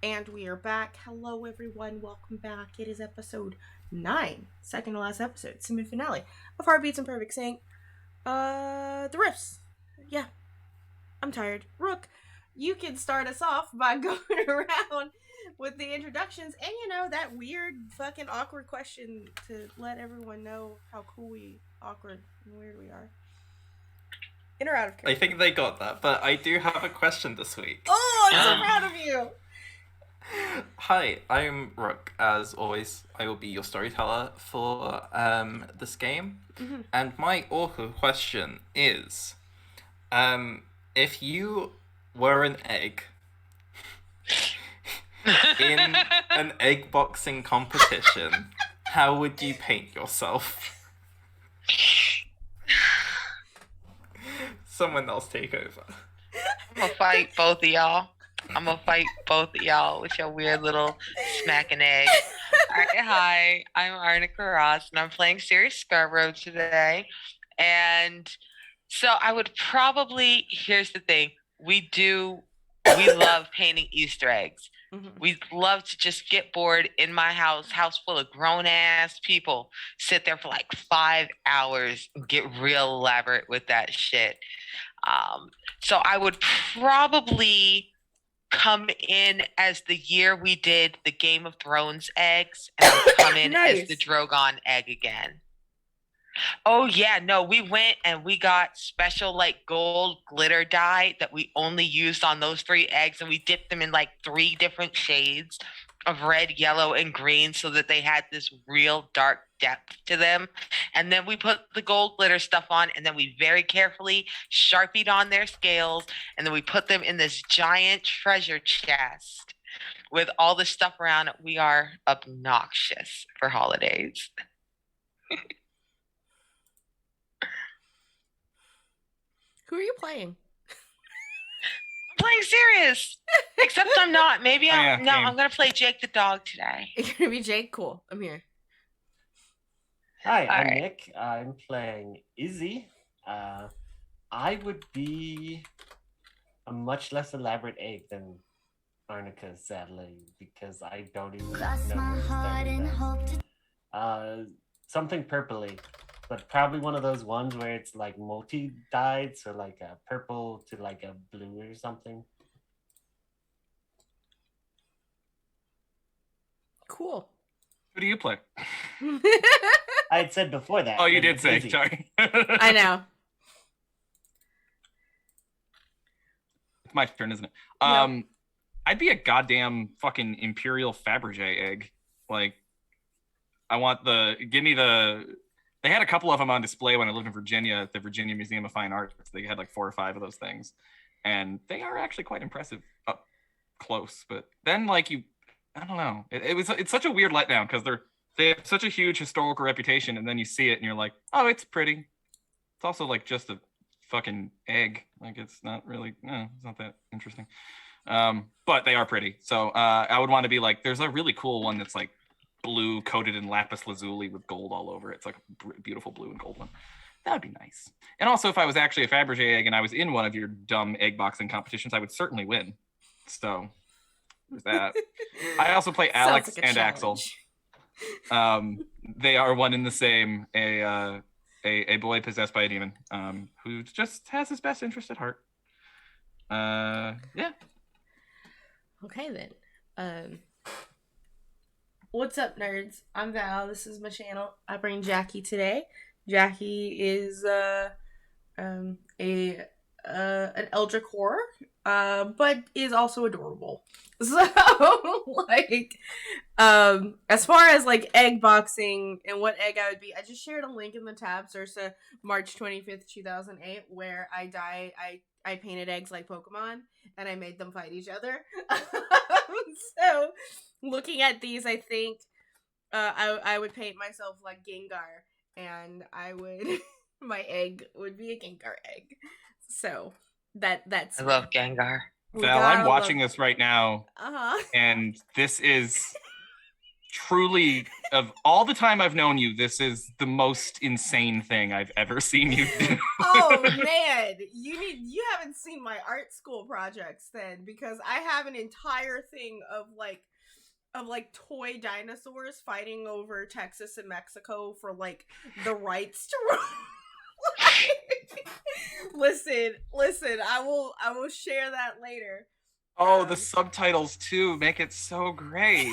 And we are back. Hello, everyone. Welcome back. It is episode 9, second to last episode, semi-finale of Heartbeats and Perfect Sync. The riffs. Yeah, I'm tired. Rook, you can start us off by going around with the introductions and, that weird, fucking awkward question to let everyone know how cool awkward, and weird we are. In or out of character? I think they got that, but I do have a question this week. Oh, I'm so proud of you! Hi, I'm Rook. As always, I will be your storyteller for this game. Mm-hmm. And my awkward question is, if you were an egg in an egg boxing competition, how would you paint yourself? Someone else take over. I'm gonna fight both of y'all. With your weird little smacking egg. Alright, hi, I'm Arnica Ross, and I'm playing Sirius Scarborough today. And so I would probably, here's the thing, we love painting Easter eggs. Mm-hmm. We love to just get bored in my house full of grown-ass people, sit there for like 5 hours and get real elaborate with that shit. So I would probably come in as the year we did the Game of Thrones eggs, and I would come in Nice. as the Drogon egg again. Oh yeah, no, we went and we got special like gold glitter dye that we only used on those 3 eggs, and we dipped them in like 3 different shades of red, yellow, and green so that they had this real dark depth to them. And then we put the gold glitter stuff on, and then we very carefully Sharpied on their scales, and then we put them in this giant treasure chest with all the stuff around it. We are obnoxious for holidays. Who are you playing? I'm playing Sirius, except I'm not. Maybe I'm gonna play Jake the dog today. You're gonna be Jake? Cool. I'm here. Hi, I'm right. Nick. I'm playing Izzy. I would be a much less elaborate egg than Arnica, sadly, because I don't even know. Something purpley, but probably one of those ones where it's like multi-dyed, so like a purple to like a blue or something. Cool. Who do you play? I had said before that. Oh, you did say. Izzy. Sorry. I know. It's my turn, isn't it? Yep. I'd be a goddamn fucking Imperial Fabergé egg. Like, I want give me the. They had a couple of them on display when I lived in Virginia at the Virginia Museum of Fine Arts. They had like 4 or 5 of those things, and they are actually quite impressive up close. But then, like, I don't know. It's such a weird letdown because they have such a huge historical reputation, and then you see it and you're like, oh, it's pretty. It's also like just a fucking egg. Like, it's not really, it's not that interesting. But they are pretty. So I would want to be like, there's a really cool one that's like blue coated in lapis lazuli with gold all over it. It's like a beautiful blue and gold one. That would be nice. And also, if I was actually a Fabergé egg and I was in one of your dumb egg boxing competitions, I would certainly win. So there's that. I also play Alex Sounds like a and Axel. They are one in the same, a boy possessed by a demon, who just has his best interest at heart. Yeah. Okay then. What's up, nerds? I'm Val. This is my channel. I bring Jackie today. Jackie is an eldritch horror, but is also adorable. So, like, as far as like egg boxing and what egg I would be, I just shared a link in the tabs. There's a March 25th, 2008, where I painted eggs like Pokemon and I made them fight each other. So, looking at these, I think I would paint myself like Gengar, and my egg would be a Gengar egg. So that's. I love Gengar. Val, I'm watching this right now, Uh-huh. and this is truly, of all the time I've known you, this is the most insane thing I've ever seen you do. Oh man, you haven't seen my art school projects then, because I have an entire thing of toy dinosaurs fighting over Texas and Mexico for like the rights to listen, I will share that later. Oh, the subtitles too make it so great.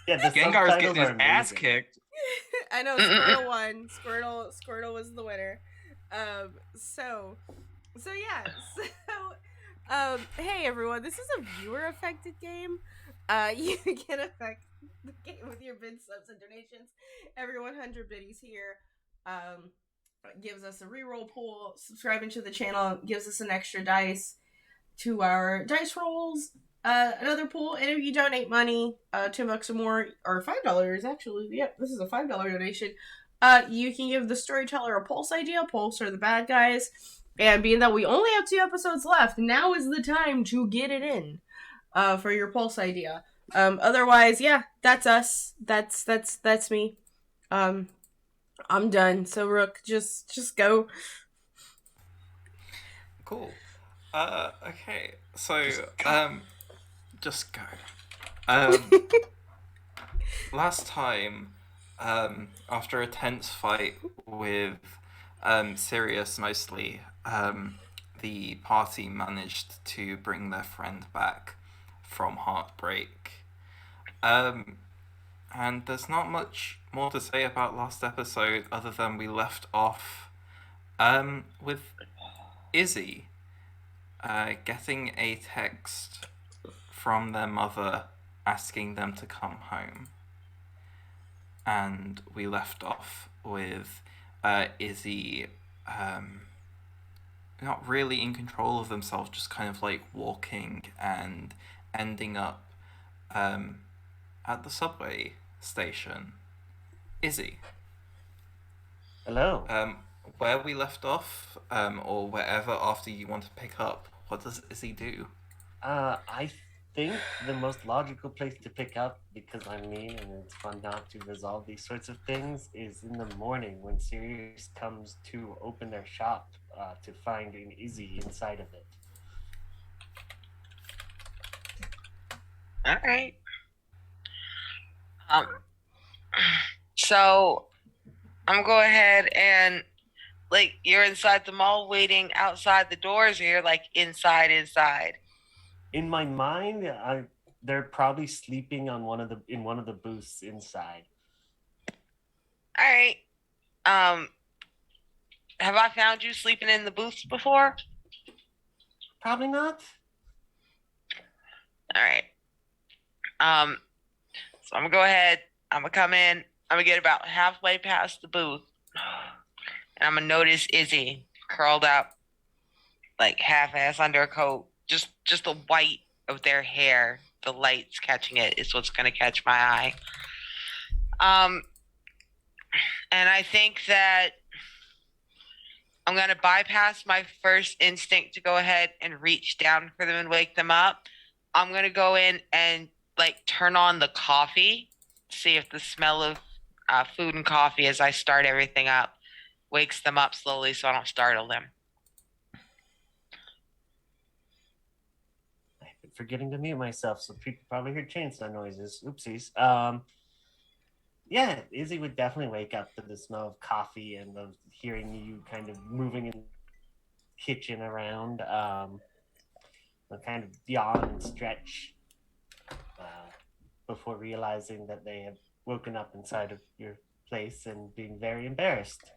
Yeah, the Gengar's subtitles getting his are ass amazing. kicked. I know Squirtle won. Squirtle was the winner. So yeah. So hey everyone, this is a viewer affected game. You can affect the game with your bid subs and donations. Every 100 biddies here gives us a reroll pool. Subscribing to the channel gives us an extra dice to our dice rolls. Another pool, and if you donate money, $10 or more, or $5 actually. Yep, this is a $5 donation. You can give the storyteller a pulse idea. Pulse are the bad guys, and being that we only have 2 episodes left, now is the time to get it in. For your pulse idea. Otherwise, yeah, that's us. That's me. I'm done. So Rook, just go. Cool. Okay. So, just go. Last time, after a tense fight with Sirius mostly, the party managed to bring their friend back from heartbreak. And there's not much more to say about last episode other than we left off with Izzy getting a text from their mother asking them to come home. And we left off with Izzy not really in control of themselves, just kind of like walking and ending up at the subway station. Izzy. Hello. Where we left off, or wherever after you want to pick up, what does Izzy do? I think the most logical place to pick up, because I'm mean and it's fun not to resolve these sorts of things, is in the morning when Sirius comes to open their shop to find an Izzy inside of it. All right. So I'm gonna go ahead and like you're inside the mall waiting outside the doors, or you're like inside. In my mind, they're probably sleeping on one of the booths inside. All right. Have I found you sleeping in the booths before? Probably not. All right. So I'm gonna go ahead. I'm gonna come in. I'm gonna get about halfway past the booth, and I'm gonna notice Izzy curled up, like half-ass under a coat. Just the white of their hair. The light's catching it is what's gonna catch my eye. And I think that I'm gonna bypass my first instinct to go ahead and reach down for them and wake them up. I'm gonna go in and like turn on the coffee, see if the smell of food and coffee as I start everything up wakes them up slowly so I don't startle them. I've been forgetting to mute myself, so people probably heard chainsaw noises. Oopsies. Yeah, Izzy would definitely wake up to the smell of coffee and of hearing you kind of moving in the kitchen around. They'll kind of yawn and stretch before realizing that they have woken up inside of your place and being very embarrassed.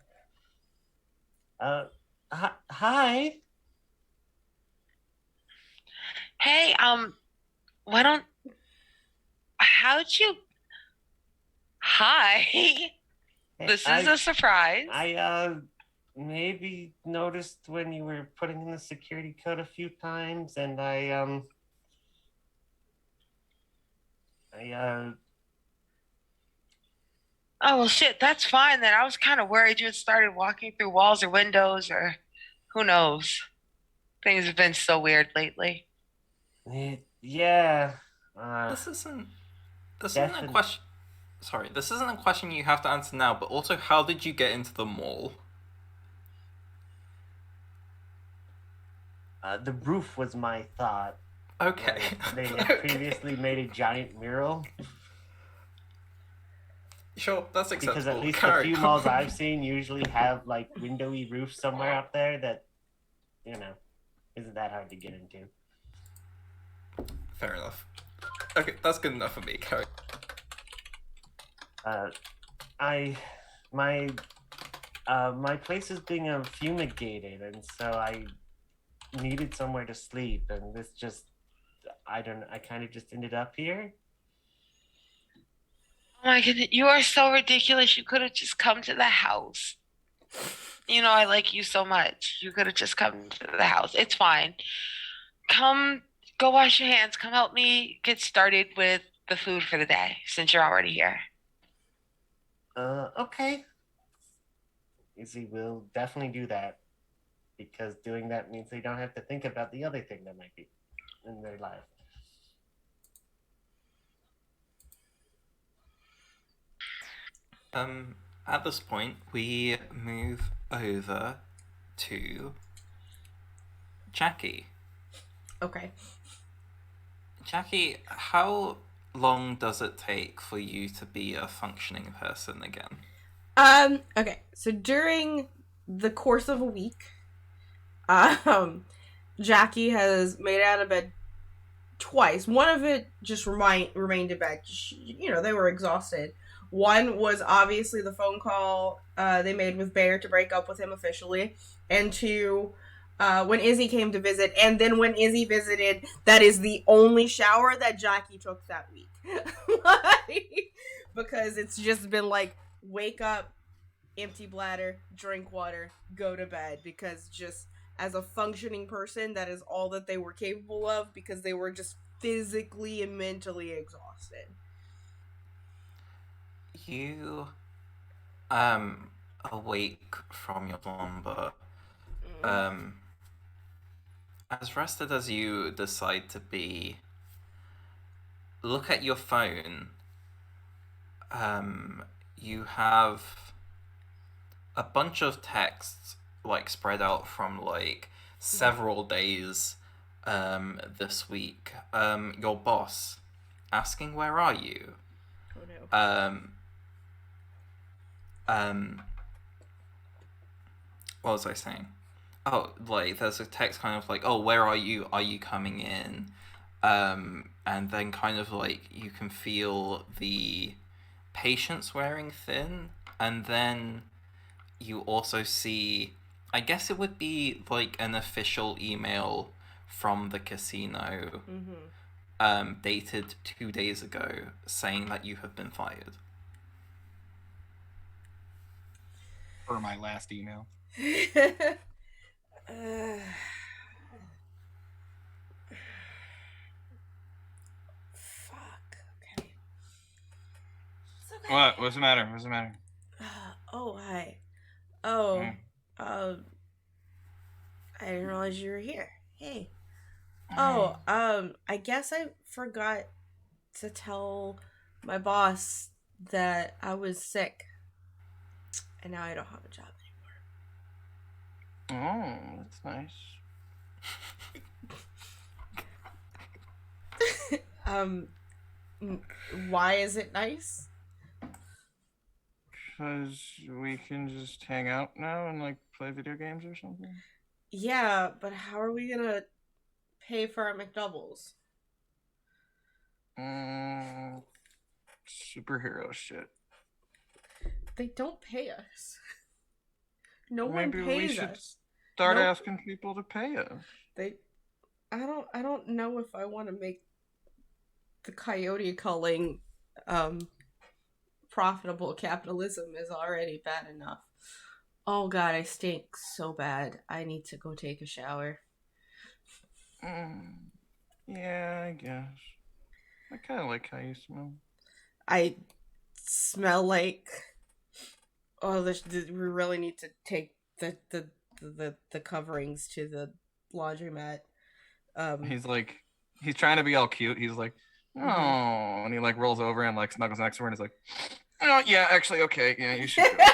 Hi. Hey, how'd you? Hi. This is a surprise. I maybe noticed when you were putting in the security code a few times, and I Oh, well, shit, that's fine then. I was kind of worried you had started walking through walls or windows, or who knows. Things have been so weird lately. yeah. This isn't a question. Sorry, this isn't a question you have to answer now, but also, how did you get into the mall? The roof was my thought. Okay. They had Okay. previously made a giant mural. Sure, that's acceptable. Because at least the Carry few on. malls I've seen usually have like windowy roofs somewhere up there that, isn't that hard to get into. Fair enough. Okay, that's good enough for me. Carry. My place is being fumigated, and so I needed somewhere to sleep, and this just, I kind of just ended up here. Oh my goodness, you are so ridiculous. You could have just come to the house. You know, I like you so much. You could have just come to the house. It's fine. Come, go wash your hands. Come help me get started with the food for the day since you're already here. Okay. Izzy will definitely do that, because doing that means they don't have to think about the other thing that might be in their life. At this point, we move over to Jackie. Okay. Jackie, how long does it take for you to be a functioning person again? Okay. So during the course of a week, Jackie has made it out of bed twice. One of it just remained in bed. They were exhausted. One was obviously the phone call they made with Bear to break up with him officially. And two, when Izzy came to visit. And then when Izzy visited, that is the only shower that Jackie took that week. Because it's just been like, wake up, empty bladder, drink water, go to bed. Because just as a functioning person, that is all that they were capable of, because they were just physically and mentally exhausted. You awake from your slumber. As rested as you decide to be, look at your phone. You have a bunch of texts like spread out from like several days this week. Your boss asking, where are you? Oh no. What was I saying? Oh, like there's a text kind of like, oh, where are you? Are you coming in? And then kind of like you can feel the patience wearing thin, and then you also see, I guess it would be like an official email from the casino, dated 2 days ago, saying that you have been fired. For my last email. Fuck. Okay. It's okay. What? What's the matter? Oh, hi. Oh, I didn't realize you were here. Hey. Oh, I guess I forgot to tell my boss that I was sick. And now I don't have a job Oh, that's nice. Why is it nice? Because we can just hang out now and like play video games or something. Yeah, but how are we gonna pay for our McDoubles? Superhero shit. They don't pay us. No Maybe one pays we should us. start asking people to pay us. I don't know if I want to make the coyote culling profitable. Capitalism is already bad enough. Oh god, I stink so bad. I need to go take a shower. Yeah, I guess. I kind of like how you smell. I smell like... Oh, we really need to take the coverings to the laundromat. He's trying to be all cute. He's like, Oh, and he like rolls over and like snuggles next to her and is like, oh yeah, actually, okay, yeah, you should go.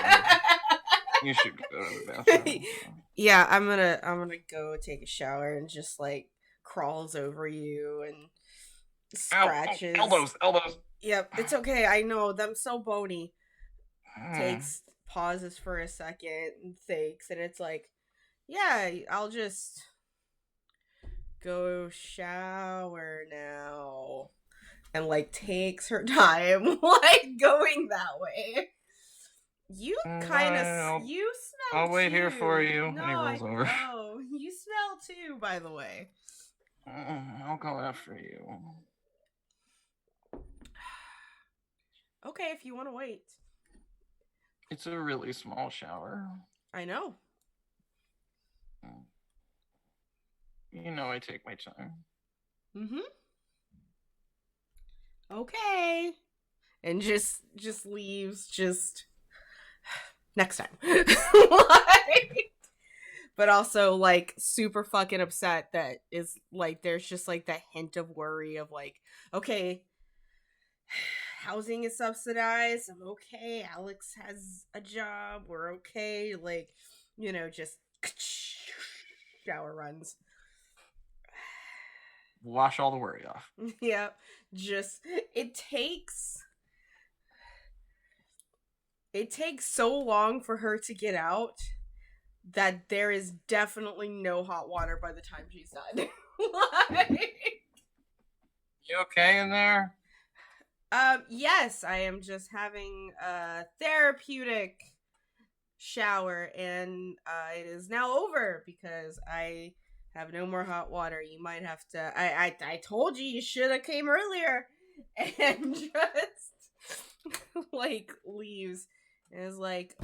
You should go to the bathroom. Yeah, I'm gonna go take a shower and just like crawls over you and scratches. Ow, elbows. Yep, it's okay. I know them so bony. Pauses for a second and thinks, and it's like, yeah, I'll just go shower now, and like takes her time, like going that way. You kind of you smell. I'll wait too. Here for you. No, and he rolls over. Oh, you smell too, by the way. I'll go after you. Okay, if you want to wait. It's a really small shower. I know. You know I take my time. Mm-hmm. Okay. And just leaves just next time. Like, but also like super fucking upset that is like there's just like the hint of worry of like, okay, housing is subsidized. I'm okay. Alex has a job. We're okay. Like, you know, just shower runs. Wash all the worry off. Yeah. Just it takes so long for her to get out that there is definitely no hot water by the time she's done. Like, you okay in there? Yes, I am just having a therapeutic shower, and it is now over because I have no more hot water. You might have to. I told you should have came earlier, and just like leaves and is like,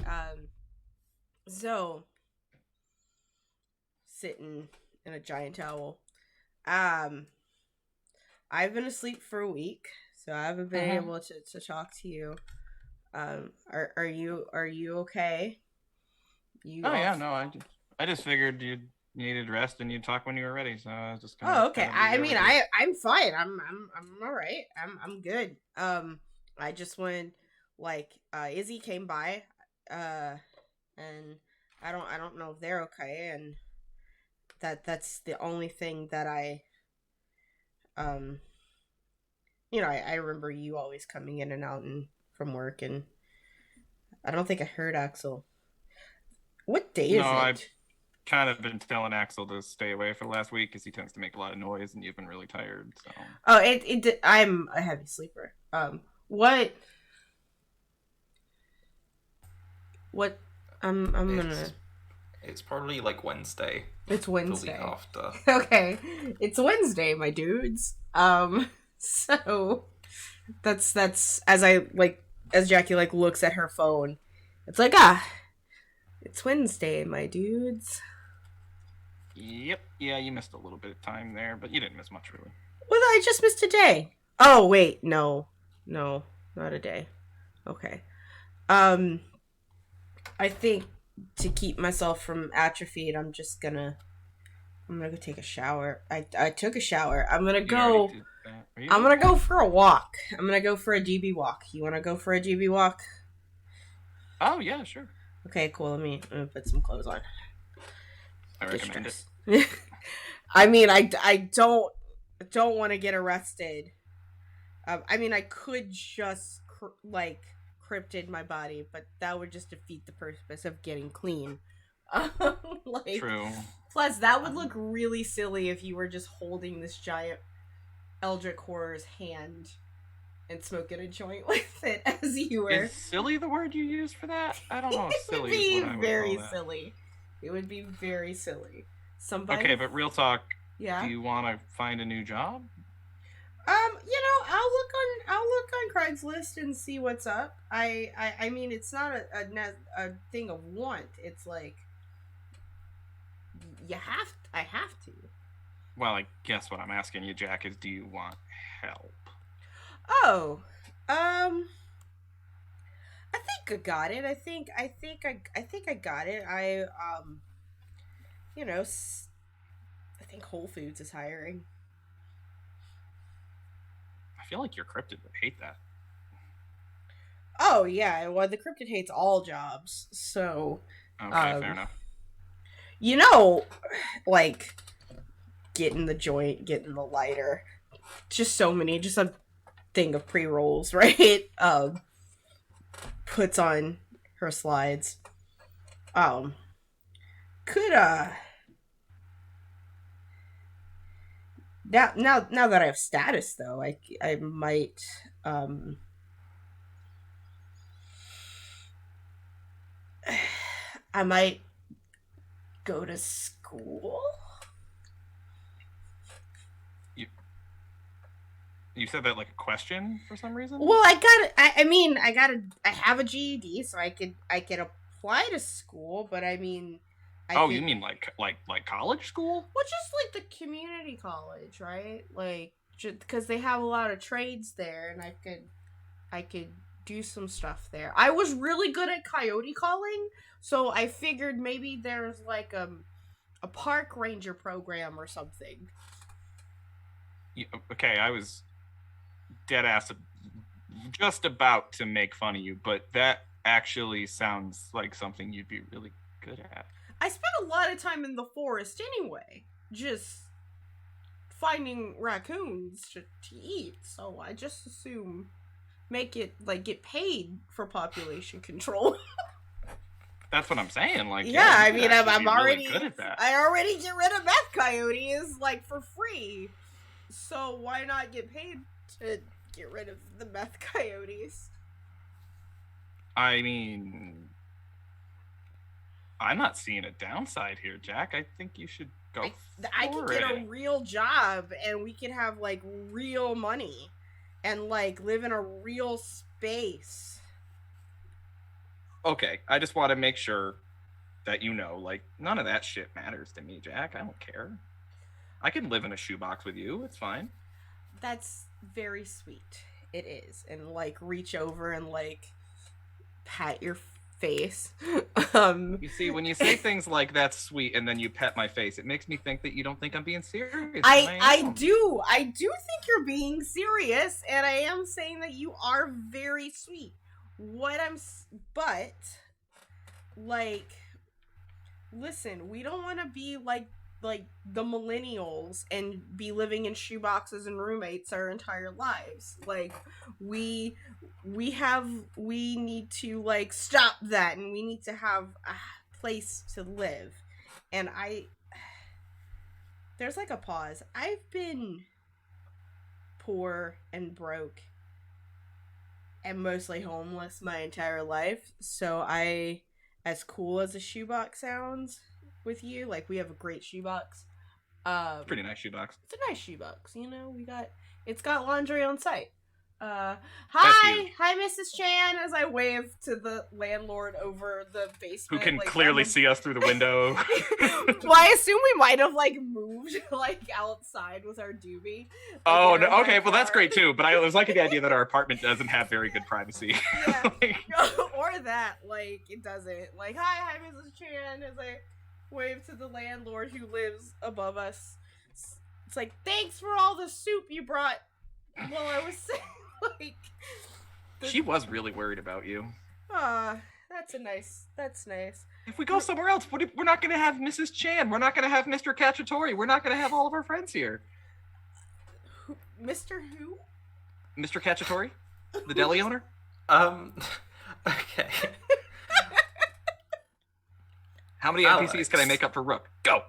so sitting in a giant towel. I've been asleep for a week. So I haven't been able to talk to you. Are you okay? Yeah, no, I just figured you needed rest and you'd talk when you were ready. So I was just okay. I mean, I'm fine. I'm all right. I'm good. I just went like Izzy came by, and I don't know if they're okay, and that's the only thing that I you know, I remember you always coming in and out from work, and I don't think I heard Axel. What day is it? I've kind of been telling Axel to stay away for the last week because he tends to make a lot of noise, and you've been really tired. So. Oh, I'm a heavy sleeper. What? I'm gonna. It's probably like Wednesday. It's Wednesday. The week after. Okay, it's Wednesday, my dudes. So that's as Jackie like looks at her phone. It's like, it's Wednesday, my dudes. Yep. Yeah, you missed a little bit of time there, but you didn't miss much really. Well, I just missed a day. Oh wait, no, not a day. Okay. I think to keep myself from atrophied, I'm gonna go take a shower. I took a shower. I'm gonna go for a walk. I'm gonna go for a GB walk. You wanna go for a GB walk? Oh yeah, sure. Okay, cool. Let me put some clothes on. I recommend it. I mean, I don't want to get arrested. I mean, I could just cryptid my body, but that would just defeat the purpose of getting clean. True. Plus, that would look really silly if you were just holding this giant Eldritch Horror's hand and smoking a joint with it as you were. Is silly the word you use for that? I don't know if silly is what I would very call that. silly. It would be very silly. Somebody. Okay, but real talk. Yeah. Do you want to find a new job? You know, I'll look on Craigslist and see what's up. I mean, it's not a thing of want. It's like I have to. Well, I guess what I'm asking you, Jack, is do you want help? Oh, I think I got it. I think I got it. You know, I think Whole Foods is hiring. I feel like your cryptid would hate that. Oh yeah, well the cryptid hates all jobs, so Okay, fair enough. you know, like getting the joint, getting the lighter, just a thing of pre-rolls, right? Puts on her slides. Could now that I have status though, I might I might go to school. You said that like a question for some reason? Well, I have a GED, so I could apply to school, but I mean, you mean like college school? Well, just like the community college, right? Like, because they have a lot of trades there, and I could do some stuff there. I was really good at coyote calling, so I figured maybe there's like a park ranger program or something. Yeah, okay, I was dead ass just about to make fun of you, but that actually sounds like something you'd be really good at. I spent a lot of time in the forest anyway, just finding raccoons to eat, so I just assume get paid for population control. That's what I'm saying. Like, yeah, I mean, I'm already really good at that. I already get rid of meth coyotes like for free, so why not get paid to get rid of the meth coyotes? I mean, I'm not seeing a downside here, Jack. I think you should go. I could get a real job, and we could have like real money, and like live in a real space. Okay, I just want to make sure that you know, like, none of that shit matters to me, Jack. I don't care. I can live in a shoebox with you. It's fine. That's very sweet. It is. And like reach over and like pat your face. You see, when you say things like that's sweet and then you pet my face, it makes me think that you don't think I'm being serious. I do think you're being serious, and I am saying that you are very sweet. But like, listen, we don't want to be like the millennials and be living in shoeboxes and roommates our entire lives. Like, we need to like stop that, and we need to have a place to live. And there's like a pause. I've been poor and broke and mostly homeless my entire life, so as cool as a shoebox sounds with you, like, we have a great shoebox. Pretty nice shoebox. It's a nice shoebox, you know. It's got laundry on site. Hi, Mrs. Chan, as I wave to the landlord over the basement. Who can clearly see us through the window. Well, I assume we might have like moved like outside with our doobie. Oh, no, okay, well that's great too. But I was liking the idea that our apartment doesn't have very good privacy. Yeah, or that like it doesn't. Like, hi, Mrs. Chan, as I wave to the landlord who lives above us. It's like, thanks for all the soup you brought while I was sick. Like, she was really worried about you. that's nice. If we go somewhere else, we're not going to have Mrs. Chan. We're not going to have Mr. Cacciatore. We're not going to have all of our friends here. Mr. who? Mr. Cacciatore? The deli owner? Okay. How many NPCs can I make up for Rook? Go!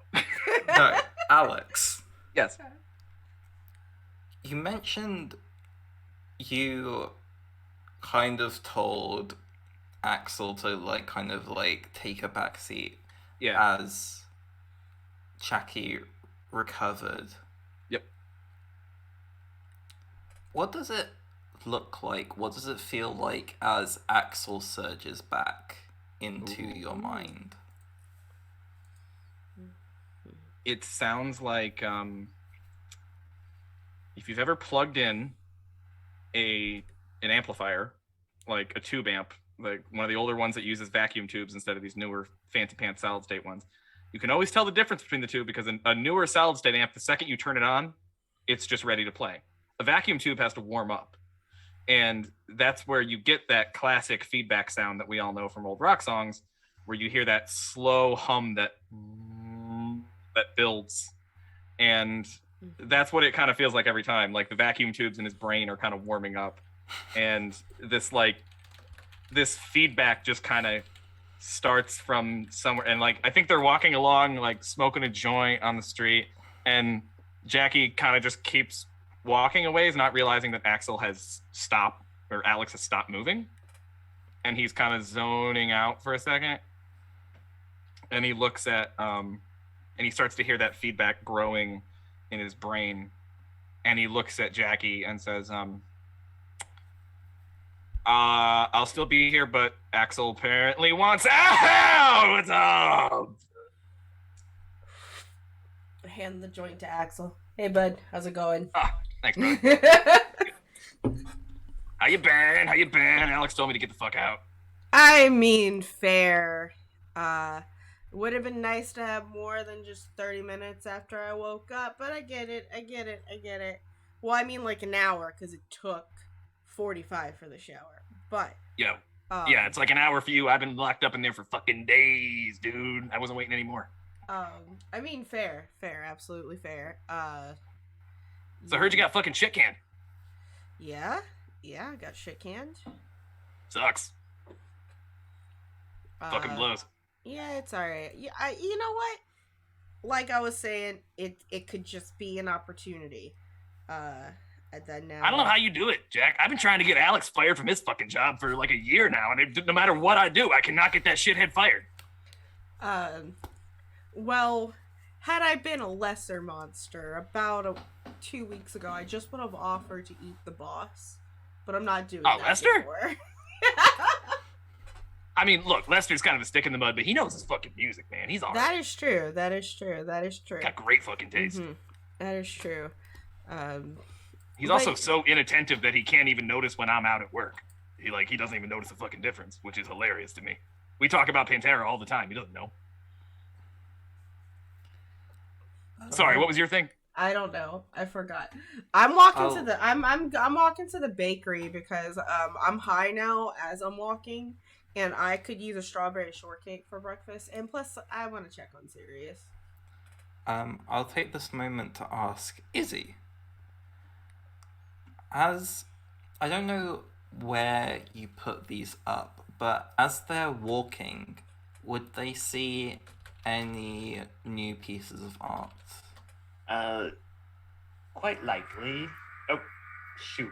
No, Alex. Yes. You mentioned you kind of told Axel to take a backseat as Jackie recovered. Yep. What does it look like? What does it feel like as Axel surges back into your mind? It sounds like if you've ever plugged in an amplifier, like a tube amp, like one of the older ones that uses vacuum tubes instead of these newer fancy pants solid state ones, you can always tell the difference between the two because a newer solid state amp, the second you turn it on, it's just ready to play. a vacuum tube has to warm up. And that's where you get that classic feedback sound that we all know from old rock songs, where you hear that slow hum that builds. And that's what it kind of feels like every time. Like the vacuum tubes in his brain are kind of warming up. And this feedback just kind of starts from somewhere. And like, I think they're walking along, like smoking a joint on the street. And Jackie kind of just keeps walking away, is not realizing that Axel has stopped, or Alex has stopped moving, and he's kind of zoning out for a second, and he looks at and he starts to hear that feedback growing in his brain, and he looks at Jackie and says, I'll still be here, but Axel apparently wants out. What's up? Hand the joint to Axel. Hey bud, how's it going? Thanks, bro. How you been? Alex told me to get the fuck out. I mean, fair. Would have been nice to have more than just 30 minutes after I woke up, but I get it. Well, I mean like an hour, because it took 45 for the shower. But yeah, it's like an hour for you. I've been locked up in there for fucking days, dude. I wasn't waiting anymore. I mean, fair, absolutely fair. So I heard you got fucking shit canned. Yeah, I got shit canned. Sucks. Fucking blows. Yeah, it's alright. Yeah, you know what? Like I was saying, it could just be an opportunity. At that now. I don't know how you do it, Jack. I've been trying to get Alex fired from his fucking job for like a year now, and no matter what I do, I cannot get that shithead fired. Well, had I been a lesser monster, about 2 weeks ago, I just would have offered to eat the boss. But I'm not doing that Lester? anymore. I mean, look, Lester's kind of a stick in the mud, but he knows his fucking music, man. He's alright. That is true. Got great fucking taste. Mm-hmm. That is true. He's also so inattentive that he can't even notice when I'm out at work. He doesn't even notice the fucking difference, which is hilarious to me. We talk about Pantera all the time. He doesn't know. Sorry, what was your thing? I don't know. I forgot. I'm walking to the I'm walking to the bakery because I'm high now as I'm walking, and I could use a strawberry shortcake for breakfast, and plus I want to check on Sirius. I'll take this moment to ask Izzy. As I don't know where you put these up, but as they're walking, would they see any new pieces of art? Quite likely. Oh, shoot.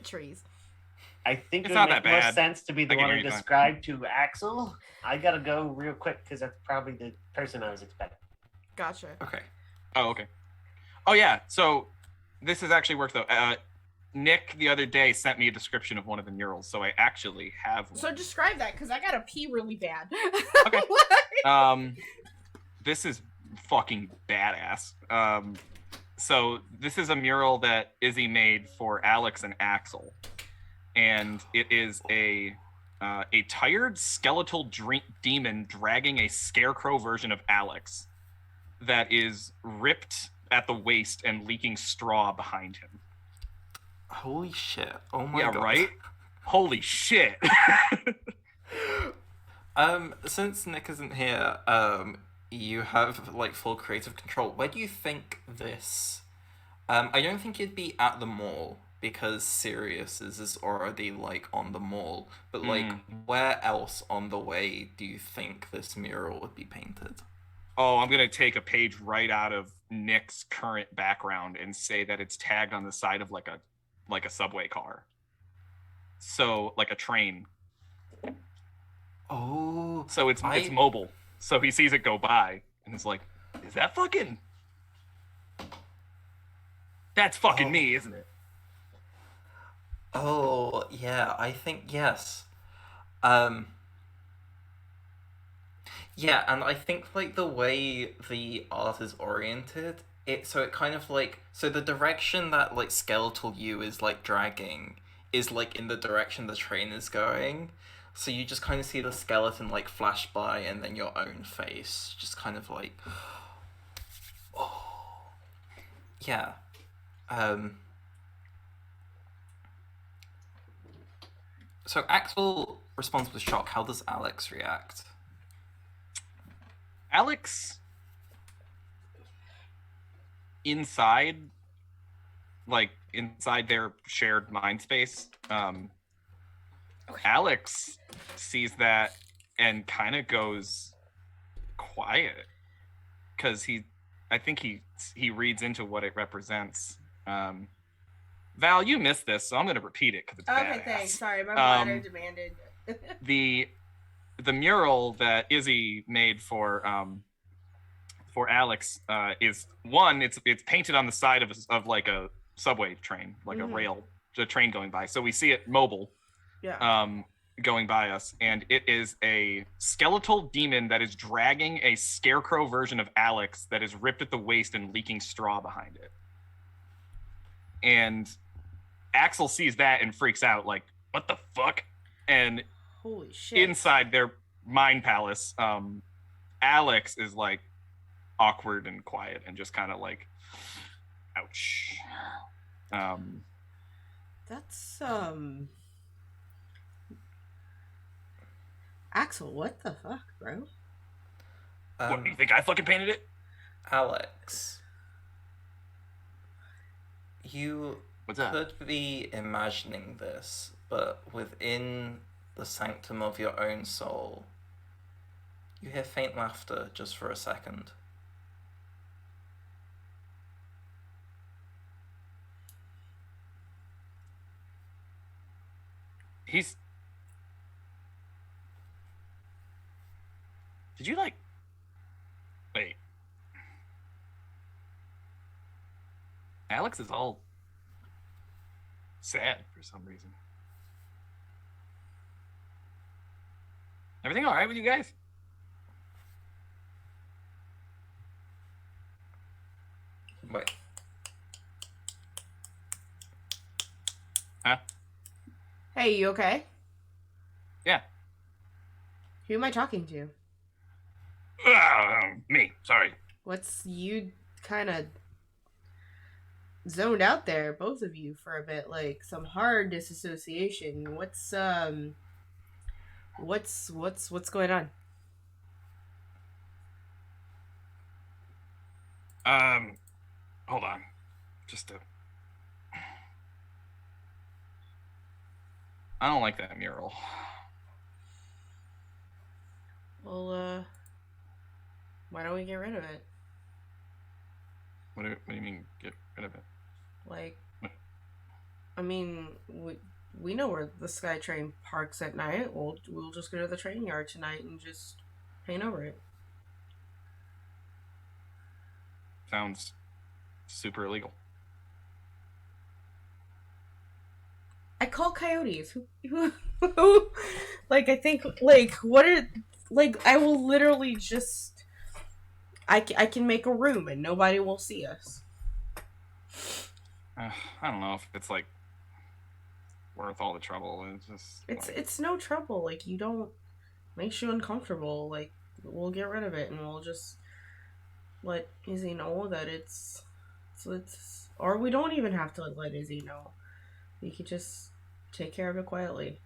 Trees. I think It's it not would make that more bad. sense to be the I can one hear to you fine. describe to Axel. I gotta go real quick because that's probably the person I was expecting. Gotcha. Okay. Oh, okay. Oh, yeah. So this has actually worked, though. Nick, the other day, sent me a description of one of the murals, so I actually have one. So describe that, because I gotta pee really bad. Okay. This is fucking badass. So this is a mural that Izzy made for Alex and Axel, and it is a tired skeletal demon dragging a scarecrow version of Alex that is ripped at the waist and leaking straw behind him. Holy shit. Oh my god. Yeah, right? Holy shit. Since Nick isn't here, you have like full creative control. Where do you think this I don't think it'd be at the mall because Sirius is already like on the mall, but like where else on the way do you think this mural would be painted? Oh, I'm gonna take a page right out of Nick's current background and say that it's tagged on the side of like a subway car. So like a train. Oh, So it's mobile. So he sees it go by and is like, is that fucking... That's fucking me, isn't it? Oh, yeah, I think yes. Yeah, and I think like the way the art is oriented, it kind of like, so the direction that like skeletal you is like dragging is like in the direction the train is going. So you just kind of see the skeleton like flash by and then your own face just kind of like, oh, yeah. So Axel responds with shock. How does Alex react? Alex, inside their shared mind space, Alex sees that and kind of goes quiet because I think he reads into what it represents. Val, you missed this, so I'm going to repeat it because it's Okay, badass. Thanks. Sorry, my bladder demanded. The mural that Izzy made for Alex is one. It's painted on the side of like a subway train, like a train going by. So we see it mobile. Yeah. Going by us, and it is a skeletal demon that is dragging a scarecrow version of Alex that is ripped at the waist and leaking straw behind it. And Axel sees that and freaks out, like, what the fuck? And holy shit. Inside their mind palace, Alex is like awkward and quiet and just kind of like, ouch. That's Axel, what the fuck, bro? What, do you think I fucking painted it? Alex, you What's up? could be imagining this, but within the sanctum of your own soul, you hear faint laughter just for a second. Did you like... Wait. Alex is all sad for some reason. Everything all right with you guys? Wait. Huh? Hey, you okay? Yeah. Who am I talking to? Me. Sorry. What's you kind of zoned out there, both of you, for a bit, like some hard disassociation. What's going on? Hold on. Just a... I don't like that mural. Well, why don't we get rid of it? What do you mean, get rid of it? Like, I mean, we know where the SkyTrain parks at night. We'll just go to the train yard tonight and just paint over it. Sounds super illegal. I call coyotes. Who like, I think, like, what are, like, I will literally just, I can make a room and nobody will see us. I don't know if it's, like, worth all the trouble. It's no trouble. Like, you don't, makes you uncomfortable. Like, we'll get rid of it and we'll just let Izzy know that it's, or we don't even have to let Izzy know. We could just take care of it quietly.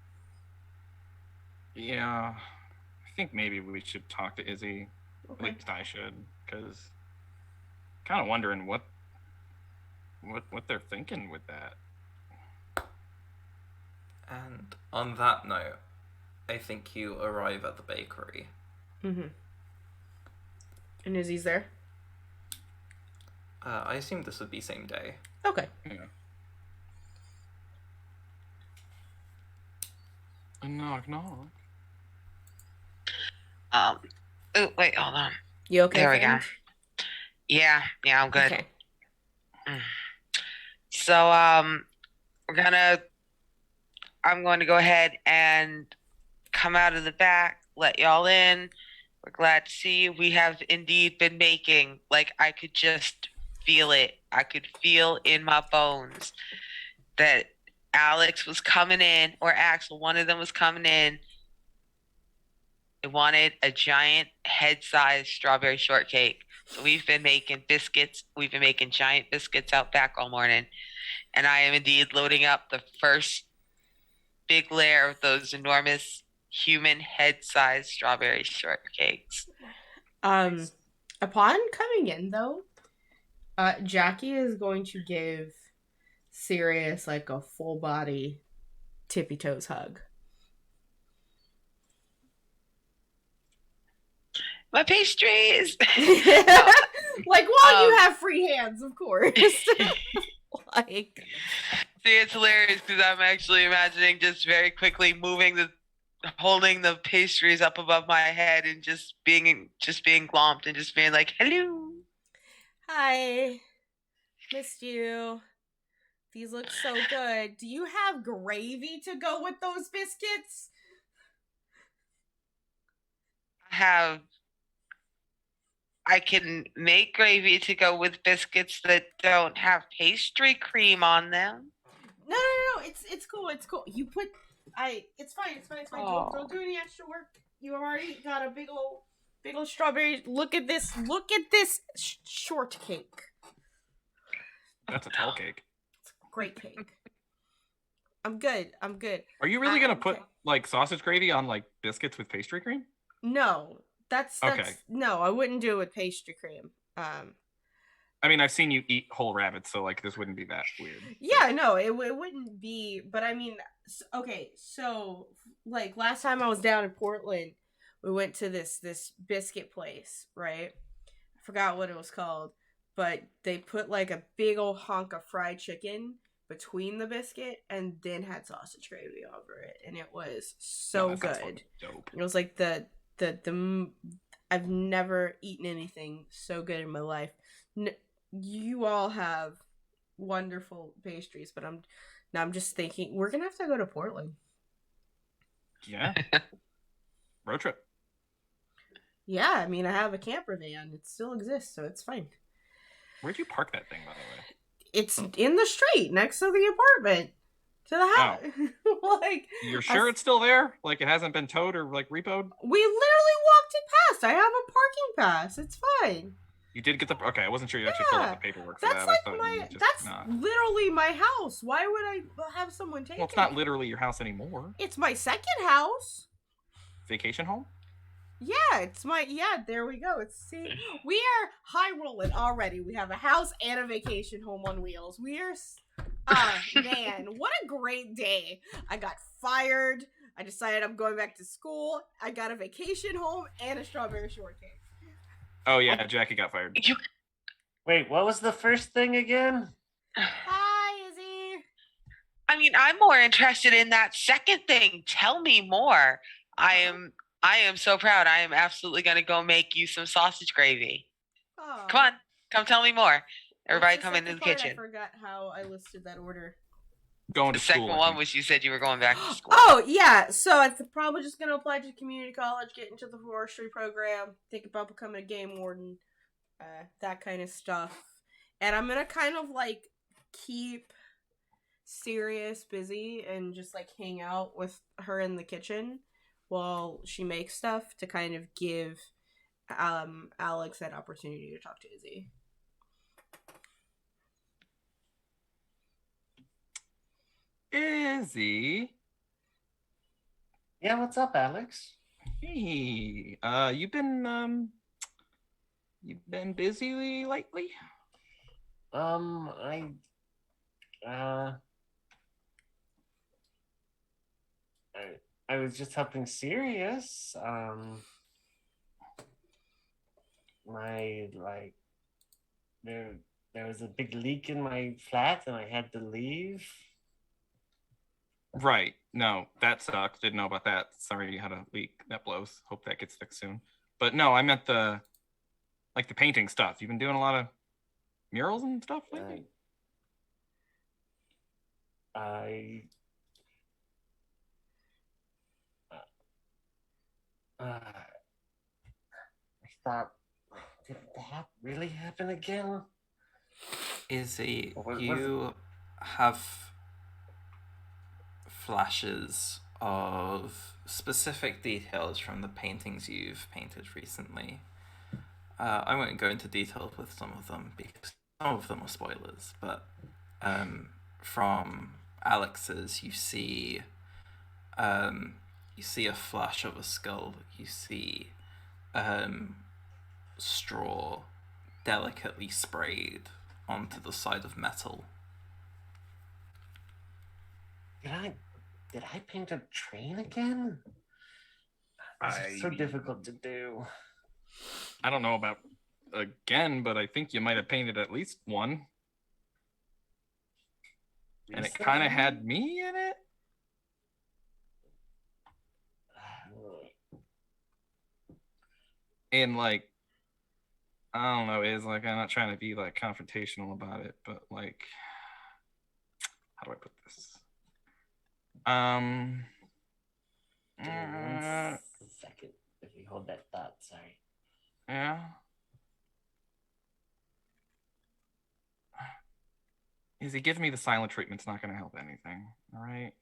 Yeah, I think maybe we should talk to Izzy. Okay. At least I should, because kind of wondering what they're thinking with that. And on that note, I think you arrive at the bakery. Mm-hmm. And Izzy's there? I assume this would be same day. Okay. Yeah. Knock, knock. Oh, wait, hold on. You okay? There we go. Yeah, I'm good. Okay. So, I'm going to go ahead and come out of the back, let y'all in. We're glad to see you. We have indeed been making, like, I could just feel it. I could feel in my bones that Alex was coming in, or Axel, one of them was coming in. They wanted a giant head-sized strawberry shortcake. So we've been making biscuits. We've been making giant biscuits out back all morning. And I am indeed loading up the first big layer of those enormous human head-sized strawberry shortcakes. Upon coming in though, Jackie is going to give Sirius like a full body tippy toes hug. My pastries. Like, well, you have free hands, of course. Like, see, it's hilarious because I'm actually imagining just very quickly holding the pastries up above my head and just being glomped and just being like, hello. Hi. Missed you. These look so good. Do you have gravy to go with those biscuits? I can make gravy to go with biscuits that don't have pastry cream on them. No. It's cool. It's cool. You put it's fine. Oh. Don't do any extra work. You already got a big old strawberry. Look at this shortcake. That's a tall cake. It's a great cake. I'm good. Are you really gonna put okay. like sausage gravy on like biscuits with pastry cream? No. That's okay. No, I wouldn't do it with pastry cream. I mean, I've seen you eat whole rabbits, so like this wouldn't be that weird. Yeah, no, it wouldn't be. But I mean, okay, so like last time I was down in Portland, we went to this biscuit place, right? I forgot what it was called, but they put like a big old hunk of fried chicken between the biscuit and then had sausage gravy over it, and it was so good. Dope. It was like the I've never eaten anything so good in my life. You all have wonderful pastries, but I'm just thinking we're gonna have to go to Portland. Yeah. Road trip. Yeah, I mean I have a camper van. It still exists, so it's fine. Where'd you park that thing, by the way? It's in the street next to the apartment. To the house. Oh. Like, you're sure it's still there? Like it hasn't been towed or like repoed? We literally walked it past. I have a parking pass. It's fine. You did get the okay. I wasn't sure you actually filled out the paperwork for that's that. Like that's literally my house. Why would I have someone take it? Well, it's not literally your house anymore. It's my second house. Vacation home? Yeah, there we go. We are high rolling already. We have a house and a vacation home on wheels. We are man, what a great day. I got fired. I decided I'm going back to school. I got a vacation home and a strawberry shortcake. Oh yeah, Jackie got fired. Wait, what was the first thing again? Hi, Izzy. I mean, I'm more interested in that second thing. Tell me more. I am so proud. I am absolutely going to go make you some sausage gravy. Oh. Come tell me more. Everybody come into the kitchen. I forgot how I listed that order. Going to the school. second one was you said you were going back to school. Oh, yeah. So I'm probably just going to apply to community college, get into the forestry program, think about becoming a game warden, that kind of stuff. And I'm going to kind of, like, keep Sirius busy and just, like, hang out with her in the kitchen while she makes stuff to kind of give Alex that opportunity to talk to Izzy. Izzy. Yeah, what's up, Alex? Hey, you've been busy lately? I was just helping Sirius. There was a big leak in my flat and I had to leave. Right. No, that sucks. Didn't know about that. Sorry you had a leak. That blows. Hope that gets fixed soon. But no, I meant the painting stuff. You've been doing a lot of murals and stuff lately? I thought, did that really happen again? Izzy, you have flashes of specific details from the paintings you've painted recently. I won't go into detail with some of them because some of them are spoilers, but from Alex's you see You see a flash of a skull. You see straw delicately sprayed onto the side of metal. Did I paint a train again? This is so difficult to do. I don't know about again, but I think you might have painted at least one. And it kind of had me in it. And like, I don't know, is like, I'm not trying to be like confrontational about it, but like, how do I put this? Give me 1 second. If you hold that thought, sorry. Yeah. Izzy, give me the silent treatment's not going to help anything. All right.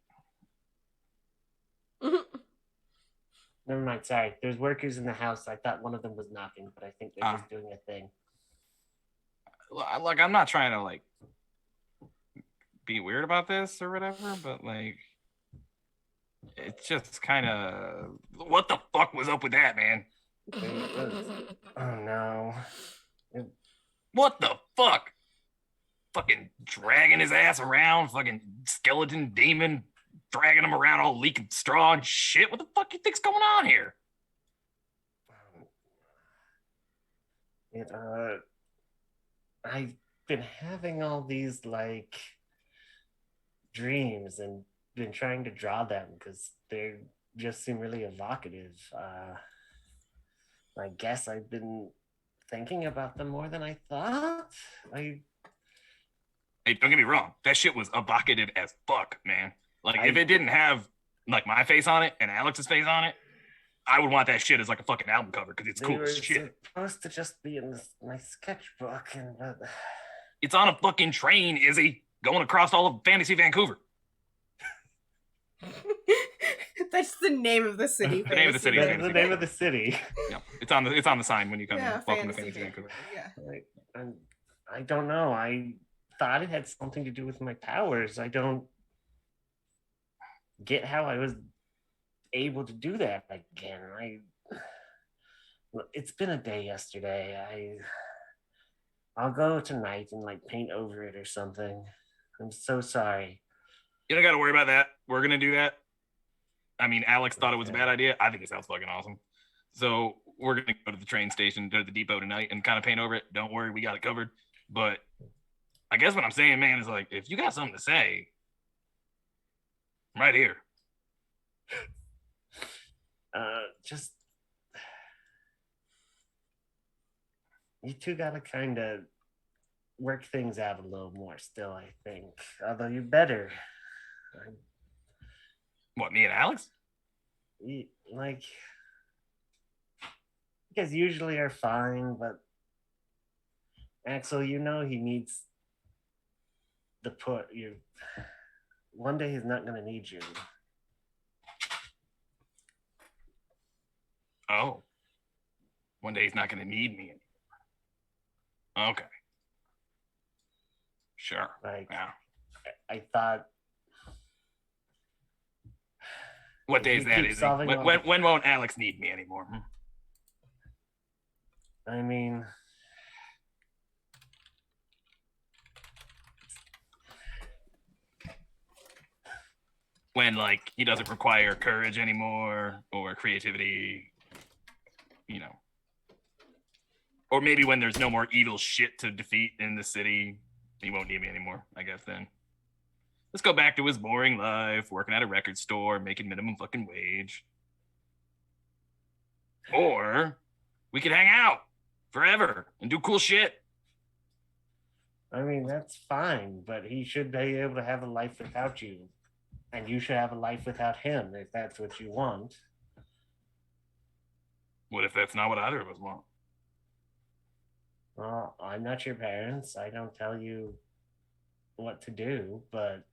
Never mind. Sorry. There's workers in the house. I thought one of them was knocking, but I think they're just doing a thing. Like, I'm not trying to like be weird about this or whatever, but like, it's just kind of what the fuck was up with that, man? Oh no. What the fuck? Fucking dragging his ass around, fucking skeleton demon dragging him around all leaking straw and shit. What the fuck you think's going on here? I've been having all these like dreams and been trying to draw them because they just seem really evocative. I guess I've been thinking about them more than I thought. Hey, don't get me wrong. That shit was evocative as fuck, man. Like, if it didn't have like my face on it and Alex's face on it, I would want that shit as like a fucking album cover because it's cool as shit. It's supposed to just be in my sketchbook, and it's on a fucking train, Izzy, going across all of Fantasy Vancouver. That's the name of the city. The name of the city. That's the name of the city. Yeah, it's on the sign when you come in. Welcome to Fantasy Vancouver. Yeah. I don't know. I thought it had something to do with my powers. I don't get how I was able to do that again. It's been a day yesterday. I'll go tonight and like paint over it or something. I'm so sorry. You don't got to worry about that. We're gonna do that. I mean, Alex thought it was a bad idea. I think it sounds fucking awesome. So we're gonna go to the train station, go to the depot tonight, and kind of paint over it. Don't worry, we got it covered. But I guess what I'm saying, man, is like, if you got something to say, I'm right here. Just you two gotta kind of work things out a little more still, I think. Although you better. What, me and Alex? Like, you guys usually are fine, but Axel, you know he needs the put. One day he's not gonna need you. Oh. One day he's not gonna need me anymore. Okay. Sure. Like, yeah. I thought. What day is that? Is when won't Alex need me anymore? I mean, when like he doesn't require courage anymore or creativity, you know. Or maybe when there's no more evil shit to defeat in the city, he won't need me anymore, I guess then. Let's go back to his boring life, working at a record store, making minimum fucking wage. Or we could hang out forever and do cool shit. I mean, that's fine, but he should be able to have a life without you. And you should have a life without him, if that's what you want. What if that's not what either of us want? Well, I'm not your parents. I don't tell you what to do, but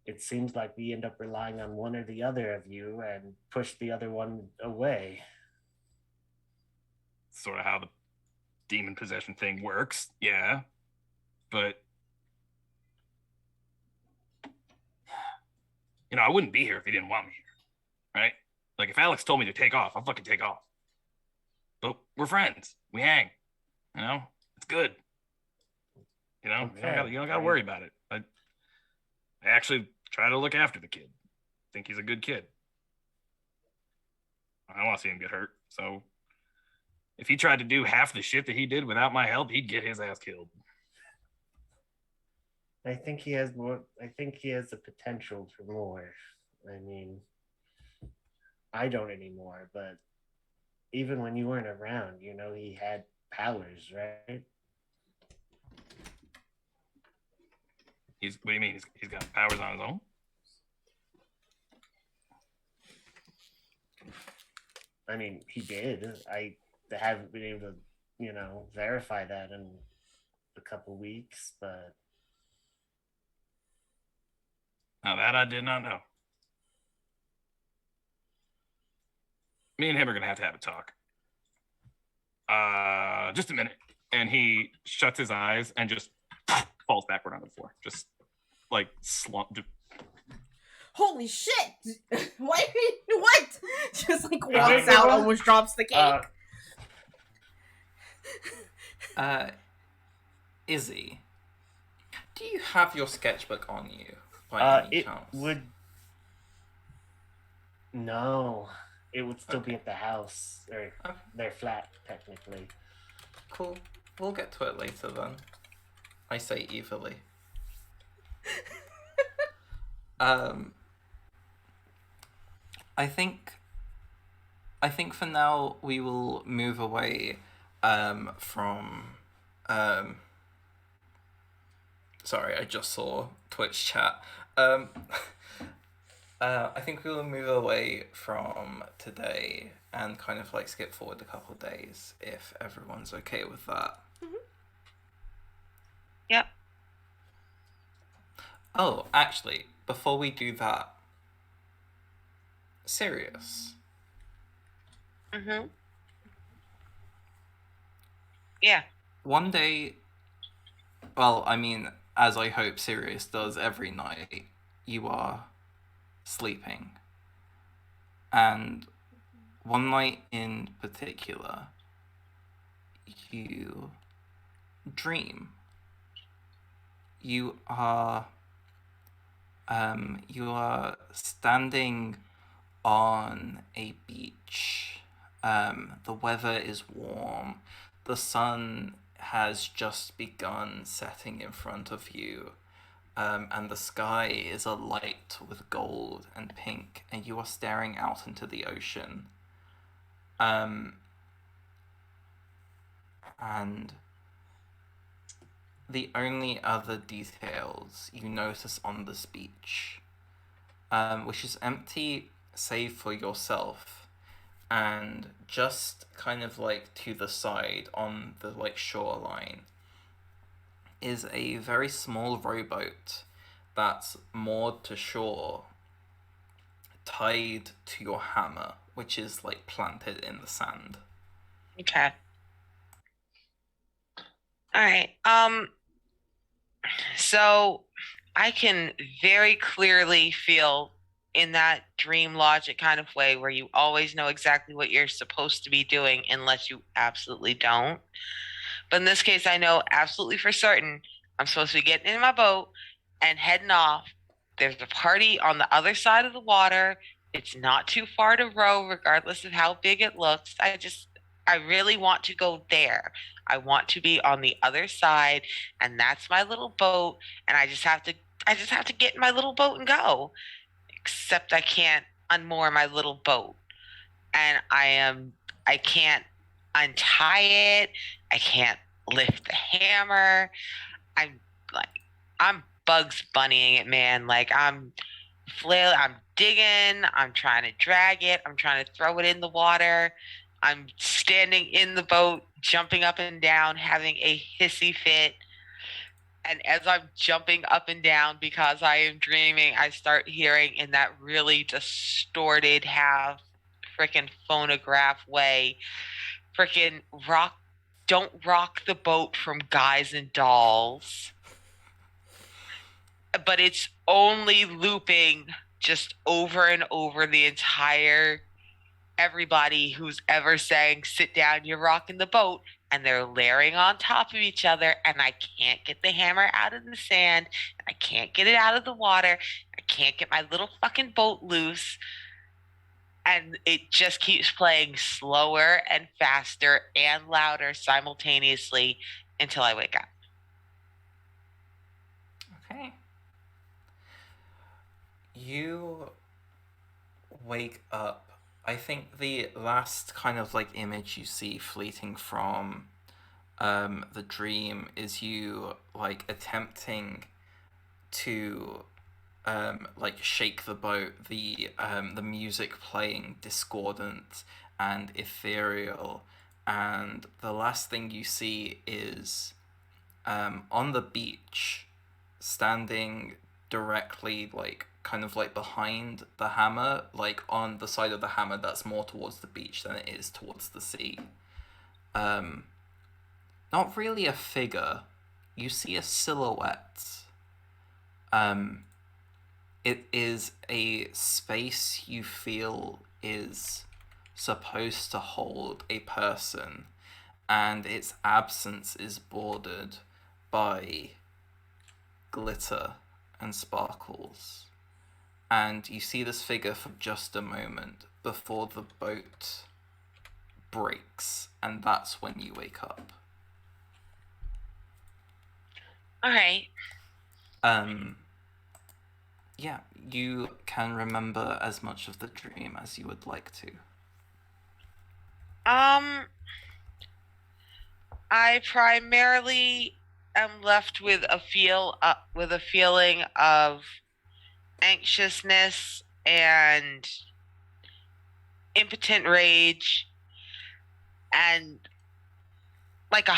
it seems like we end up relying on one or the other of you and push the other one away. Sort of how the demon possession thing works, yeah. But I wouldn't be here if he didn't want me here, right? Like, if Alex told me to take off, I'll fucking take off. But we're friends. We hang. It's good. Okay. You don't gotta worry about it. I actually try to look after the kid. Think he's a good kid. I don't want to see him get hurt. So if he tried to do half the shit that he did without my help, he'd get his ass killed. I think he has more. I think he has the potential for more. I mean, I don't anymore, but even when you weren't around, he had powers, right? What do you mean? He's got powers on his own? I mean, he did. I haven't been able to, verify that in a couple weeks, but Now that I did not know. Me and him are gonna have to have a talk. Just a minute. And he shuts his eyes and just falls backward on the floor. Just like slump. Holy shit! What? Just like walks out, almost drops the cake. Izzy, do you have your sketchbook on you by any chance? No, it would still be at the house or their flat, technically. Cool. We'll get to it later then. I say evilly. I think for now we will move away from sorry, I just saw Twitch chat. I think we will move away from today and kind of like skip forward a couple of days if everyone's okay with that. Mm-hmm. Yep. Oh, actually, before we do that, Sirius. Mm-hmm. Yeah. One day, well, I mean, as I hope Sirius does every night, you are sleeping. And one night in particular, you dream. You are standing on a beach. The weather is warm. The sun has just begun setting in front of you. And the sky is alight with gold and pink, and you are staring out into the ocean. And the only other details you notice on this beach, which is empty save for yourself, and just kind of like to the side on the like shoreline is a very small rowboat that's moored to shore, tied to your hammer, which is like planted in the sand. Okay. All right. So I can very clearly feel in that dream logic kind of way where you always know exactly what you're supposed to be doing unless you absolutely don't. But in this case, I know absolutely for certain I'm supposed to be getting in my boat and heading off. There's a party on the other side of the water. It's not too far to row, regardless of how big it looks. I really want to go there. I want to be on the other side, and that's my little boat. And I just have to get in my little boat and go. Except I can't unmoor my little boat, and I can't untie it. I can't lift the hammer. I'm Bugs Bunnying it, man. Like I'm digging, I'm trying to drag it, I'm trying to throw it in the water. I'm standing in the boat, jumping up and down, having a hissy fit. And as I'm jumping up and down because I am dreaming, I start hearing in that really distorted half freaking phonograph way, freaking don't rock the boat from Guys and Dolls. But it's only looping just over and over the entire everybody who's ever saying sit down, you're rocking the boat, and they're layering on top of each other, and I can't get the hammer out of the sand, and I can't get it out of the water, I can't get my little fucking boat loose, and it just keeps playing slower and faster and louder simultaneously until I wake up. Okay. You wake up. I think the last kind of like image you see fleeting from the dream is you like attempting to like shake the boat, the music playing discordant and ethereal, and the last thing you see is on the beach, standing directly like kind of like behind the hammer, like on the side of the hammer that's more towards the beach than it is towards the sea. Not really a figure. You see a silhouette. It is a space you feel is supposed to hold a person, and its absence is bordered by glitter and sparkles. And you see this figure for just a moment before the boat breaks, and that's when you wake up. All right. Yeah, you can remember as much of the dream as you would like to. I primarily am left with a feeling of anxiousness and impotent rage and like a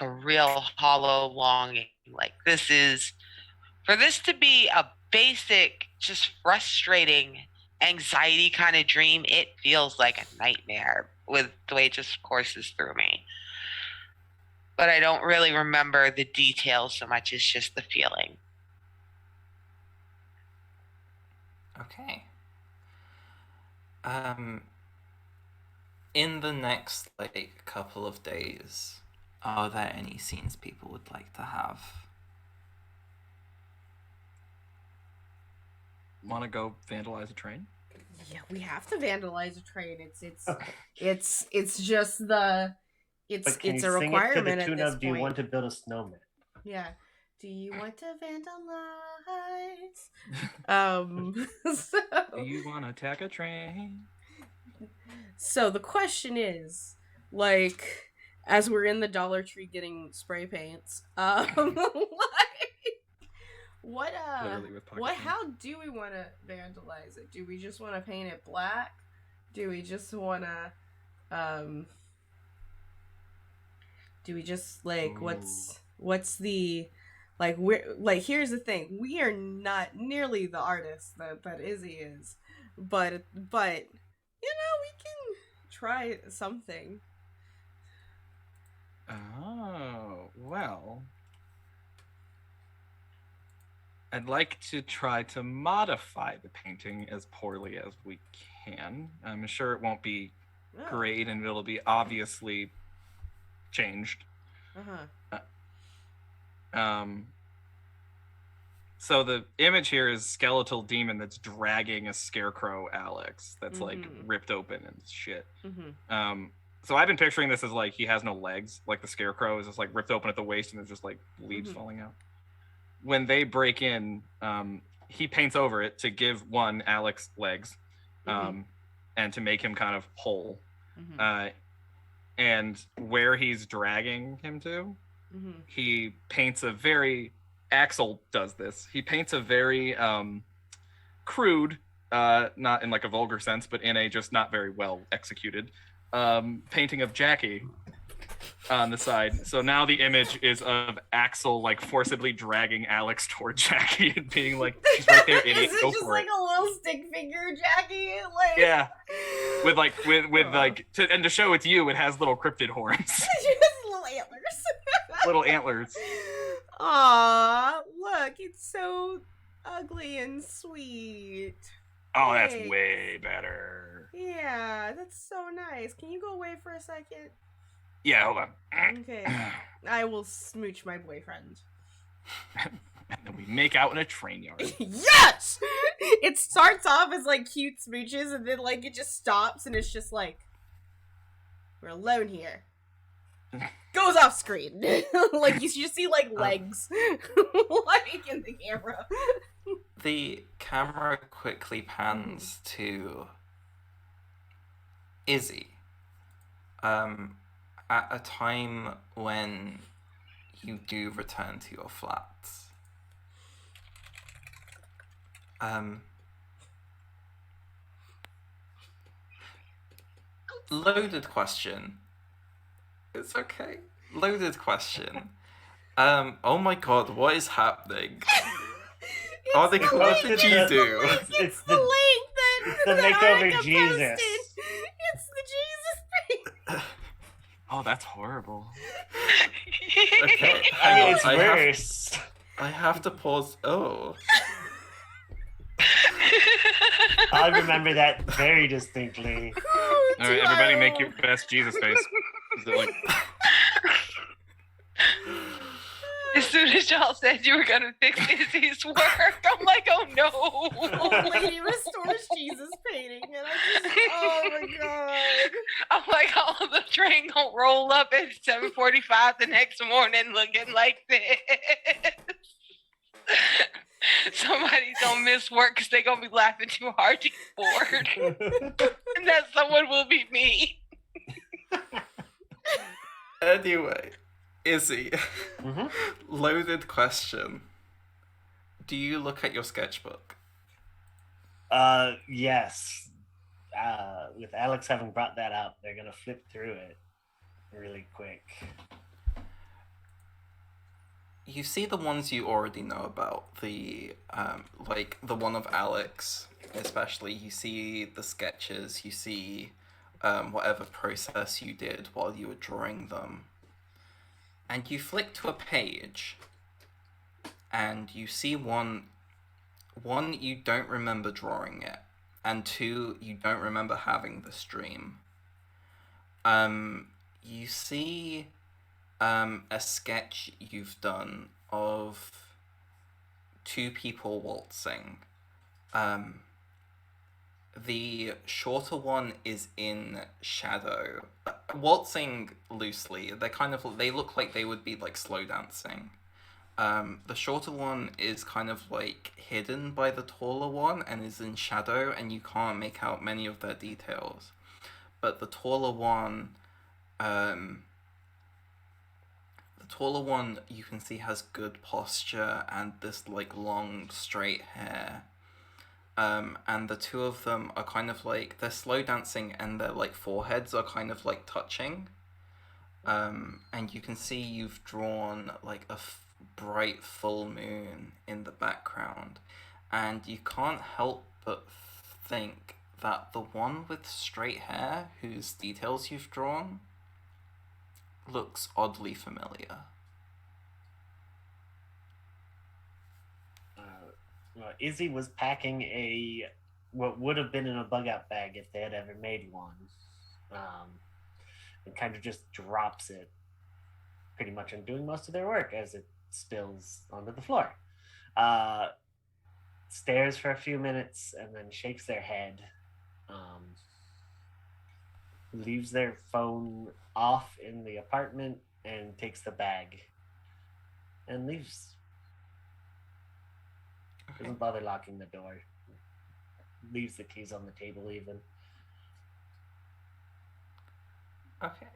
real hollow longing. Like for this to be a basic, just frustrating anxiety kind of dream, it feels like a nightmare with the way it just courses through me. But I don't really remember the details so much as just the feeling. Okay. In the next like couple of days, are there any scenes people would like to have? Want to go vandalize a train? Yeah, we have to vandalize a train. It's just the it's But can it's you a sing requirement it to the at tune this of, do you point. want to build a snowman? Yeah. Do you want to vandalize? So Do you want to attack a train? So the question is, like, as we're in the Dollar Tree getting spray paints, like, Literally with pocket paint. how do we want to vandalize it? Do we just want to paint it black? Do we just want to, do we just like what's the like here's the thing, we are not nearly the artists that Izzy is, but you know, we can try something. Oh, well. I'd like to try to modify the painting as poorly as we can. I'm sure it won't be great and it'll be obviously changed. So the image here is skeletal demon that's dragging a scarecrow Alex that's like ripped open and shit. So I've been picturing this as like he has no legs, like the scarecrow is just like ripped open at the waist and there's just like leaves falling out. When they break in, he paints over it to give one Alex legs, and to make him kind of whole. And where he's dragging him to, he paints a very Axel does this. He paints a very crude, not in like a vulgar sense, but in a just not very well executed painting of Jackie on the side. So now the image is of Axel like forcibly dragging Alex toward Jackie and being like, "She's right there, idiot. Go just for like it." a little stick figure Jackie, like Yeah, with like to show it's you, it has little cryptid horns, just little antlers. little antlers. Aw, look, it's so ugly and sweet. Oh, that's Thanks. way better. Yeah, that's so nice. Can you go away for a second? Yeah, hold on. Okay. I will smooch my boyfriend. And then we make out in a train yard. Yes! It starts off as like cute smooches and then like it just stops and it's just like, we're alone here. Goes off screen. Like you just see like legs like in the camera. The camera quickly pans to Izzy. At a time when you do return to your flats. Loaded question. It's okay. Loaded question. Oh my god, what is happening? What did you do? It's the link the that makeover Erica Jesus. posted. It's the Jesus thing. Oh, that's horrible. Okay, I hang mean, on. it's I worse. have to pause. Oh. I remember that very distinctly. All right, everybody, make your best Jesus face. Is it like? As soon as y'all said you were gonna fix Izzy's work, I'm like, oh no. Old lady restores Jesus painting, and I just, oh my god. I'm like, oh, the train gonna roll up at 7:45 the next morning looking like this. Somebody's gonna miss work because they're gonna be laughing too hard to get bored. And that someone will be me. Anyway, Izzy. Mhm. Loaded question. Do you look at your sketchbook? Yes. With Alex having brought that up, they're gonna flip through it really quick. You see the ones you already know about. The like the one of Alex, especially. You see the sketches. You see whatever process you did while you were drawing them. And you flick to a page, and you see one, you don't remember drawing it, and two, you don't remember having this dream. You see a sketch you've done of two people waltzing. The shorter one is in shadow, waltzing loosely. They look like they would be like slow dancing. The shorter one is kind of like hidden by the taller one and is in shadow, and you can't make out many of their details. But the taller one you can see has good posture and this like long straight hair. And the two of them are kind of like, they're slow dancing and their like foreheads are kind of like touching. And you can see you've drawn like a bright full moon in the background. And you can't help but think that the one with straight hair, whose details you've drawn, looks oddly familiar. Izzy was packing what would have been in a bug out bag if they had ever made one, and kind of just drops it pretty much in doing most of their work as it spills onto the floor. Stares for a few minutes and then shakes their head, leaves their phone off in the apartment and takes the bag and leaves. Doesn't bother locking the door. Leaves the keys on the table even. Okay.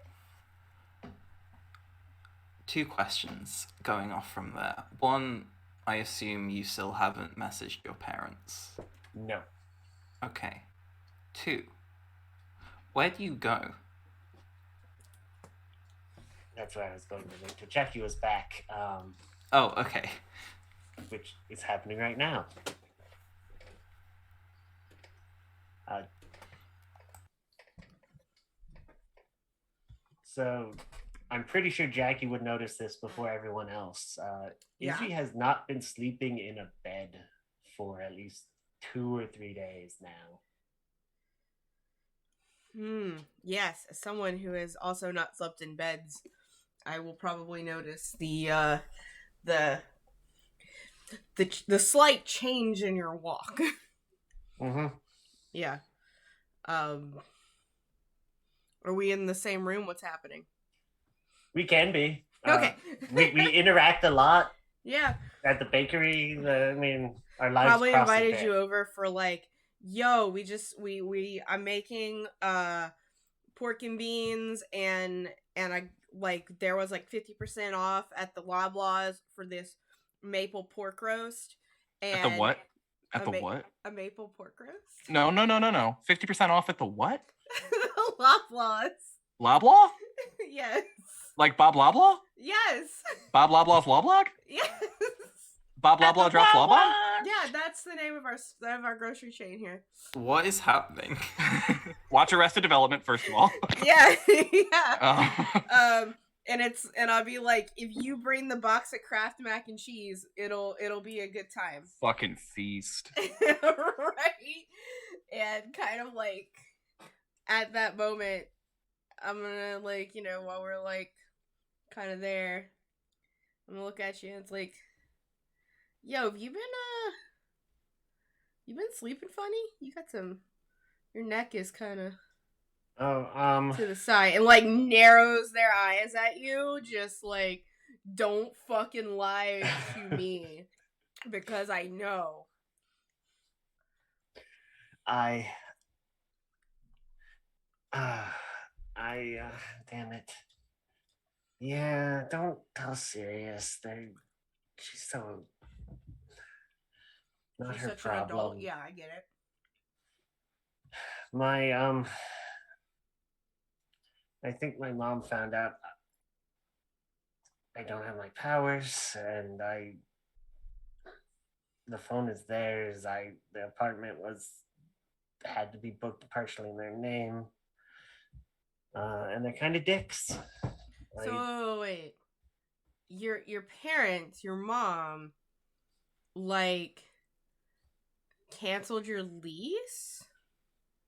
Two questions going off from there. One, I assume you still haven't messaged your parents. No. Okay. Two, where do you go? That's where I was going to check you was back. Oh, okay. Which is happening right now. So I'm pretty sure Jackie would notice this before everyone else. Yeah. Izzy has not been sleeping in a bed for at least 2 or 3 days now. Yes, as someone who has also not slept in beds, I will probably notice the slight change in your walk. Mm-hmm. Yeah. Are we in the same room? What's happening? We can be. Okay. We interact a lot Yeah. at the bakery. Our lives Probably cross a invited bit. you over for like, yo, I'm making pork and beans and I like there was like 50% off at the Loblaws for this maple pork roast. And At the what? At the what? A maple pork roast? No. 50% off at the what? The Loblaws. Loblaw? Yes. Like Bob Loblaw? Yes. Bob Loblaw's Loblog? Yes. Bob Loblaw drops Loblaw? Yeah, that's the name of our grocery chain here. What is happening? Watch Arrested Development, first of all. Yeah. Yeah. And I'll be like, if you bring the box of Kraft mac and cheese, it'll be a good time. Fucking feast. Right? And kind of like at that moment, I'm gonna like, while we're like kind of there, I'm gonna look at you and it's like, yo, have you been sleeping funny? You got your neck is kind of to the side and like narrows their eyes at you, just like, don't fucking lie to me because I know. Damn it. Yeah, don't tell Sirius. She's so not She's her such problem. an adult. Yeah, I get it. I think my mom found out I don't have my powers, and the phone is theirs. The apartment had to be booked partially in their name, and they're kind of dicks. So wait, your parents, your mom, like, canceled your lease?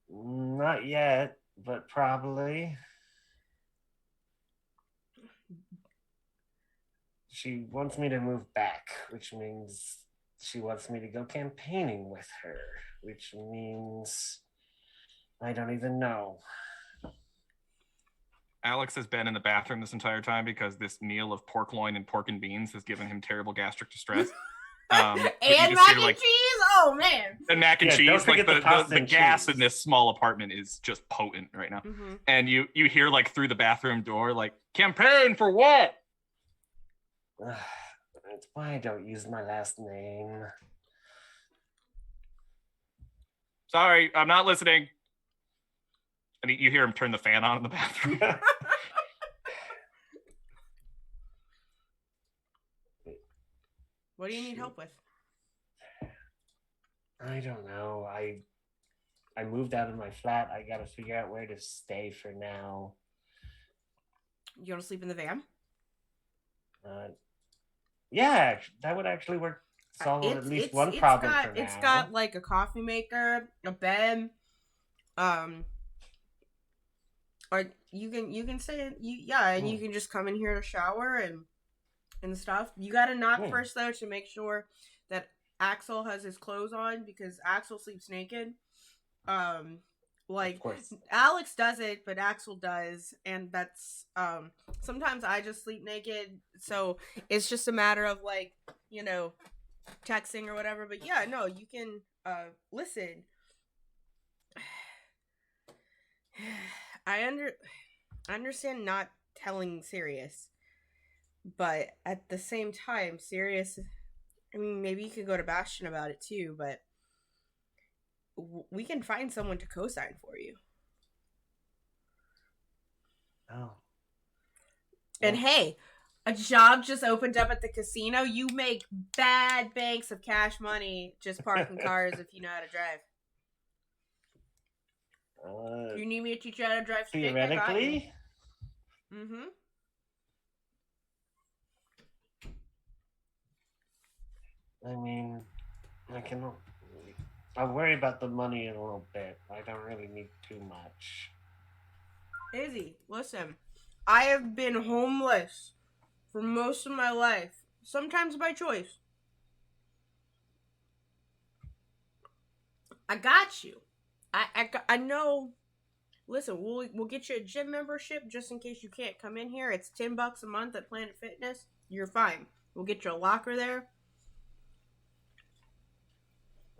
Not yet, but probably. She wants me to move back, which means she wants me to go campaigning with her, which means I don't even know. Alex has been in the bathroom this entire time because this meal of pork loin and pork and beans has given him terrible gastric distress. And mac and cheese? Oh, man. And mac and cheese. Like the gas cheese. in this small apartment is just potent right now. Mm-hmm. And you hear like through the bathroom door, like, campaign for what? That's why I don't use my last name. Sorry, I'm not listening. And you hear him turn the fan on in the bathroom. What do you need help with? I don't know. I moved out of my flat. I gotta figure out where to stay for now. You want to sleep in the van? Yeah, that would actually work. Solve at least one problem for now. It's got like a coffee maker, a bed, or you can stay and you can just come in here to shower and stuff. You gotta knock first though to make sure that Axel has his clothes on, because Axel sleeps naked. Like Alex does it, but Axel does, and that's sometimes I just sleep naked, so it's just a matter of like, texting or whatever. But yeah, no, you can listen. I understand not telling Sirius, but at the same time, Sirius, I mean, maybe you could go to Bastion about it too, but we can find someone to co-sign for you. Oh. And hey, a job just opened up at the casino. You make bad banks of cash money just parking cars if you know how to drive. You need me to teach you how to drive stick? Theoretically? Mm-hmm. I mean, I I'll worry about the money in a little bit. I don't really need too much. Izzy, listen. I have been homeless for most of my life, sometimes by choice. I got you. I know. Listen, we'll get you a gym membership just in case you can't come in here. It's $10 a month at Planet Fitness. You're fine. We'll get you a locker there.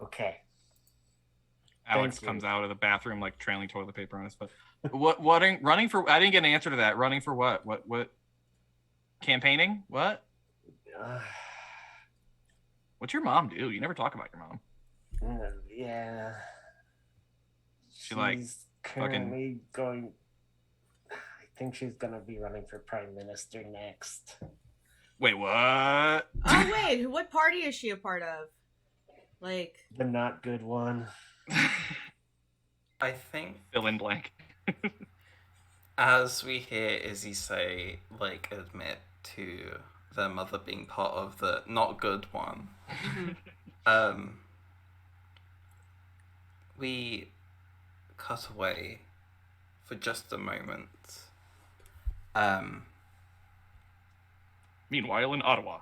Okay. Alex Thank comes you. out of the bathroom like trailing toilet paper on his foot. Running for? I didn't get an answer to that. Running for what? What? Campaigning? What? What's your mom do? You never talk about your mom. Yeah. She like currently going. I think she's gonna be running for prime minister next. Wait, what? Oh wait, what party is she a part of? Like the not good one. I think Fill in blank. as we hear Izzy say, like, admit to their mother being part of the not good one, we cut away for just a moment. Meanwhile, in Ottawa.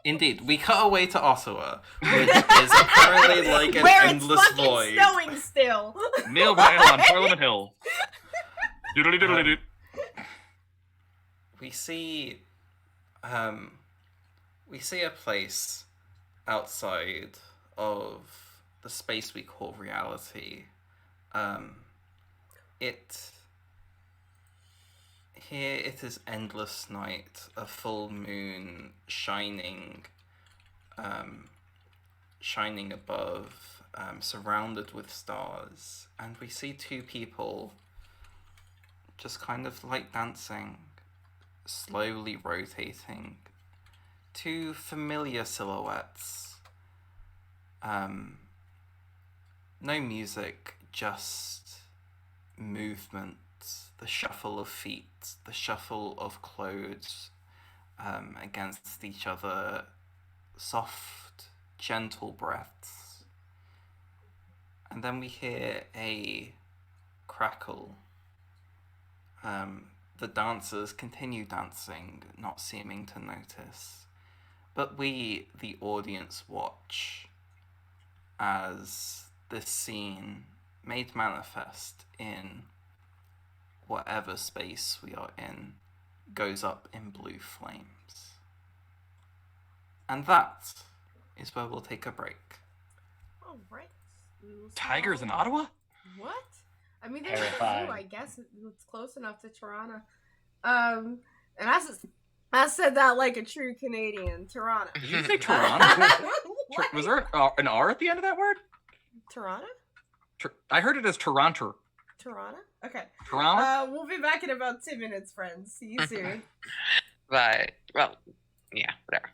Indeed, we cut away to Ottawa, which is apparently like an where endless it's fucking void. snowing still. Meanwhile on Parliament Hill. Doodly doodly doo. We see a place outside of the space we call reality. Here it is endless night, a full moon shining above, surrounded with stars, and we see two people just kind of like dancing, slowly rotating. Two familiar silhouettes. No music, just movement, the shuffle of feet, the shuffle of clothes against each other, soft, gentle breaths. And then we hear a crackle. The dancers continue dancing, not seeming to notice. But we, the audience, watch as this scene, made manifest in whatever space we are in, goes up in blue flames. And that is where we'll take a break. All right. Tigers in Ottawa? What? I mean, there's a zoo, I guess. It's close enough to Toronto. And I said that like a true Canadian. Toronto. Did you say Toronto? Was there an R at the end of that word? Toronto? I heard it as Toronto. Toronto? Okay. Toronto? We'll be back in about 2 minutes, friends. See you soon. But, well, yeah, whatever.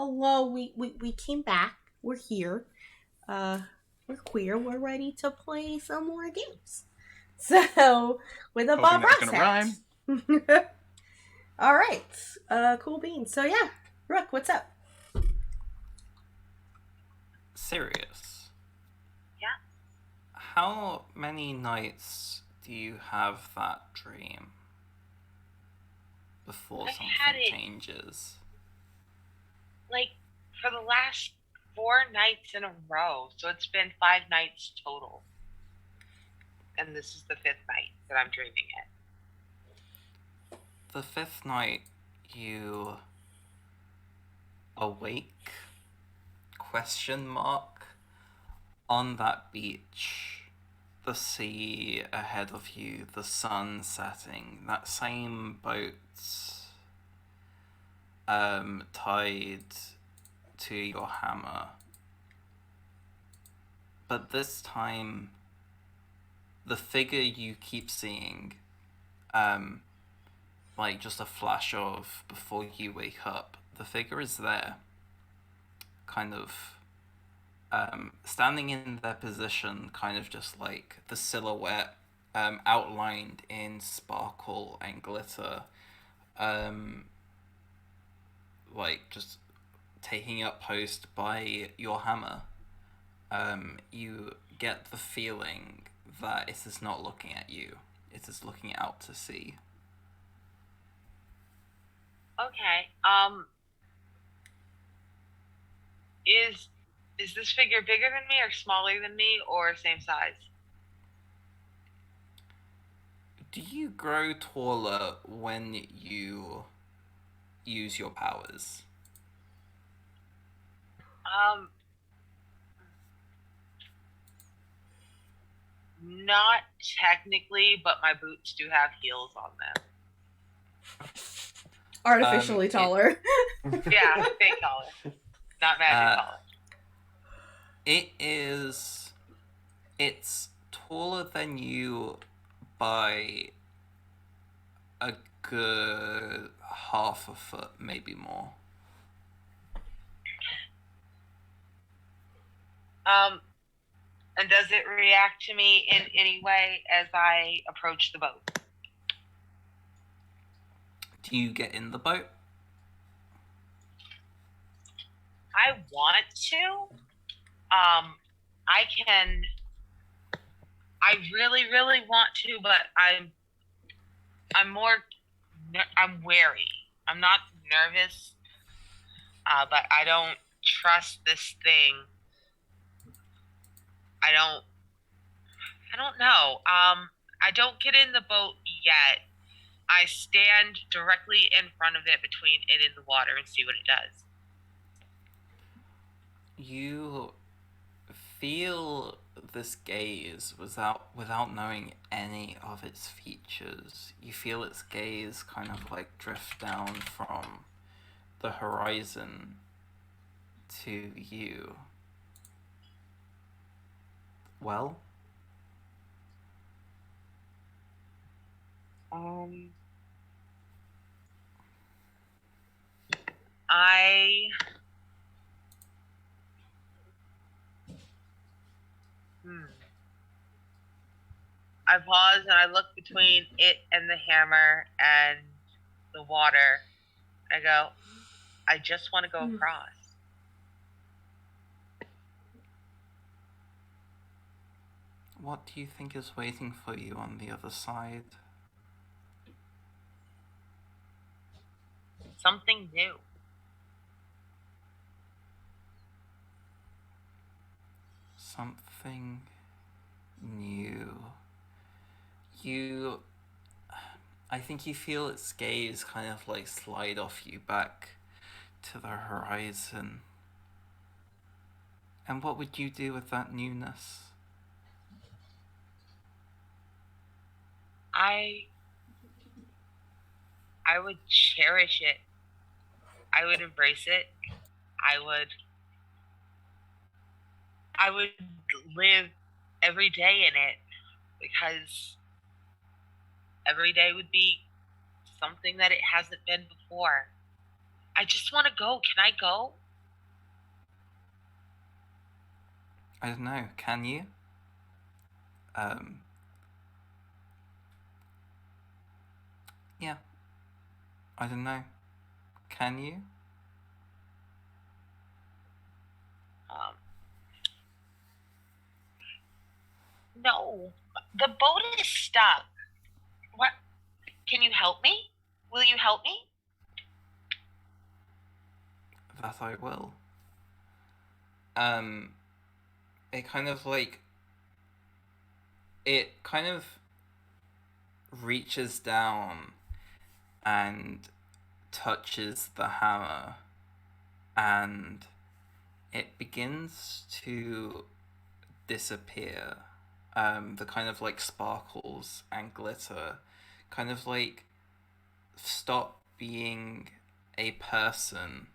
hello, we came back. We're here. We're queer. We're ready to play some more games. So, with a Hoping Bob that was Ross gonna hat. All right. Cool beans. So yeah, Rook, what's up? Serious. Yeah. How many nights do you have that dream before I've something had it- changes? Like, for the last 4 nights in a row. So it's been 5 nights total. And this is the 5th night that I'm dreaming it. The 5th night, you awake? Question mark. On that beach, the sea ahead of you, the sun setting, that same boat tied to your hammer. But this time, the figure you keep seeing, like just a flash of before you wake up, the figure is there, kind of standing in their position, kind of just like the silhouette outlined in sparkle and glitter, like just taking up post by your hammer. You get the feeling that it is not looking at you, it is looking out to sea. Okay. Is this figure bigger than me or smaller than me or same size? Do you grow taller when you use your powers? Not technically, but my boots do have heels on them. Artificially taller. Yeah, fake taller. Not magic taller. It's taller than you by a good half a foot, maybe more. And does it react to me in any way as I approach the boat? Do you get in the boat? I want to. I really, really want to, but I'm wary. I'm not nervous, but I don't trust this thing. I don't know. I don't get in the boat yet. I stand directly in front of it between it and the water and see what it does. You feel this gaze without knowing any of its features. You feel its gaze kind of like drift down from the horizon to you. Well? I pause and I look between it and the hammer and the water. I go, I just want to go across. What do you think is waiting for you on the other side? Something new. Something new. I think you feel its gaze kind of like slide off you back to the horizon. And what would you do with that newness? I would cherish it. I would embrace it. I would live every day in it because every day would be something that it hasn't been before. I just want to go. Can I go? I don't know. Can you? Yeah. I don't know. Can you? No. The boat is stuck. What? Can you help me? Will you help me? That I will. It kind of like... It kind of reaches down and touches the hammer, and it begins to disappear. The kind of like sparkles and glitter kind of like stop being a person.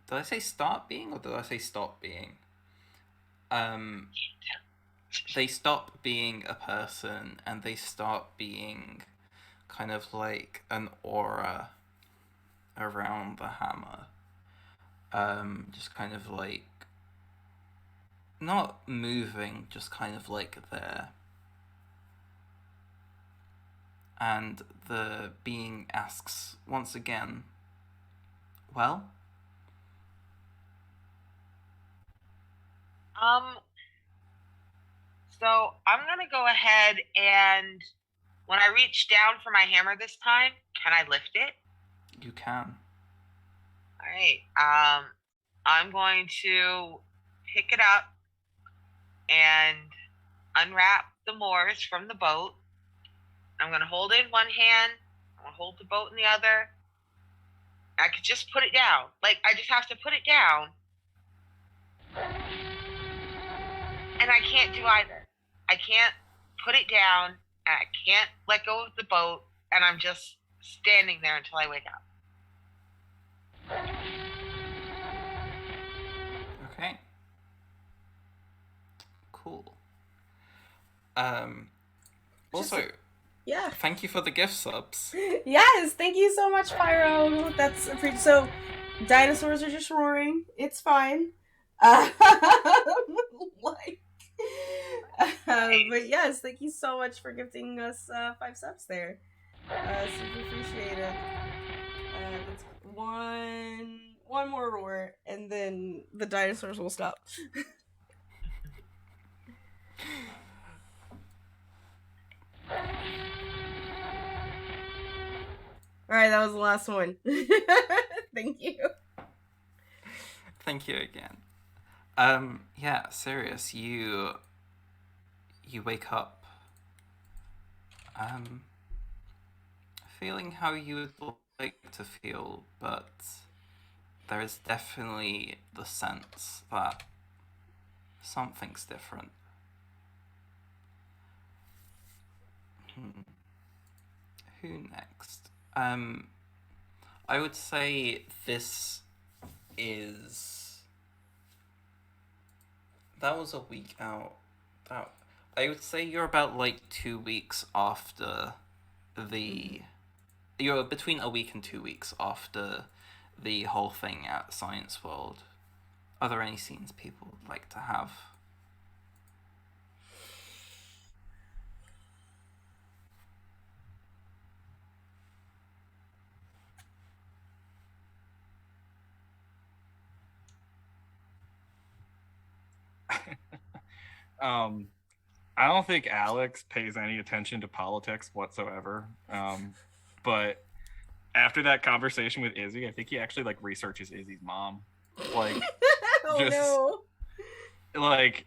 Did I say start being or did I say stop being? They stop being a person and they start being kind of like an aura around the hammer. Just kind of like not moving, just kind of like there. And the being asks once again, well? So I'm gonna go ahead and when I reach down for my hammer this time, can I lift it? You can. Alright. I'm going to pick it up and unwrap the moors from the boat. I'm gonna hold it in one hand. I'm gonna hold the boat in the other. I could just put it down. Like, I just have to put it down. And I can't do either. I can't put it down, and I can't let go of the boat, and I'm just standing there until I wake up. Okay. Cool. Also, Yeah. thank you for the gift subs. Yes, thank you so much, Pyro. That's so. Dinosaurs are just roaring. It's fine. But yes, thank you so much for gifting us 5 subs there. Super appreciate it. That's one more roar, and then the dinosaurs will stop. Alright, that was the last one. Thank you. Thank you again. Yeah, Sirius, you wake up, feeling how you would like to feel, but there is definitely the sense that something's different. Who next? I would say this is... That was a week out. I would say you're about like 2 weeks after the... You're between a week and 2 weeks after the whole thing at Science World. Are there any scenes people would like to have? I don't think Alex pays any attention to politics whatsoever. But after that conversation with Izzy, I think he actually like researches Izzy's mom. Like, oh just no. like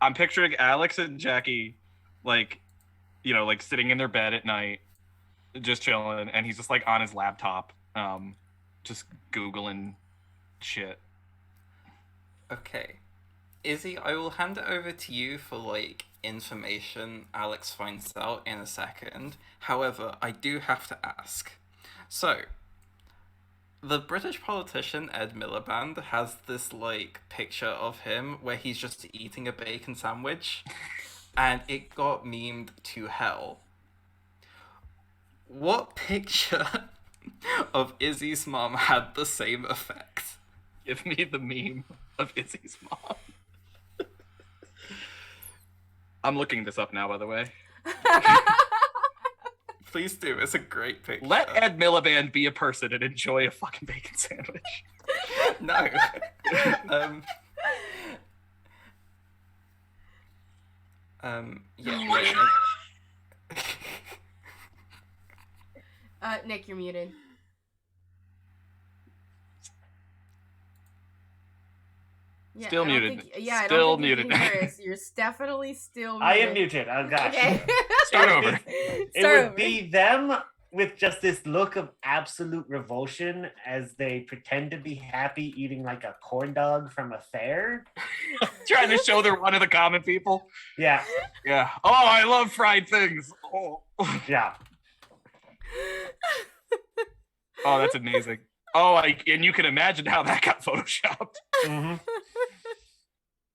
I'm picturing Alex and Jackie, like, you know, like sitting in their bed at night, just chilling, and he's just like on his laptop, just Googling shit. Okay. Izzy, I will hand it over to you for, like, information Alex finds out in a second. However, I do have to ask. So, the British politician Ed Miliband has this, like, picture of him where he's just eating a bacon sandwich, and it got memed to hell. What picture of Izzy's mom had the same effect? Give me the meme of Izzy's mom. I'm looking this up now, by the way. Please do. It's a great picture. Let Ed Miliband be a person and enjoy a fucking bacon sandwich. No. Yeah. Nick, you're muted. Yeah, Still I don't muted. think- yeah, I Still don't think you muted. can hear us. You're definitely still muted. I am muted. Oh gosh. Okay. Start over. It Start would over. be them with just this look of absolute revulsion as they pretend to be happy eating like a corn dog from a fair. Trying to show they're one of the common people. Yeah, Yeah. Oh, I love fried things. Oh, yeah. oh that's amazing. Oh, and you can imagine how that got photoshopped. hmm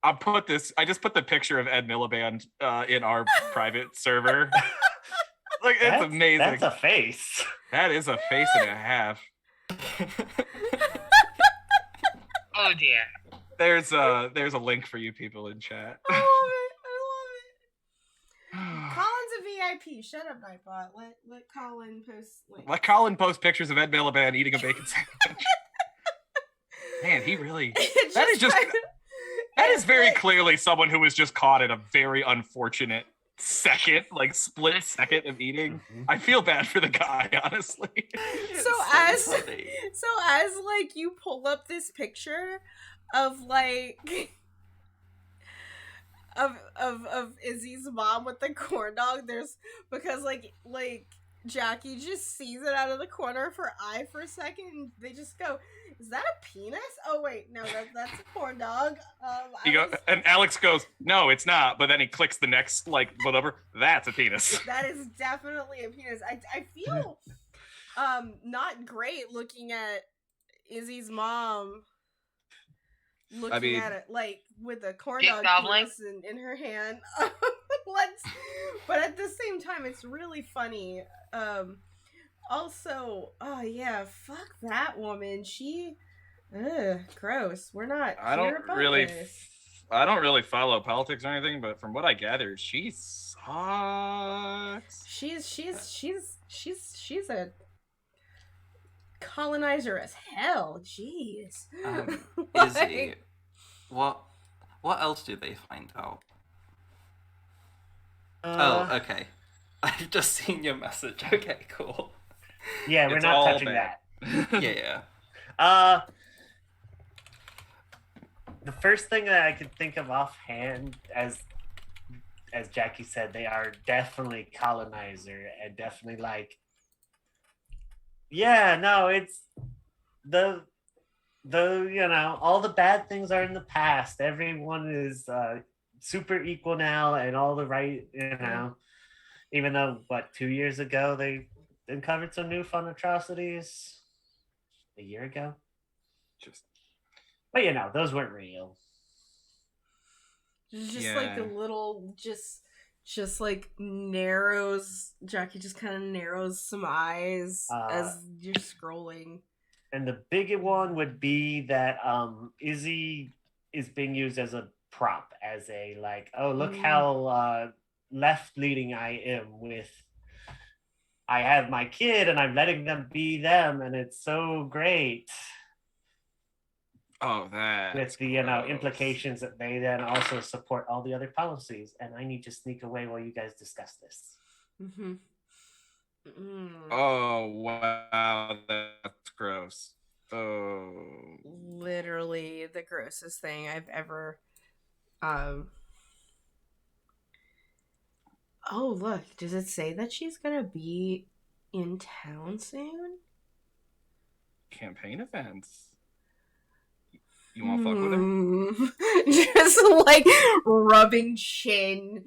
I just put the picture of Ed Miliband in our private server. Like, it's amazing. That's a face. That is a face and a half. Oh dear. There's a link for you people in chat. I love it. Colin's a VIP. Shut up, Nightbot. Let Colin post links. Let Colin post pictures of Ed Miliband eating a bacon sandwich. Man, he really. That is very clearly someone who was just caught in a very unfortunate second, like split second of eating. I feel bad for the guy, honestly. So as like you pull up this picture of like of Izzy's mom with the corn dog, there's because like Jackie just sees it out of the corner of her eye for a second and they just go, is that a penis? Oh wait, no, that's a corn dog. And Alex goes, no, it's not. But then he clicks the next, like, whatever. That's a penis. That is definitely a penis. I feel not great looking at Izzy's mom looking at it like with a corn dog penis in her hand. But at the same time, it's really funny. Also, oh yeah, fuck that woman. She, gross. We're not. I don't really follow politics or anything, but from what I gather, she sucks. She's a colonizer as hell. Jeez. Izzy, what else do they find out? Oh, okay. I've just seen your message. Okay, cool. Yeah, we're It's not all touching bad. that. Yeah. The first thing that I could think of offhand, as Jackie said, they are definitely colonizer and definitely like, yeah, no, it's the all the bad things are in the past. Everyone is super equal now, and all the right, even though 2 years ago they uncovered some new fun atrocities a year ago. But those weren't real. Just like the little, just like narrows. Jackie just kind of narrows some eyes as you're scrolling. And the big one would be that Izzy is being used as a prop, as a like, oh, look how left leaning I am with. I have my kid and I'm letting them be them, and it's so great. Oh, that. With the implications that they then also support all the other policies, and I need to sneak away while you guys discuss this. Mm-hmm. Oh wow, that's gross. Oh. Literally the grossest thing I've ever. Oh look, does it say that she's gonna be in town soon? Campaign events. You want to fuck with her? Just like rubbing chin,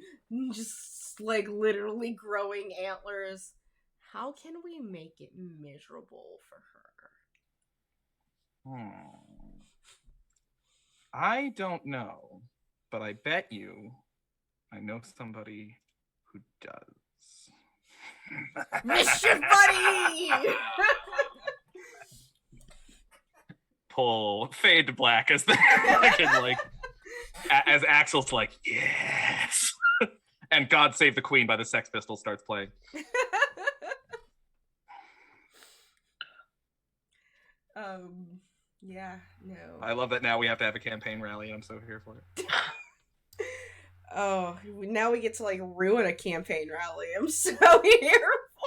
just like literally growing antlers. How can we make it miserable for her? I don't know, but I bet you I know somebody who does. Mischief Buddy! Pull fade to black as the as Axel's like, yes. and God Save the Queen by the Sex Pistols starts playing. Yeah, no. I love that now we have to have a campaign rally. I'm so here for it. Oh, now we get to like ruin a campaign rally. I'm so here for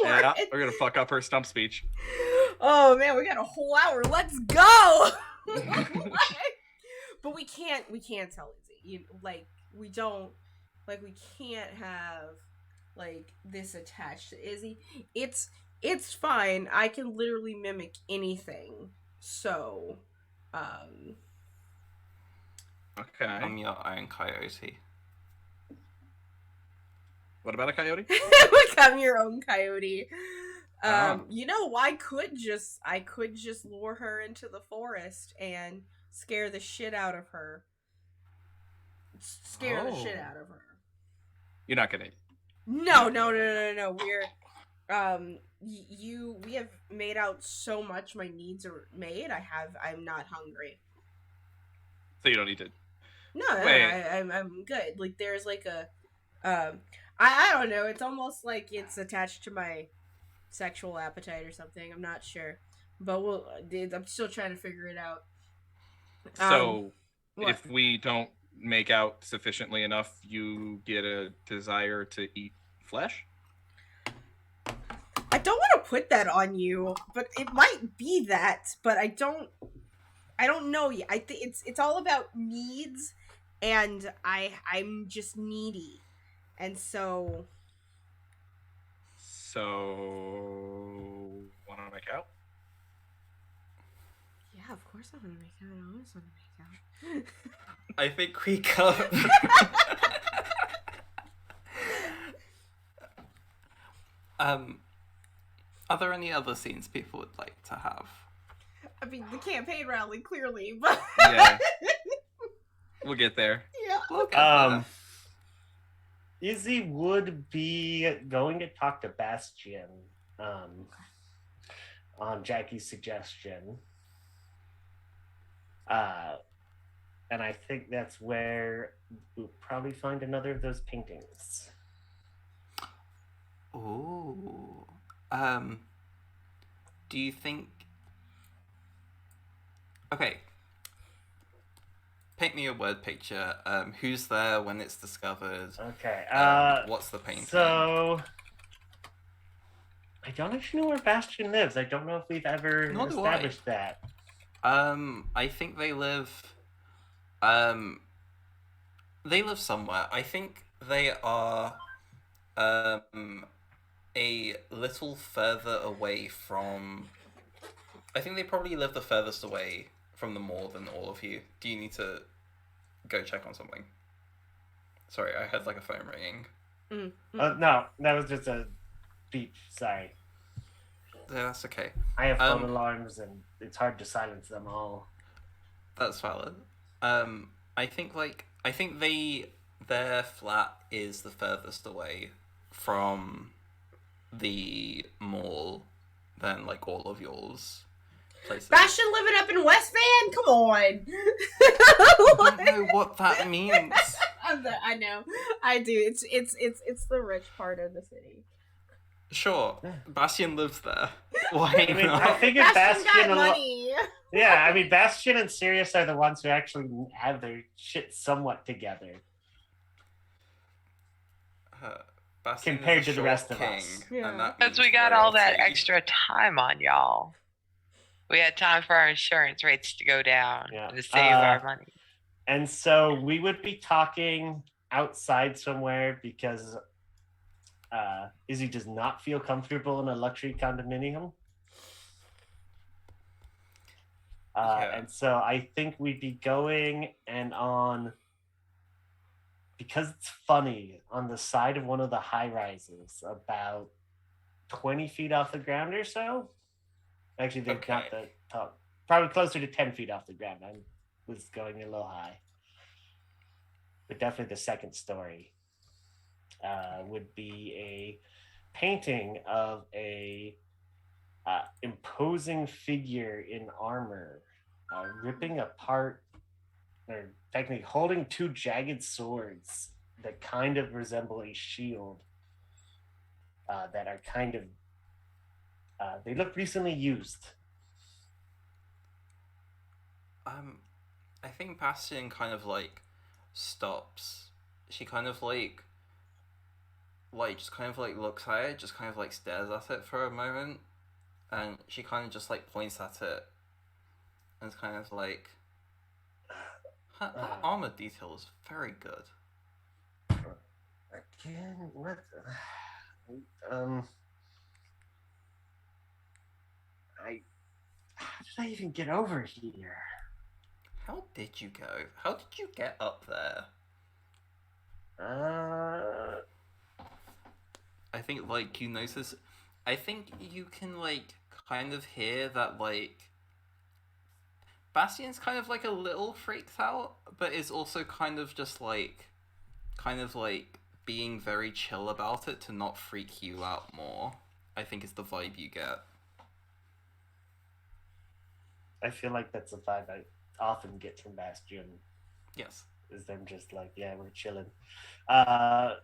Yeah, it. we're gonna fuck up her stump speech. Oh man, we got a whole hour. Let's go. But we can't tell Izzy. We don't we can't have like this attached to Izzy. It's fine. I can literally mimic anything. So, Okay. I'm your own coyote. What about a coyote? become your own coyote. Oh. You know, I could just lure her into the forest and scare the shit out of her. Scare the shit out of her. You're not gonna. No. We're we have made out so much. My needs are made. I'm not hungry. So you don't need to. No, Wait. I'm good. Like there's like a I don't know. It's almost like it's attached to my sexual appetite or something. I'm not sure, but I'm still trying to figure it out. So What? if we don't make out sufficiently enough, you get a desire to eat flesh? I don't want to put that on you, but it might be that. But I don't know yet. I think it's all about needs, and I'm just needy, and so. So, want to make out? Yeah, of course I want to make out. I always want to make out. I think we got. Are there any other scenes people would like to have? I mean, the campaign rally, clearly, but... Yeah. We'll get there. Yeah. We'll get there. Izzy would be going to talk to Bastion on Jackie's suggestion. And I think that's where we'll probably find another of those paintings. Ooh. Do you think... Okay. Paint me a word picture. Who's there when it's discovered? Okay. What's the painting? So... I don't actually know where Bastion lives. I don't know if we've ever Nor do established that. I think they live... They live somewhere. I think they are... a little further away from... I think they probably live the furthest away from the mall than all of you. Do you need to go check on something? Sorry, I heard like a phone ringing. No, that was just a beep. Sorry. Yeah, that's okay. I have phone alarms and it's hard to silence them all. That's valid. I think their flat is the furthest away from the mall than like all of yours places. Bastion living up in West Van? Come on. I don't know what that means. I know. I do. It's the rich part of the city. Sure, Bastion lives there. Why I mean, not? I figured Bastion's Bastion got money. Yeah, I mean, Bastion and Sirius are the ones who actually have their shit somewhat together. Bastion Compared is a to the short rest of king, us. Yeah. and that Because means we got all that royalty. extra time on y'all. We had time for our insurance rates to go down and to save our money. And so we would be talking outside somewhere because Izzy does not feel comfortable in a luxury condominium. And so I think we'd be going and on, because it's funny, on the side of one of the high rises, about 20 feet off the ground or so. Actually, they're not the top, probably closer to 10 feet off the ground. I was going a little high. But definitely the second story would be a painting of a imposing figure in armor, ripping apart, or technically holding two jagged swords that kind of resemble a shield that are kind of they look recently used. I think Bastion kind of like stops. She kind of like just kind of like looks at it, just kind of like stares at it for a moment, and she kind of just like points at it, and it's kind of like, that armor detail is very good. Again, what? How did I even get over here? How did you go? How did you get up there? I think like you notice. I think you can like kind of hear that like Bastion's kind of like a little freaked out, but is also kind of just like being very chill about it to not freak you out more. I think is the vibe you get. I feel like that's a vibe I often get from Bastion. Yes. Is them just like, yeah, we're chilling. I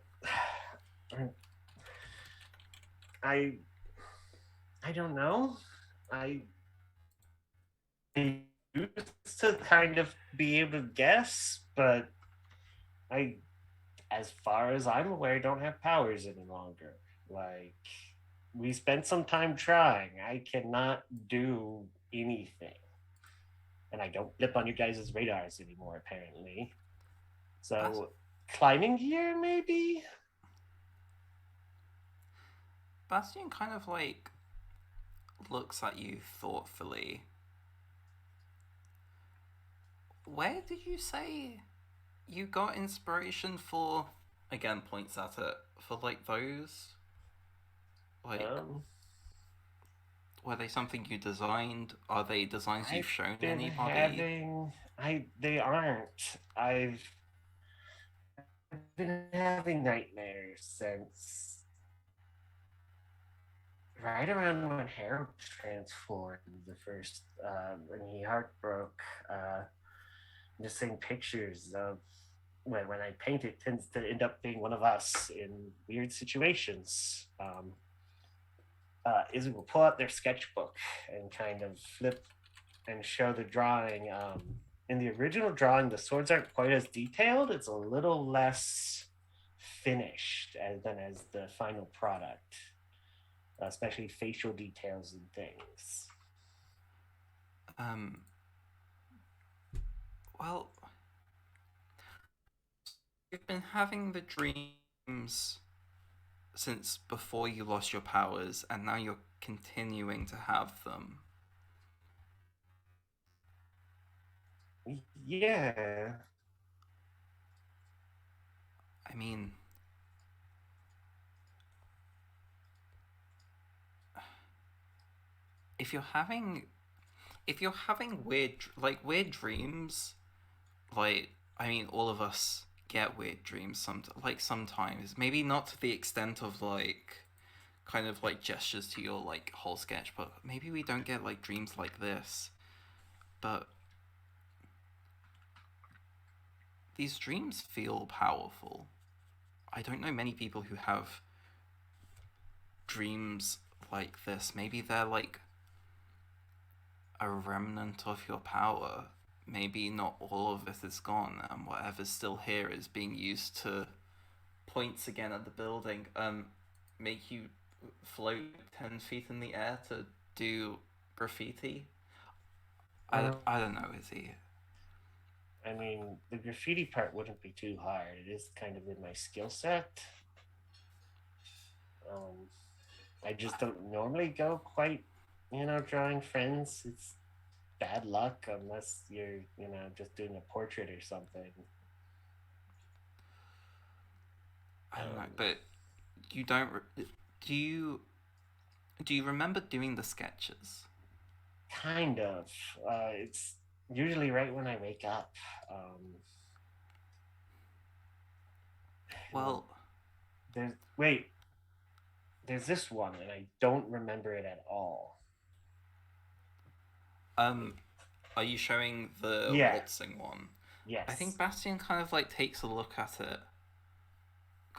don't know. I used to kind of be able to guess, but I, as far as I'm aware, don't have powers any longer. Like, we spent some time trying. I cannot do anything. And I don't flip on you guys' radars anymore, apparently. So, climbing gear, maybe? Bastion kind of like looks at you thoughtfully. Where did you say you got inspiration for? Again, points at it, for like those. Like, were they something you designed? Are they designs you've shown anybody? They aren't. I've been having nightmares since right around when Harold transformed the first, when he heartbroke. Just seeing pictures of when I paint it tends to end up being one of us in weird situations. Izzy will pull out their sketchbook and kind of flip and show the drawing. In the original drawing, the swords aren't quite as detailed. It's a little less finished than as the final product, especially facial details and things. Well, you've been having the dreams since before you lost your powers, and now you're continuing to have them. Yeah. I mean, if you're having weird dreams, like, I mean, all of us get weird dreams sometimes. Maybe not to the extent of like kind of like gestures to your like whole sketchbook. Maybe we don't get like dreams like this, but these dreams feel powerful. I don't know many people who have dreams like this. Maybe they're like a remnant of your power. Maybe not all of it is gone, and whatever's still here is being used to points again at the building. Make you float 10 feet in the air to do graffiti. I don't know, is he? I mean, the graffiti part wouldn't be too hard. It is kind of in my skill set. I just don't normally go quite, drawing friends. It's bad luck unless you're, just doing a portrait or something. I don't know, but you don't. Do you remember doing the sketches? Kind of. It's usually right when I wake up. Well, there's this one, and I don't remember it at all. Are you showing the waltzing one? Yes. I think Bastion kind of like takes a look at it,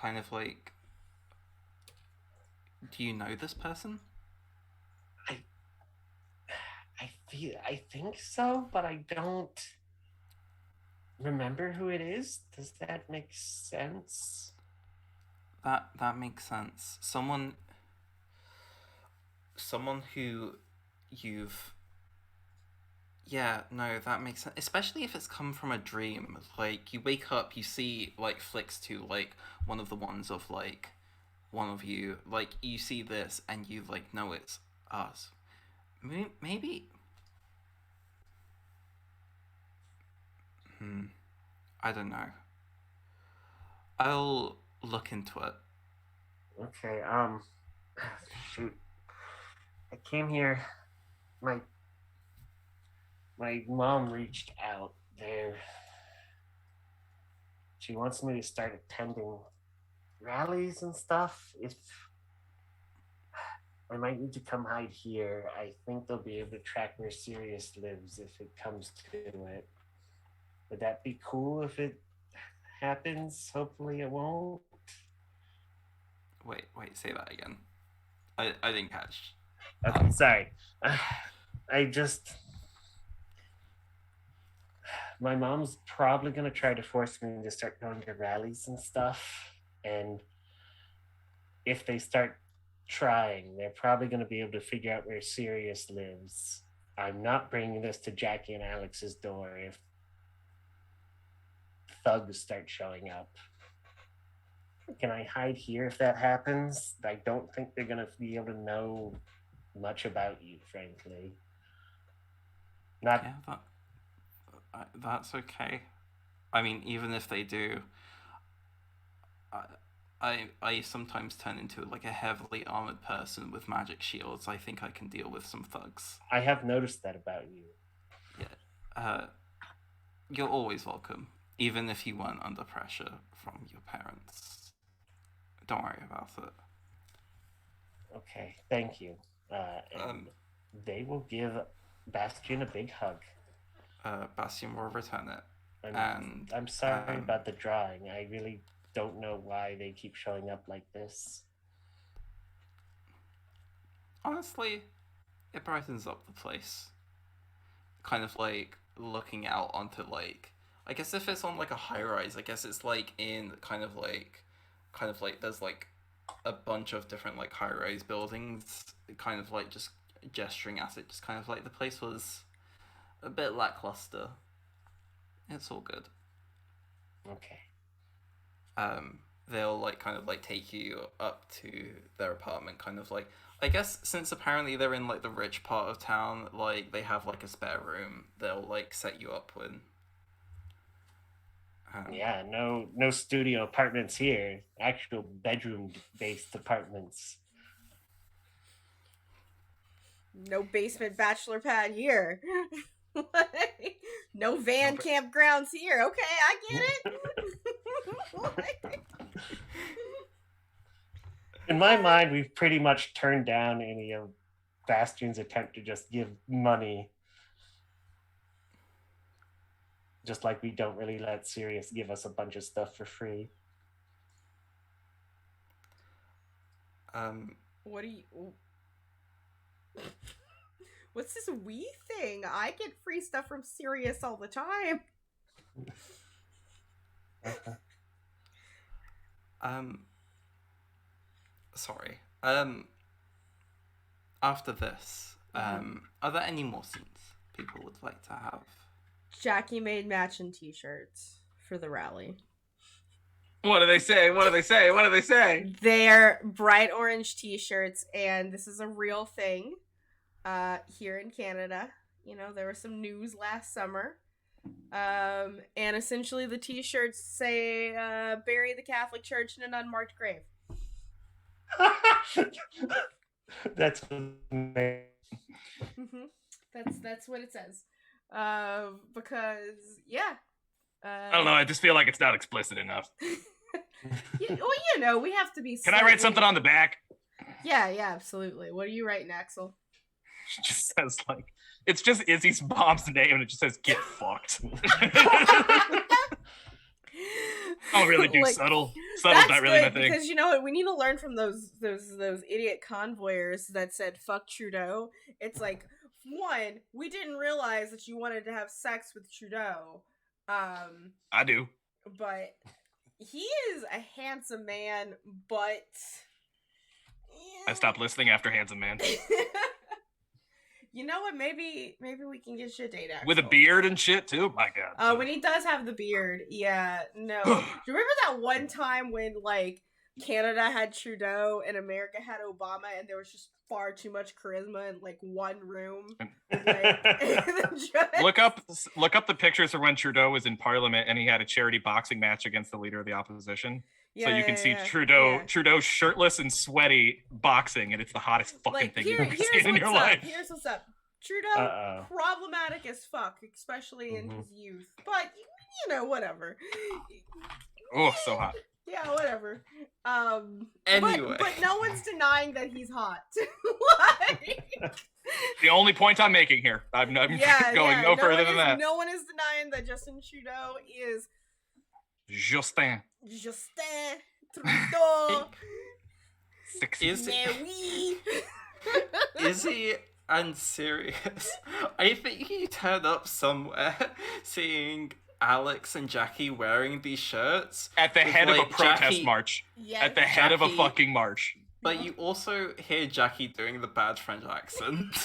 kind of like, do you know this person? I think so, but I don't remember who it is. Does that make sense? That makes sense. Someone who you've yeah, no, that makes sense. Especially if it's come from a dream. Like you wake up, you see like flicks to like one of the ones of like one of you, like you see this and you like know it's us. Maybe I don't know. I'll look into it. Okay, shoot. I came here. My mom reached out there. She wants me to start attending rallies and stuff. If I might need to come hide here, I think they'll be able to track where Sirius lives if it comes to it. Would that be cool if it happens? Hopefully it won't. Wait, say that again. I didn't catch. Okay, sorry. My mom's probably going to try to force me to start going to rallies and stuff. And if they start trying, they're probably going to be able to figure out where Sirius lives. I'm not bringing this to Jackie and Alex's door if thugs start showing up. Can I hide here if that happens? I don't think they're going to be able to know much about you, frankly. Not. Yeah, that's okay. I mean, even if they do, I sometimes turn into like a heavily armored person with magic shields. I think I can deal with some thugs. I have noticed that about you. Yeah. You're always welcome, even if you weren't under pressure from your parents. Don't worry about it. Okay, thank you. They will give Bastion a big hug. Bastion will return it. And I'm sorry about the drawing. I really don't know why they keep showing up like this. Honestly, it brightens up the place. Kind of like looking out onto like, I guess if it's on like a high rise, I guess it's like in kind of like there's like a bunch of different like high rise buildings, kind of like just gesturing at it, just kind of like the place was a bit lackluster. It's all good. Okay. They'll like kind of like take you up to their apartment, kind of like, I guess since apparently they're in like the rich part of town, like they have like a spare room, they'll like set you up with. Yeah, no studio apartments here. Actual bedroom-based apartments. No basement bachelor pad here. No van campgrounds here. Okay, I get it. In my mind, we've pretty much turned down any of Bastion's attempt to just give money. Just like we don't really let Sirius give us a bunch of stuff for free. What do you... What's this we thing? I get free stuff from Sirius all the time. Sorry. After this, are there any more scenes people would like to have? Jackie made matching t-shirts for the rally. What do they say? What do they say? What do they say? They're bright orange t-shirts, and this is a real thing here in Canada. You know, there was some news last summer. And essentially the t-shirts say, bury the Catholic Church in an unmarked grave. That's That's what it says. Because yeah. I don't know. I just feel like it's not explicit enough. Yeah, well, you know, we have to be. Can I write something on the back? Yeah, absolutely. What are you writing, Axel? It just says like, it's just Izzy's mom's name, and it just says "get fucked." I don't really do Like, subtle. Subtle's not really my thing. because you know what? We need to learn from those idiot convoyers that said "fuck Trudeau." It's like, one, we didn't realize that you wanted to have sex with Trudeau, I do. but he is a handsome man. But I stopped listening after Handsome Man. You know what? Maybe we can get shit date Axel. With a beard and shit too. My God. When he does have the beard, yeah. No, do you remember that one time when like Canada had Trudeau and America had Obama, and there was just far too much charisma in like one room? Look up the pictures of when Trudeau was in Parliament and he had a charity boxing match against the leader of the opposition. So you can see Trudeau shirtless and sweaty boxing, and it's the hottest fucking thing you've ever seen in your life. Here's what's up. Trudeau, problematic as fuck, especially in his youth. But, you know, whatever. Oh, so hot. Yeah, whatever. Anyway. But no one's denying that he's hot. Like, the only point I'm making here. I'm going no further than that. No one is denying that Justin Trudeau is... Justin Trudeau. Is he and serious? I think he turned up somewhere seeing Alex and Jackie wearing these shirts at the head of a protest march. Yes. At the head of a fucking march. But you also hear Jackie doing the bad French accent.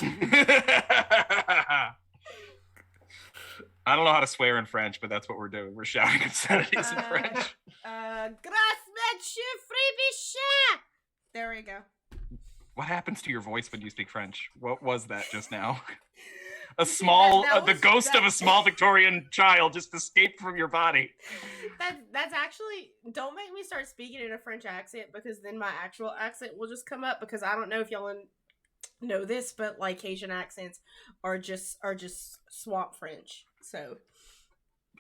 I don't know how to swear in French, but that's what we're doing. We're shouting obscenities in French. There we go. What happens to your voice when you speak French? What was that just now? The ghost of a small Victorian child just escaped from your body. That's actually, don't make me start speaking in a French accent, because then my actual accent will just come up, because I don't know if y'all know this, but like Cajun accents are just swamp French. So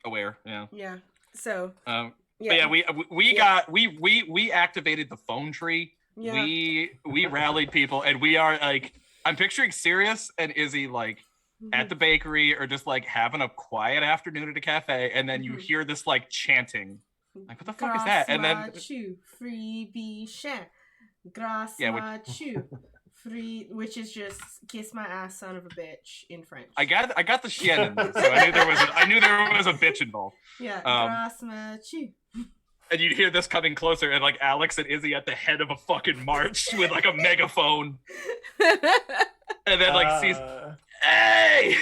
aware, yeah. Yeah. So yeah. But yeah, we activated the phone tree. Yeah. We rallied people, and we are like, I'm picturing Sirius and Izzy like at the bakery, or just like having a quiet afternoon at a cafe, and then you hear this like chanting. Like, what the fuck is that? And then freebie share. Grâce machu. Free, which is just kiss my ass, son of a bitch in French. I got the chien in there, so I knew there was a bitch involved. Yeah, grâce machu. And you'd hear this coming closer, and like Alex and Izzy at the head of a fucking march with like a megaphone. And then like sees, hey!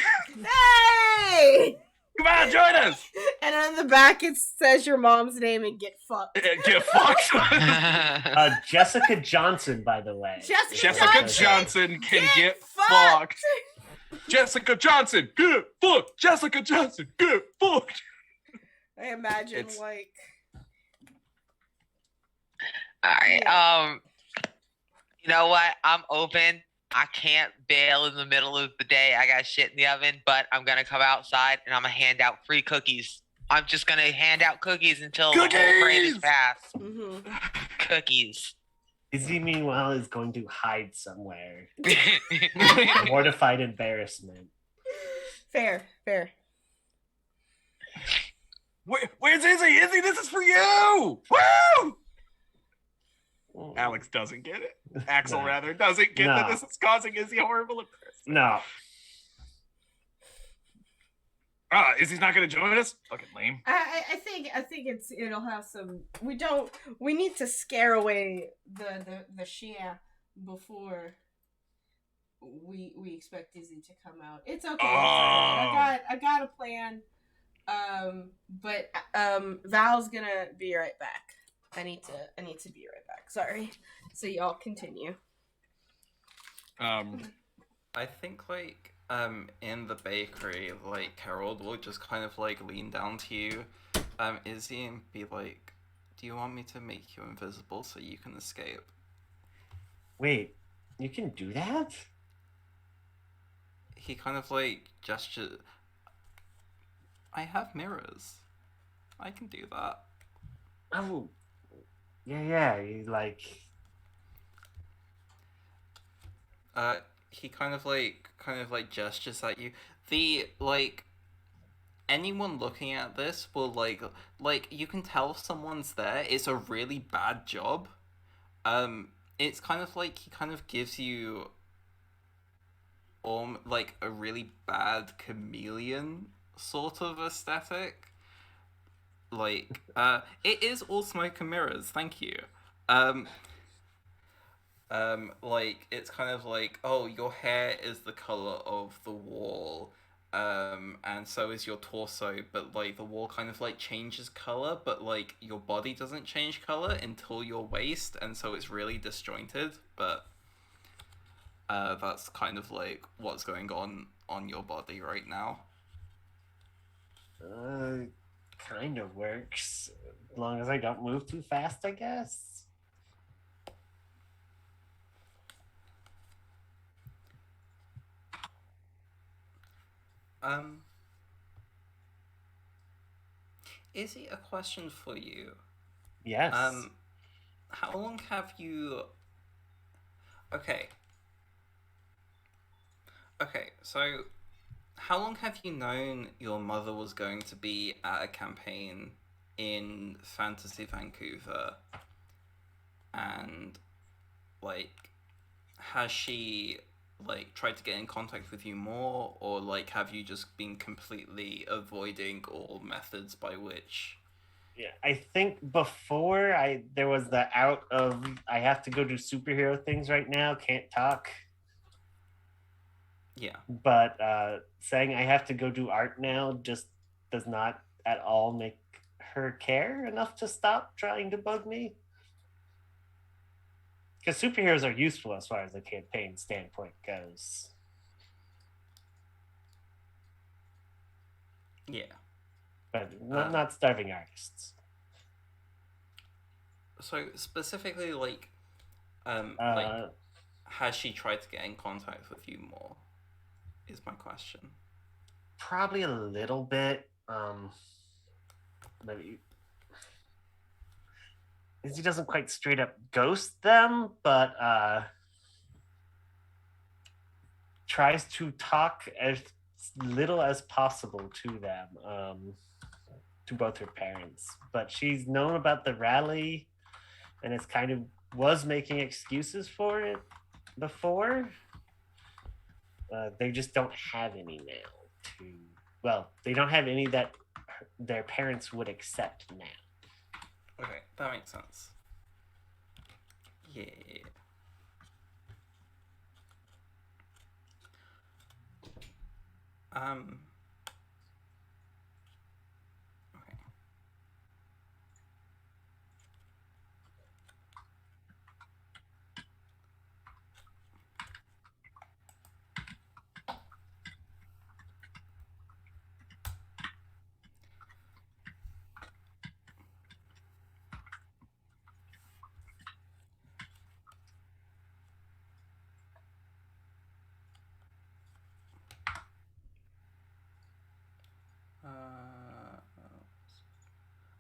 Come on, join us! And on the back it says your mom's name and get fucked. Get fucked. Jessica Johnson, by the way. Jessica Johnson can get fucked. Jessica Johnson, get fucked. Jessica Johnson, get fucked. I imagine like. All right. You know what? I'm open. I can't bail in the middle of the day. I got shit in the oven, but I'm gonna come outside and I'm gonna hand out free cookies. I'm just gonna hand out cookies until the whole parade is passed. Mm-hmm. Cookies. Izzy, meanwhile, is going to hide somewhere. Mortified embarrassment. Fair. Where's Izzy? Izzy, this is for you! Woo! Alex doesn't get it. Axel, rather, doesn't get that this is causing Izzy a horrible embarrassment. No. Izzy's not going to join us? Fucking lame. I think it'll have some. We need to scare away the share before we expect Izzy to come out. It's okay. I got a plan. But Val's gonna be right back. I need to be right back. Sorry. So y'all continue. I think like in the bakery, like Harold will just kind of like lean down to you, Izzy, and be like, "Do you want me to make you invisible so you can escape?" Wait, you can do that? He kind of like gestures. I have mirrors. I can do that. Oh. Yeah, you like... He kind of like gestures at you. The, like, anyone looking at this will like you can tell if someone's there. It's a really bad job. It's kind of like he kind of gives you like a really bad chameleon sort of aesthetic. Like it is all smoke and mirrors. Thank you. Um, like it's kind of like, oh, your hair is the color of the wall, and so is your torso, but like the wall kind of like changes color, but like your body doesn't change color until your waist, and so it's really disjointed. But that's kind of like what's going on your body right now. Kind of works. As long as I don't move too fast, I guess. Izzy, a question for you. Yes. How long have you... Okay, so how long have you known your mother was going to be at a campaign in Fantasy Vancouver? And, like, has she, like, tried to get in contact with you more? Or, like, have you just been completely avoiding all methods by which... Yeah, I think before there was the out of I have to go do superhero things right now, can't talk. Yeah. But saying I have to go do art now just does not at all make her care enough to stop trying to bug me. Because superheroes are useful as far as the campaign standpoint goes. Yeah. But not starving artists. So specifically, like, has she tried to get in contact with you more? Is my question. Probably a little bit. Maybe he doesn't quite straight up ghost them, but tries to talk as little as possible to them, to both her parents. But she's known about the rally, and it's kind of was making excuses for it before. They just don't have any now. They don't have any that their parents would accept now. Okay, that makes sense. Yeah. Okay.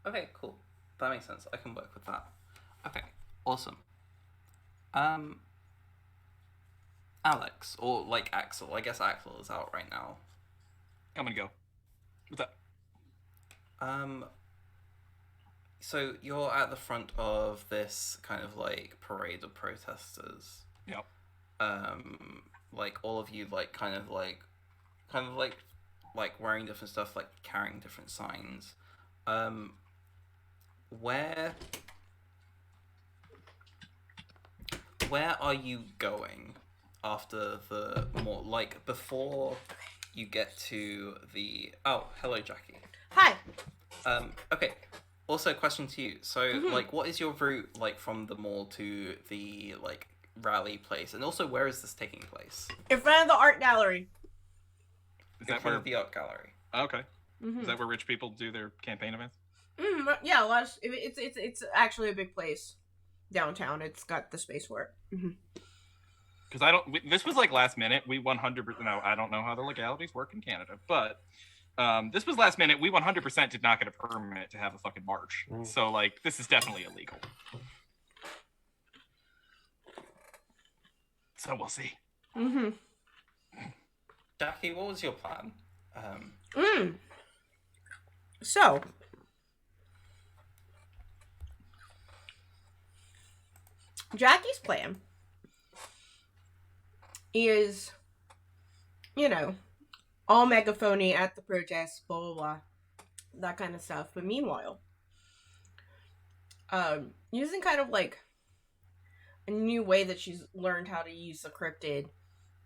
Okay, cool. That makes sense. I can work with that. Okay, awesome. Alex, or like Axel. I guess Axel is out right now. I'm gonna go. What's up? So you're at the front of this kind of like parade of protesters. Yep. Like all of you like kind of like wearing different stuff, like carrying different signs. Where are you going after the more like before you get to the hello Jackie. Hi. Okay. Also, question to you. So, like, what is your route like from the mall to the like rally place, and also where is this taking place? In front of the art gallery. Is In that front where? of the art gallery. Okay. Is that where rich people do their campaign events? Yeah, a lot of it's actually a big place downtown. It's got the space for it. Because this was like last minute. We 100%. No, I don't know how the legalities work in Canada, but this was last minute. We 100% did not get a permit to have a fucking march. So like, this is definitely illegal. So we'll see. Jackie, what was your plan? So, Jackie's plan is, all megaphony at the protest, blah, blah, blah, that kind of stuff. But meanwhile, using kind of like a new way that she's learned how to use the cryptid,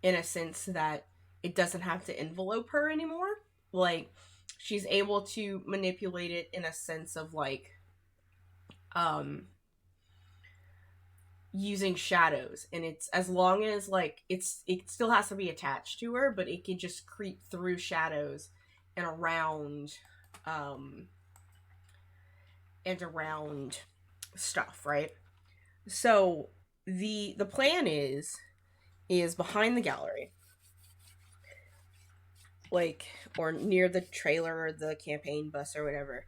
in a sense that it doesn't have to envelope her anymore. Like, she's able to manipulate it in a sense of like, using shadows, and it's as long as like it still has to be attached to her, but it can just creep through shadows and around stuff, right? So the plan is behind the gallery, like, or near the trailer or the campaign bus or whatever,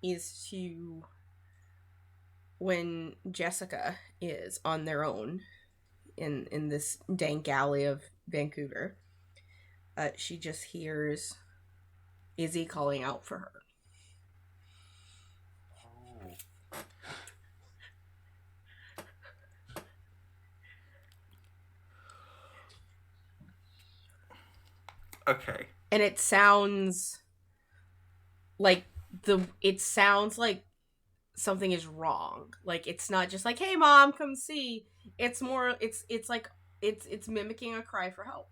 is to, when Jessica is on their own in this dank alley of Vancouver, she just hears Izzy calling out for her. Okay. And it sounds like something is wrong. Like, it's not just like, "Hey mom, come see." It's more, it's like it's mimicking a cry for help.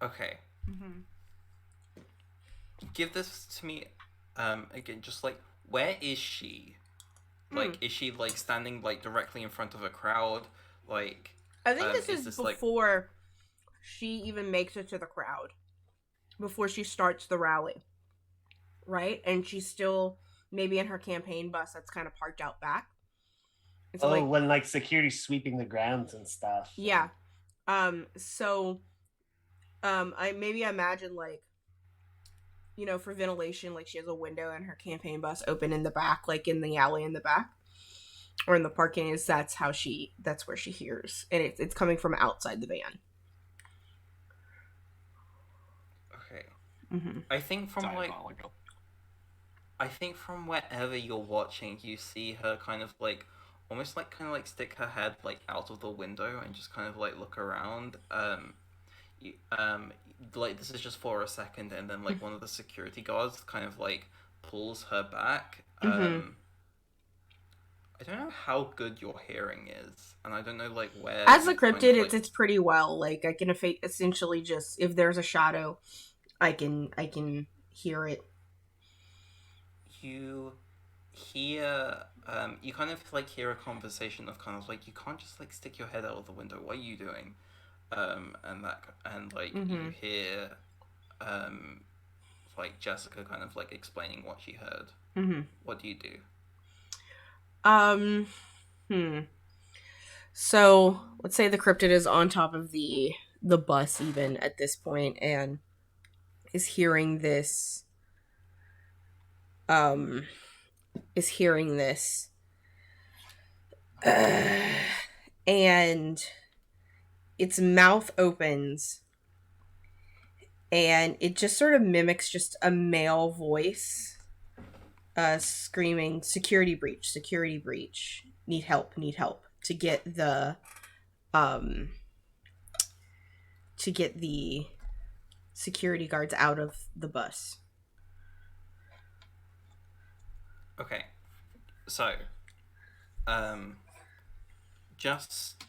Okay. Mm-hmm. Give this to me again, just like, where is she? Like, is she like standing like directly in front of a crowd? Like, I think this is this, before she even makes it to the crowd. Before she starts the rally. Right? And she's still maybe in her campaign bus that's kind of parked out back. So when like security's sweeping the grounds and stuff. Yeah. So I imagine, like, for ventilation, like she has a window in her campaign bus open in the back, like in the alley in the back. Or in the parking, that's where she hears. And it's coming from outside the van. Okay. Mm-hmm. I think from wherever you're watching, you see her kind of like, almost like kind of like stick her head like out of the window and just kind of like look around. Like, this is just for a second, and then like one of the security guards kind of like pulls her back. Mm-hmm. I don't know how good your hearing is, and I don't know like where. As a cryptid, it's pretty well. Like, I can essentially just, if there's a shadow, I can hear it. You hear, you kind of like hear a conversation of kind of like, you can't just like stick your head out of the window. What are you doing? And you hear, like Jessica kind of like explaining what she heard. Mm-hmm. What do you do? So let's say the cryptid is on top of the bus even at this point, and is hearing this. And its mouth opens, and it just sort of mimics just a male voice, screaming, security breach, need help, to get the security guards out of the bus. Okay, so just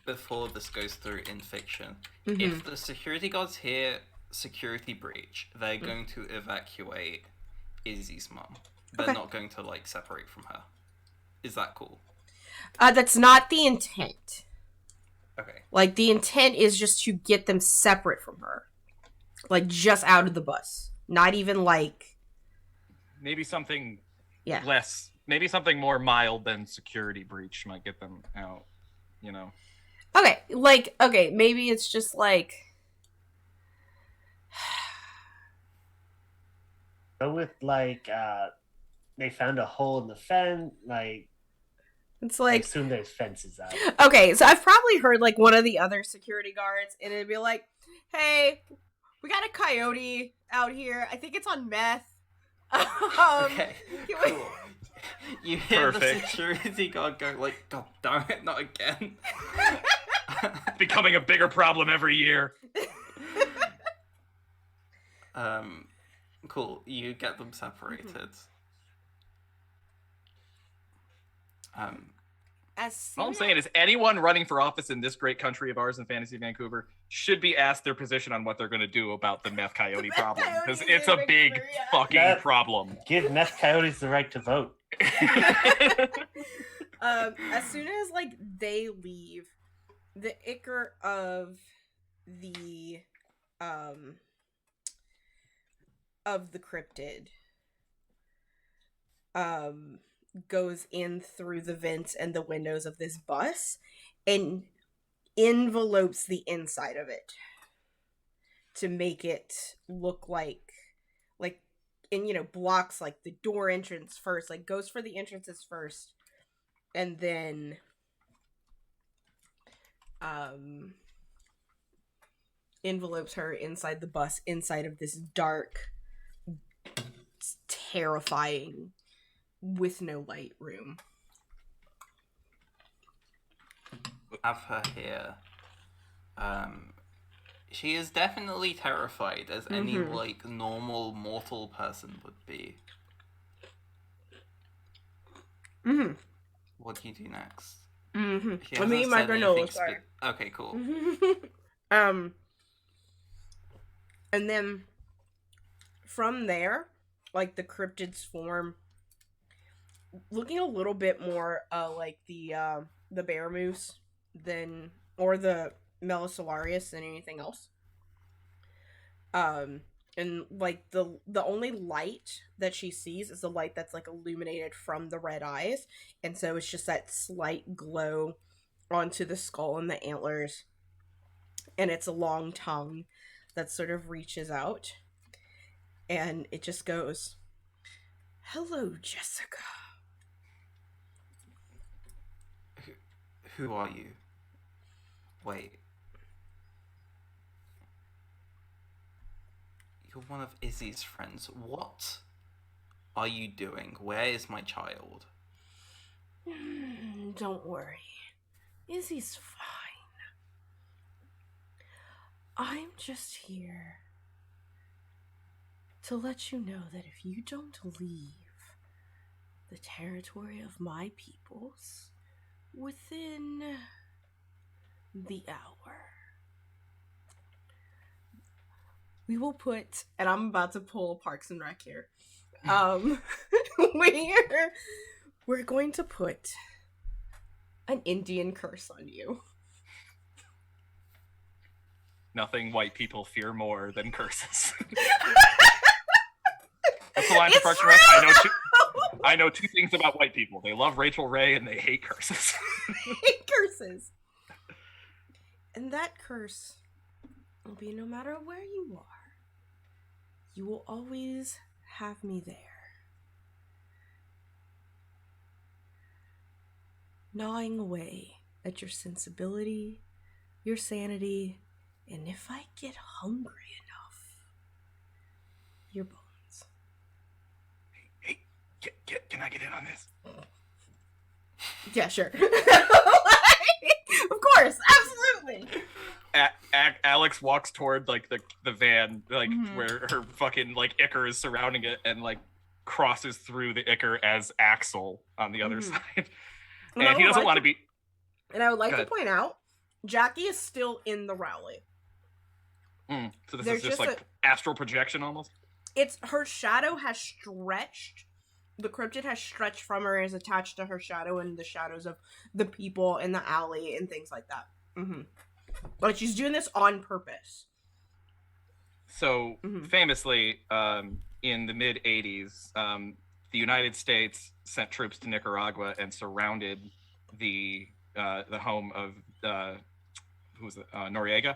before this goes through in fiction, if the security guards hear security breach, they're going to evacuate Izzy's mom. They're not going to like separate from her. Is that cool? That's not the intent. Okay. Like, the intent is just to get them separate from her. Like, just out of the bus. Not even like... Maybe something Yeah. Maybe something more mild than security breach might get them out, Okay, maybe it's just like... Go with like, they found a hole in the fence, like... It's I like... assume there's fences out. Okay, so I've probably heard like one of the other security guards, and it'd be like, hey, we got a coyote out here. I think it's on meth. Okay, can we- cool. You hear Perfect. the security guard go like, God damn it, not again. Becoming a bigger problem every year. Cool. You get them separated. As soon All I'm as- saying is anyone running for office in this great country of ours in Fantasy Vancouver should be asked their position on what they're going to do about the meth coyote meth problem. coyote Because in it's a big Vancouver, yeah. fucking That- problem. Give meth coyotes the right to vote. as soon as like they leave, the ichor of the cryptid goes in through the vents and the windows of this bus and envelopes the inside of it to make it look like and blocks like the door entrance first, like goes for the entrances first and then envelopes her inside the bus, inside of this dark, terrifying, with no light room. Have her here. She is definitely terrified, as any like normal mortal person would be. What do you do next? She I'm hasn't eating my said granola, anything sorry. Okay, cool. And then from there, like the cryptids form, looking a little bit more like the bear moose than, or the Melissalarius than anything else. And like the only light that she sees is the light that's like illuminated from the red eyes, and so it's just that slight glow onto the skull and the antlers, and it's a long tongue that sort of reaches out, and it just goes, "Hello, Jessica." Who are you? Wait. You're one of Izzy's friends. What are you doing? Where is my child? Don't worry. Izzy's fine. I'm just here to let you know that if you don't leave the territory of my peoples within the hour, we will put, and I'm about to pull Parks and Rec here. We're going to put an Indian curse on you. Nothing white people fear more than curses. That's the line for Parks and Rec. I know two things about white people. They love Rachel Ray and they hate curses. Hate curses. And that curse will be no matter where you are, you will always have me there. Gnawing away at your sensibility, your sanity, and if I get hungry enough, your bones. Hey, can I get in on this? Yeah, sure. Of course, absolutely. Alex walks toward like the van, like where her fucking like ichor is surrounding it, and like crosses through the ichor as Axel on the other side. And he doesn't want to be. And I would like to point out, Jackie is still in the Rowley. So this There's is just just like astral projection almost. It's her shadow has stretched. The cryptid has stretched from her, is attached to her shadow and the shadows of the people in the alley and things like that. But she's doing this on purpose. So famously, in the mid '80s, the United States sent troops to Nicaragua and surrounded the home of who was it? Noriega,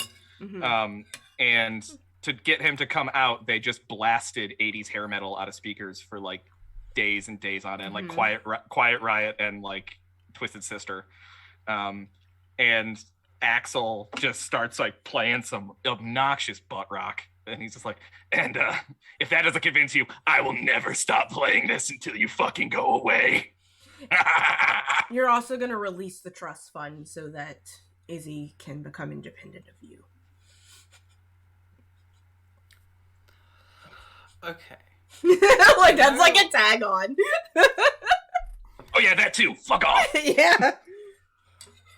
and to get him to come out, they just blasted '80s hair metal out of speakers for like days and days on end, like Quiet Riot and like Twisted Sister, and Axel just starts like playing some obnoxious butt rock, and he's just like, and if that doesn't convince you, I will never stop playing this until you fucking go away. You're also going to release the trust fund so that Izzy can become independent of you. Okay. Like, that's like a tag on. Oh yeah, that too. Fuck off. Yeah.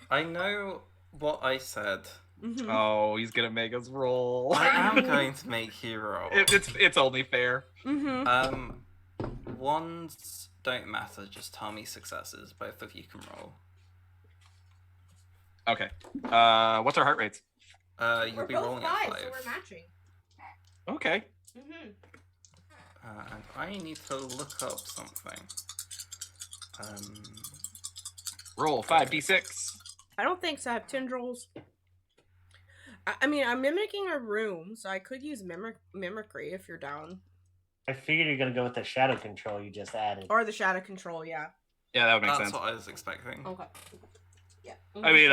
I know what I said. Mm-hmm. Oh, he's gonna make us roll. I am going to make you roll. It's only fair. Mm-hmm. Ones don't matter. Just tell me successes. Both of you can roll. Okay. What's our heart rates? You'll be rolling at 5. So we're matching. Okay. Mm-hmm. And I need to look up something. Roll 5d6. I don't think so. I have tendrils. I mean, I'm mimicking a room, so I could use mimicry if you're down. I figured you're gonna go with the shadow control you just added. Or the shadow control, yeah. Yeah, that would make That's sense. what I was expecting. Okay. Yeah. I mean,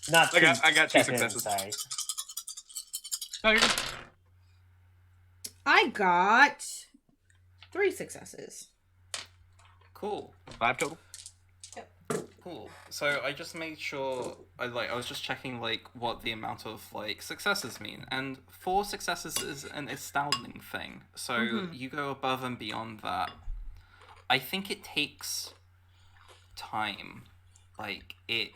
Not I got 2 check in, successes. sorry. No, you're good. I got 3 successes. Cool. 5 total. Cool. So I just made sure I was just checking like what the amount of like successes mean, and 4 successes is an astounding thing. So you go above and beyond that. I think it takes time. Like it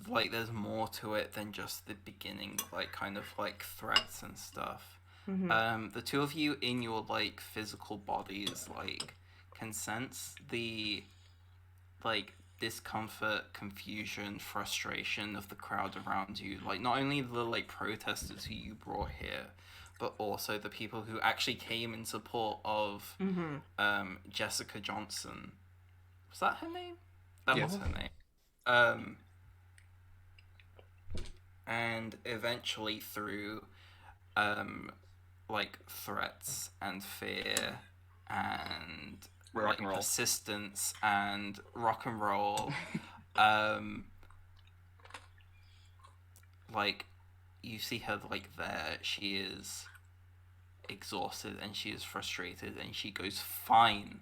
like there's more to it than just the beginning, like kind of like threats and stuff. The two of you in your like physical bodies like can sense the like discomfort, confusion, frustration of the crowd around you. Like not only the like protesters who you brought here, but also the people who actually came in support of Jessica Johnson. Was that her name? That was her name. And eventually through like threats and fear and Rock and roll. persistence and rock and roll, like you see her like there, she is exhausted and she is frustrated and she goes, fine,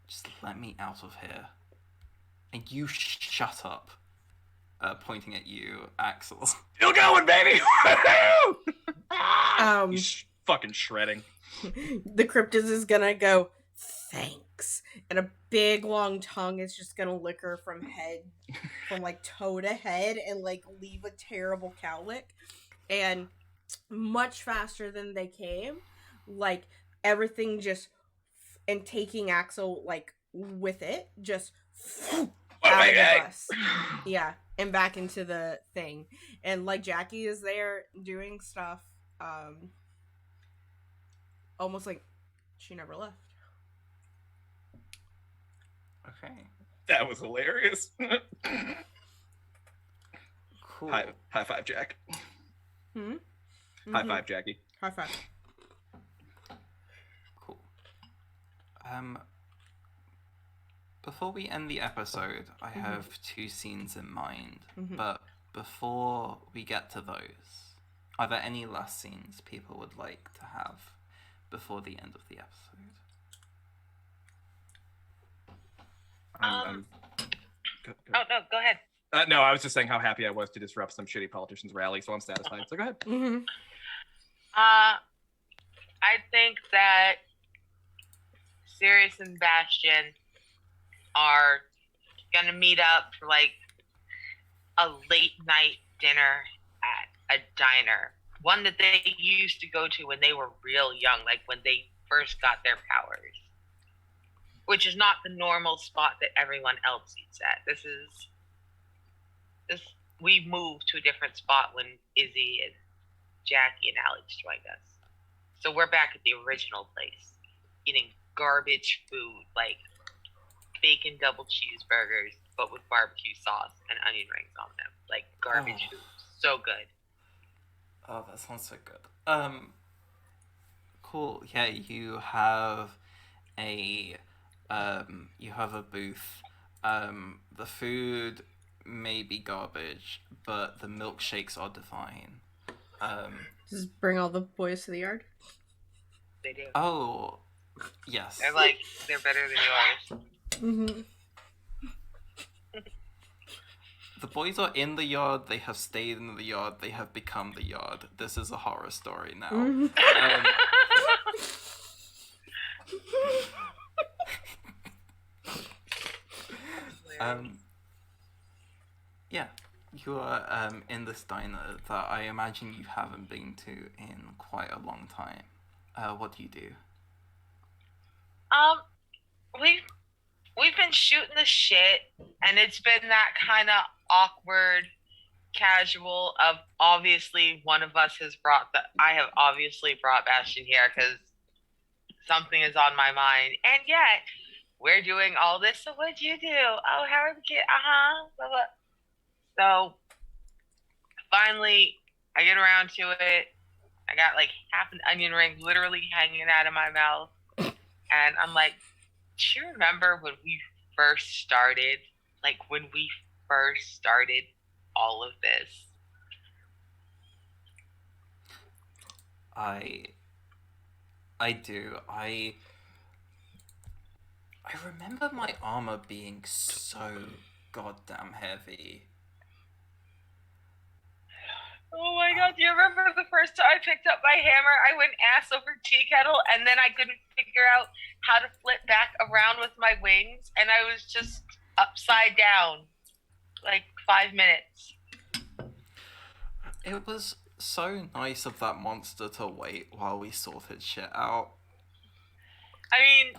just let me out of here, and you shut up, pointing at you, Axel. Still going, baby. He's fucking shredding. The cryptid is gonna go, thanks, and a big long tongue is just gonna lick her from like toe to head and like leave a terrible cowlick. And much faster than they came, like everything just and taking Axel like with it, just out of the bus. Yeah, and back into the thing. And like Jackie is there doing stuff, almost like she never left. Okay. That was hilarious. Cool. High five, Jack. High five, Jackie. High five. Cool. Before we end the episode, I have 2 scenes in mind. But before we get to those, are there any last scenes people would like to have before the end of the episode? Oh no, go ahead. No, I was just saying how happy I was to disrupt some shitty politician's rally, so I'm satisfied. So go ahead. I think that Sirius and Bastion are gonna meet up for like a late night dinner at a diner, one that they used to go to when they were real young, like when they first got their powers, which is not the normal spot that everyone else eats at. We moved to a different spot when Izzy and Jackie and Alex joined us. So we're back at the original place, eating garbage food, like bacon double cheeseburgers, but with barbecue sauce and onion rings on them. Like garbage food. So good. Oh, that sounds so good. Cool. Yeah, you have a booth The food may be garbage, but the milkshakes are divine. Just bring all the boys to the yard. They do. Oh, yes. They're better than yours. Mm-hmm. The boys are in the yard, they have stayed in the yard, they have become the yard. This is a horror story now. Mm-hmm. Yeah, you are in this diner that I imagine you haven't been to in quite a long time. What do you do? We've been shooting the shit, and it's been that kind of awkward, casual of obviously one of us has I have obviously brought Bastion here because something is on my mind, and yet we're doing all this. So what'd you do? Oh, how are the kids? Blah, blah. So finally, I get around to it. I got like half an onion ring literally hanging out of my mouth, and I'm like, do you remember when we first started? Like when we first started all of this? I do. I remember my armor being so goddamn heavy. Oh my god, do you remember the first time I picked up my hammer? I went ass over tea kettle, and then I couldn't figure out how to flip back around with my wings, and I was just upside down like 5 minutes. It was so nice of that monster to wait while we sorted shit out. I mean,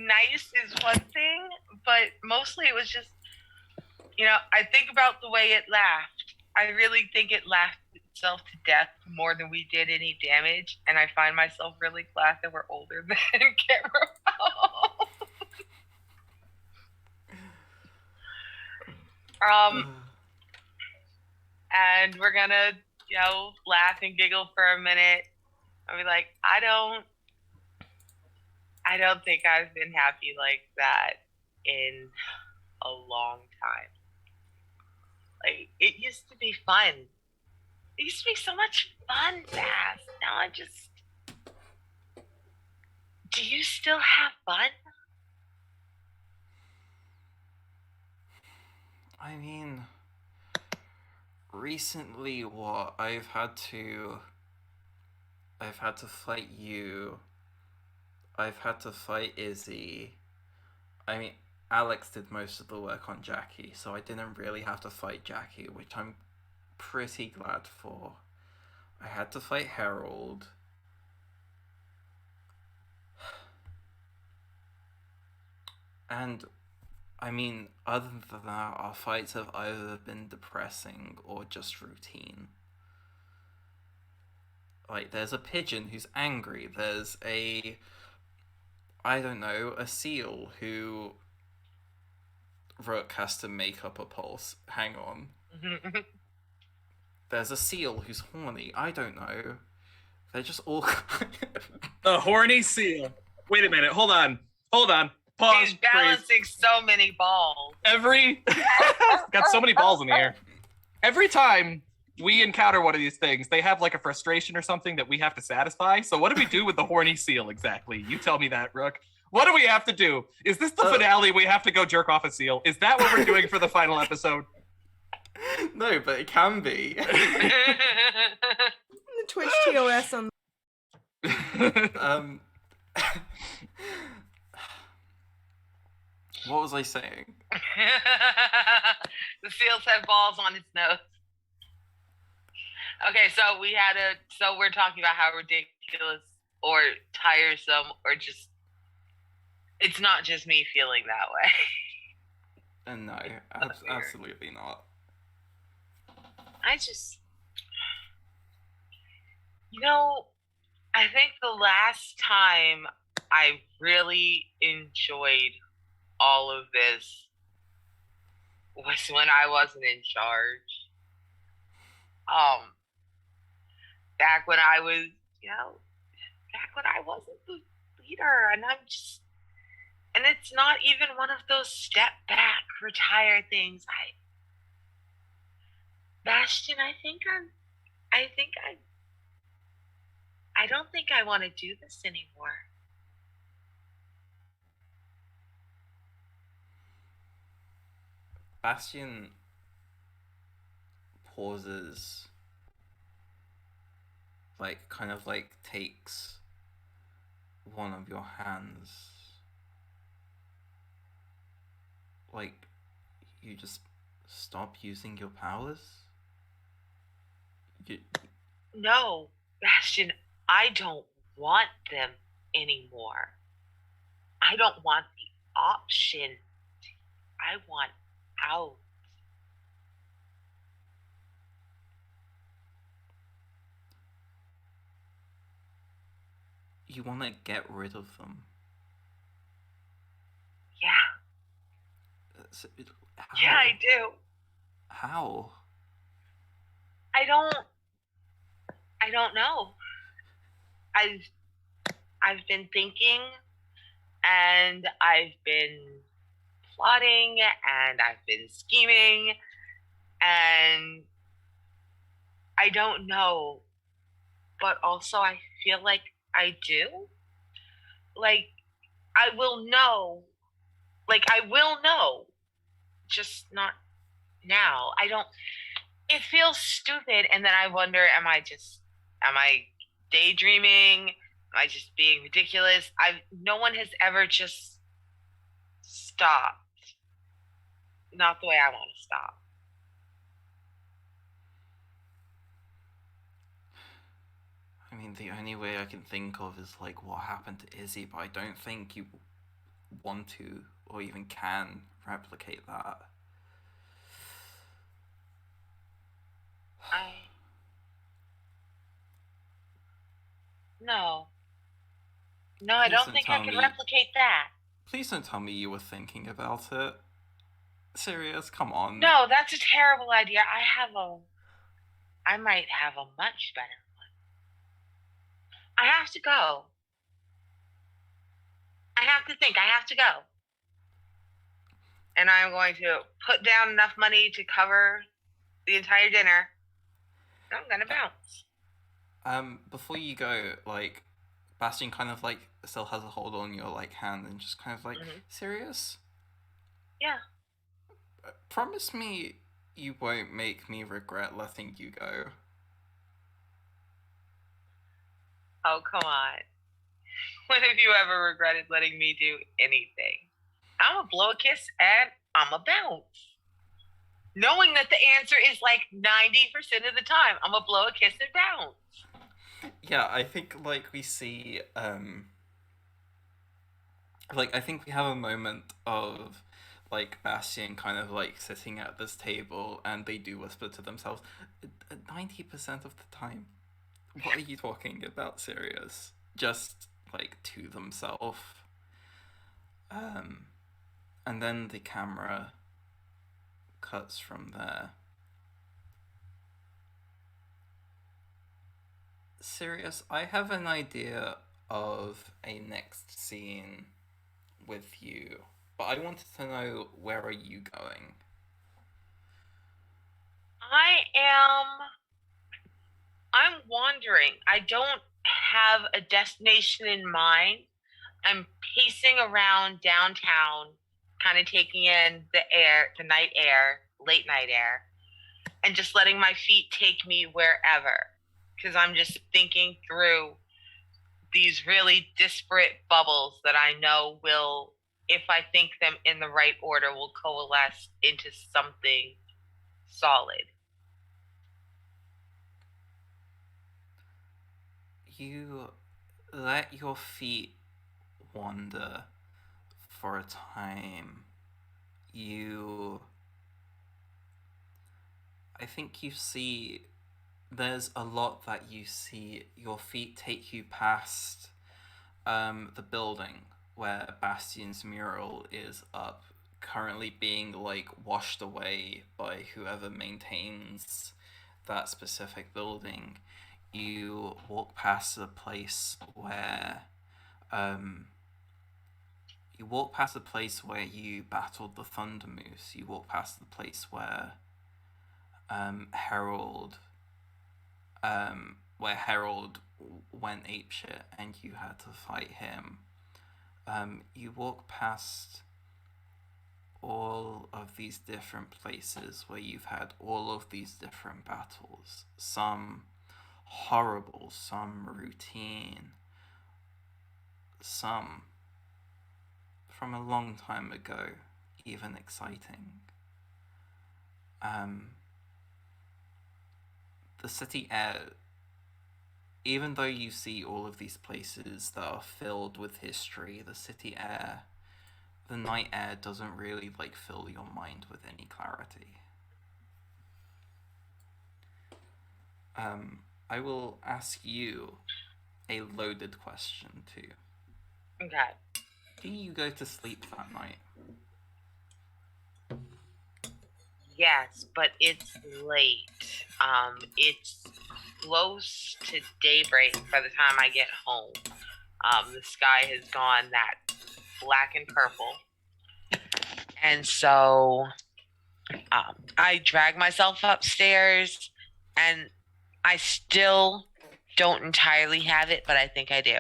nice is one thing, but mostly it was just, I think about the way it laughed. I really think it laughed itself to death more than we did any damage, and I find myself really glad that we're older than camera. And we're gonna, laugh and giggle for a minute. I'll be like, I don't think I've been happy like that in a long time. Like, it used to be fun. It used to be so much fun, Bass. Now I'm just... Do you still have fun? I mean, recently I've had to fight you. I've had to fight Izzy. I mean, Alex did most of the work on Jackie, so I didn't really have to fight Jackie, which I'm pretty glad for. I had to fight Harold. And, I mean, other than that, our fights have either been depressing or just routine. Like, there's a pigeon who's angry. There's a seal who Rook has to make up a pulse. Hang on. There's a seal who's horny. I don't know. They're just all... The horny seal. Wait a minute. Hold on. Pause. He's balancing so many balls. Got so many balls in the air. Every time we encounter one of these things, they have like a frustration or something that we have to satisfy. So what do we do with the horny seal exactly? You tell me that, Rook. What do we have to do? Is this the finale? We have to go jerk off a seal? Is that what we're doing for the final episode? No, but it can be. The Twitch TOS on. What was I saying? The seals have balls on its nose. Okay, so we're talking about how ridiculous or tiresome or just, it's not just me feeling that way. No, absolutely not. I think the last time I really enjoyed all of this was when I wasn't in charge. Back when I was, back when I wasn't the leader, and And it's not even one of those step back, retire things. Bastion, I don't think I want to do this anymore. Bastion pauses, like, kind of like takes one of your hands. Like, you just stop using your powers? No, Bastion, I don't want them anymore. I don't want the option. I want out. You want to get rid of them? Yeah. How? Yeah, I do. How? I don't know. I've been thinking, and I've been plotting, and I've been scheming, and I don't know, but also I feel like I do. Like, I will know. Like, I will know. Just not now. It feels stupid, and then I wonder, am I daydreaming? Am I just being ridiculous? No one has ever just stopped. Not the way I want to stop. I mean, the only way I can think of is, like, what happened to Izzy, but I don't think you want to, or even can, replicate that. No, I don't think I can replicate that. Please don't tell me you were thinking about it. Serious? Come on. No, that's a terrible idea. I might have a much better one. I have to go. I have to think. I have to go. And I'm going to put down enough money to cover the entire dinner. I'm gonna bounce. Before you go, like, Bastion kind of, like, still has a hold on your, like, hand and just kind of like, serious? Yeah. Promise me you won't make me regret letting you go. Oh, come on. When have you ever regretted letting me do anything? I'm gonna blow a kiss and I'm gonna bounce. Knowing that the answer is like 90% of the time, I'm gonna blow a kiss and bounce. Yeah, I think, like, we see, like, I think we have a moment of, like, Bastion kind of, like, sitting at this table, and they do whisper to themselves, 90% of the time. What are you talking about, Sirius? Just, like, to themselves. And then the camera cuts from there. Sirius, I have an idea of a next scene with you, but I wanted to know, where are you going? I'm wandering. I don't have a destination in mind. I'm pacing around downtown, kind of taking in the air, the night air, late night air, and just letting my feet take me wherever. Because I'm just thinking through these really disparate bubbles that I know will, if I think them in the right order, will coalesce into something solid. You let your feet wander for a time. I think you see, there's a lot that you see. Your feet take you past the building where Bastion's mural is up, currently being, like, washed away by whoever maintains that specific building. You walk past a place where You walk past the place where you battled the Thunder Moose. You walk past the place where Herald went apeshit and you had to fight him. You walk past all of these different places where you've had all of these different battles. Some horrible, some routine, some from a long time ago, even exciting. The city air, even though you see all of these places that are filled with history, the city air, the night air doesn't really fill your mind with any clarity. I will ask you a loaded question too. Okay. Do you go to sleep that night? Yes, but it's late. It's close to daybreak by the time I get home. The sky has gone that black and purple. And so I drag myself upstairs, and I still don't entirely have it, but I think I do.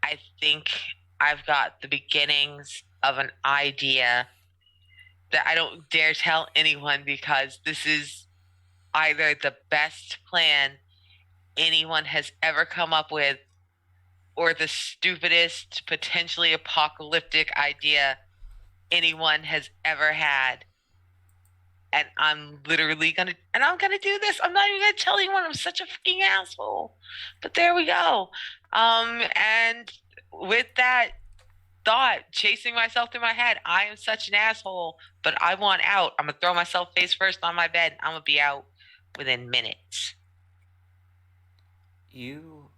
I think I've got the beginnings of an idea that I don't dare tell anyone, because this is either the best plan anyone has ever come up with or the stupidest, potentially apocalyptic idea anyone has ever had. And I'm literally gonna do this. I'm not even gonna tell anyone. I'm such a fucking asshole. But there we go. And with that thought chasing myself through my head, I am such an asshole, but I want out. I'm gonna throw myself face first on my bed. I'm gonna be out within minutes. You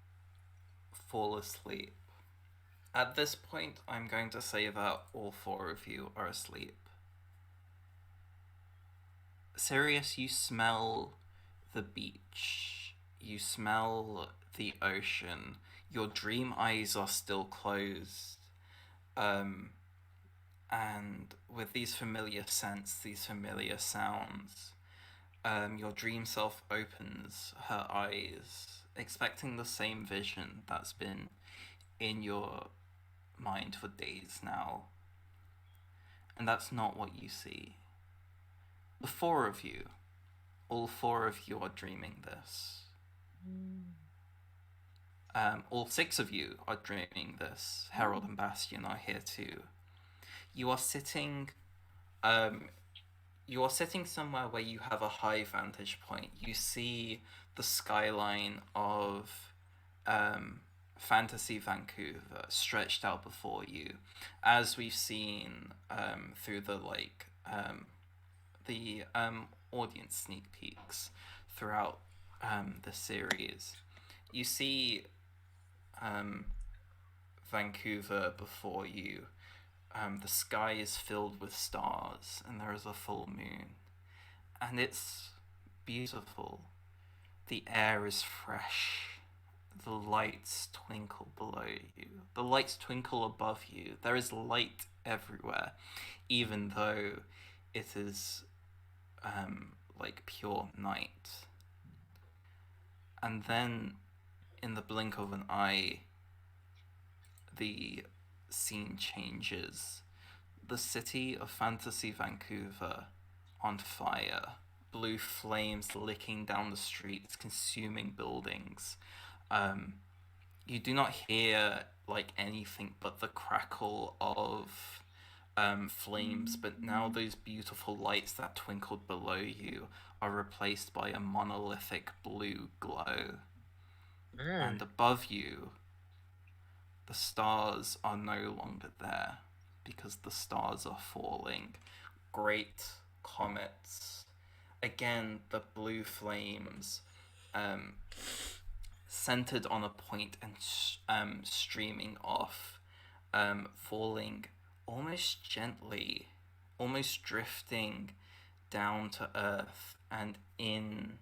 fall asleep. At this point, I'm going to say that all four of you are asleep. Sirius, you smell the beach. You smell the ocean. Your dream eyes are still closed. And with these familiar scents, these familiar sounds, your dream self opens her eyes, expecting the same vision that's been in your mind for days now. And that's not what you see. The four of you, all four of you are dreaming this. All six of you are dreaming this. Harold and Bastion are here too. You are sitting somewhere where you have a high vantage point. You see the skyline of Fantasy Vancouver stretched out before you, as we've seen through the audience sneak peeks throughout the series. You see Vancouver before you. The sky is filled with stars, and there is a full moon, and it's beautiful. The air is fresh. The lights twinkle below you. The lights twinkle above you. There is light everywhere, even though it is pure night. And then, in the blink of an eye, the scene changes. The city of Fantasy Vancouver on fire. Blue flames licking down the streets, consuming buildings. You do not hear anything but the crackle of flames, but now those beautiful lights that twinkled below you are replaced by a monolithic blue glow. And above you, the stars are no longer there, because the stars are falling. Great comets. Again, the blue flames centered on a point and streaming off, falling almost gently, almost drifting down to Earth, and in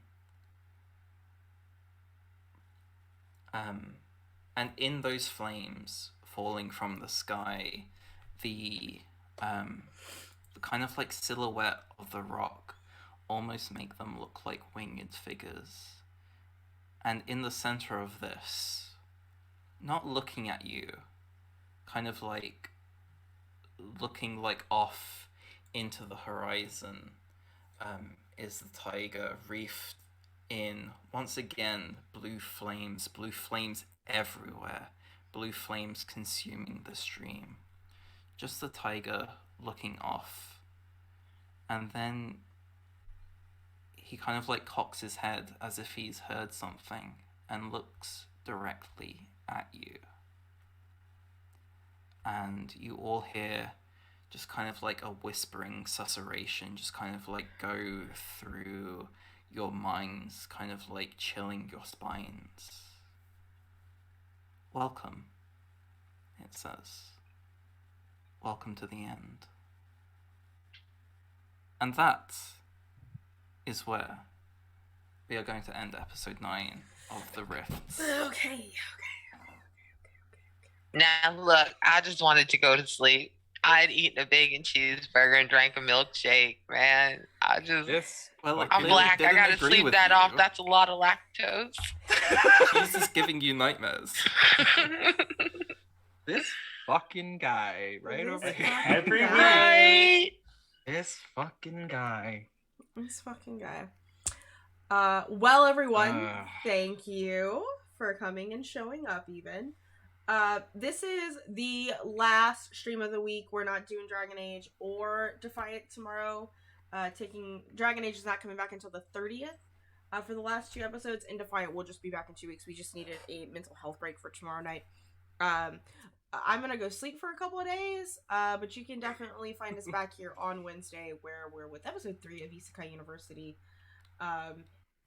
those flames falling from the sky, the kind of like silhouette of the rock almost make them look like winged figures. And in the center of this, not looking at you, kind of like looking like off into the horizon, is the tiger wreathed in, once again, blue flames everywhere, blue flames consuming the stream. Just the tiger looking off. And then he kind of like cocks his head as if he's heard something and looks directly at you. And you all hear just kind of like a whispering susurration just kind of like go through your minds, kind of like chilling your spines. Welcome, it says. Welcome to the end. And that is where we are going to end episode 9 of The Rifts. Okay. Now, look, I just wanted to go to sleep. I'd eaten a bacon cheeseburger and drank a milkshake, man. I'm black. I gotta sleep that off. That's a lot of lactose. He's just giving you nightmares. This fucking guy right over here. Every week. Right. This fucking guy. Well, everyone, thank you for coming and showing up even. This is the last stream of the week. We're not doing Dragon Age or Defiant tomorrow. Dragon Age is not coming back until the 30th for the last 2 episodes, and Defiant will just be back in 2 weeks. We just needed a mental health break for tomorrow night. I'm gonna go sleep for a couple of days, but you can definitely find us back here on Wednesday where we're with episode 3 of Isekai University.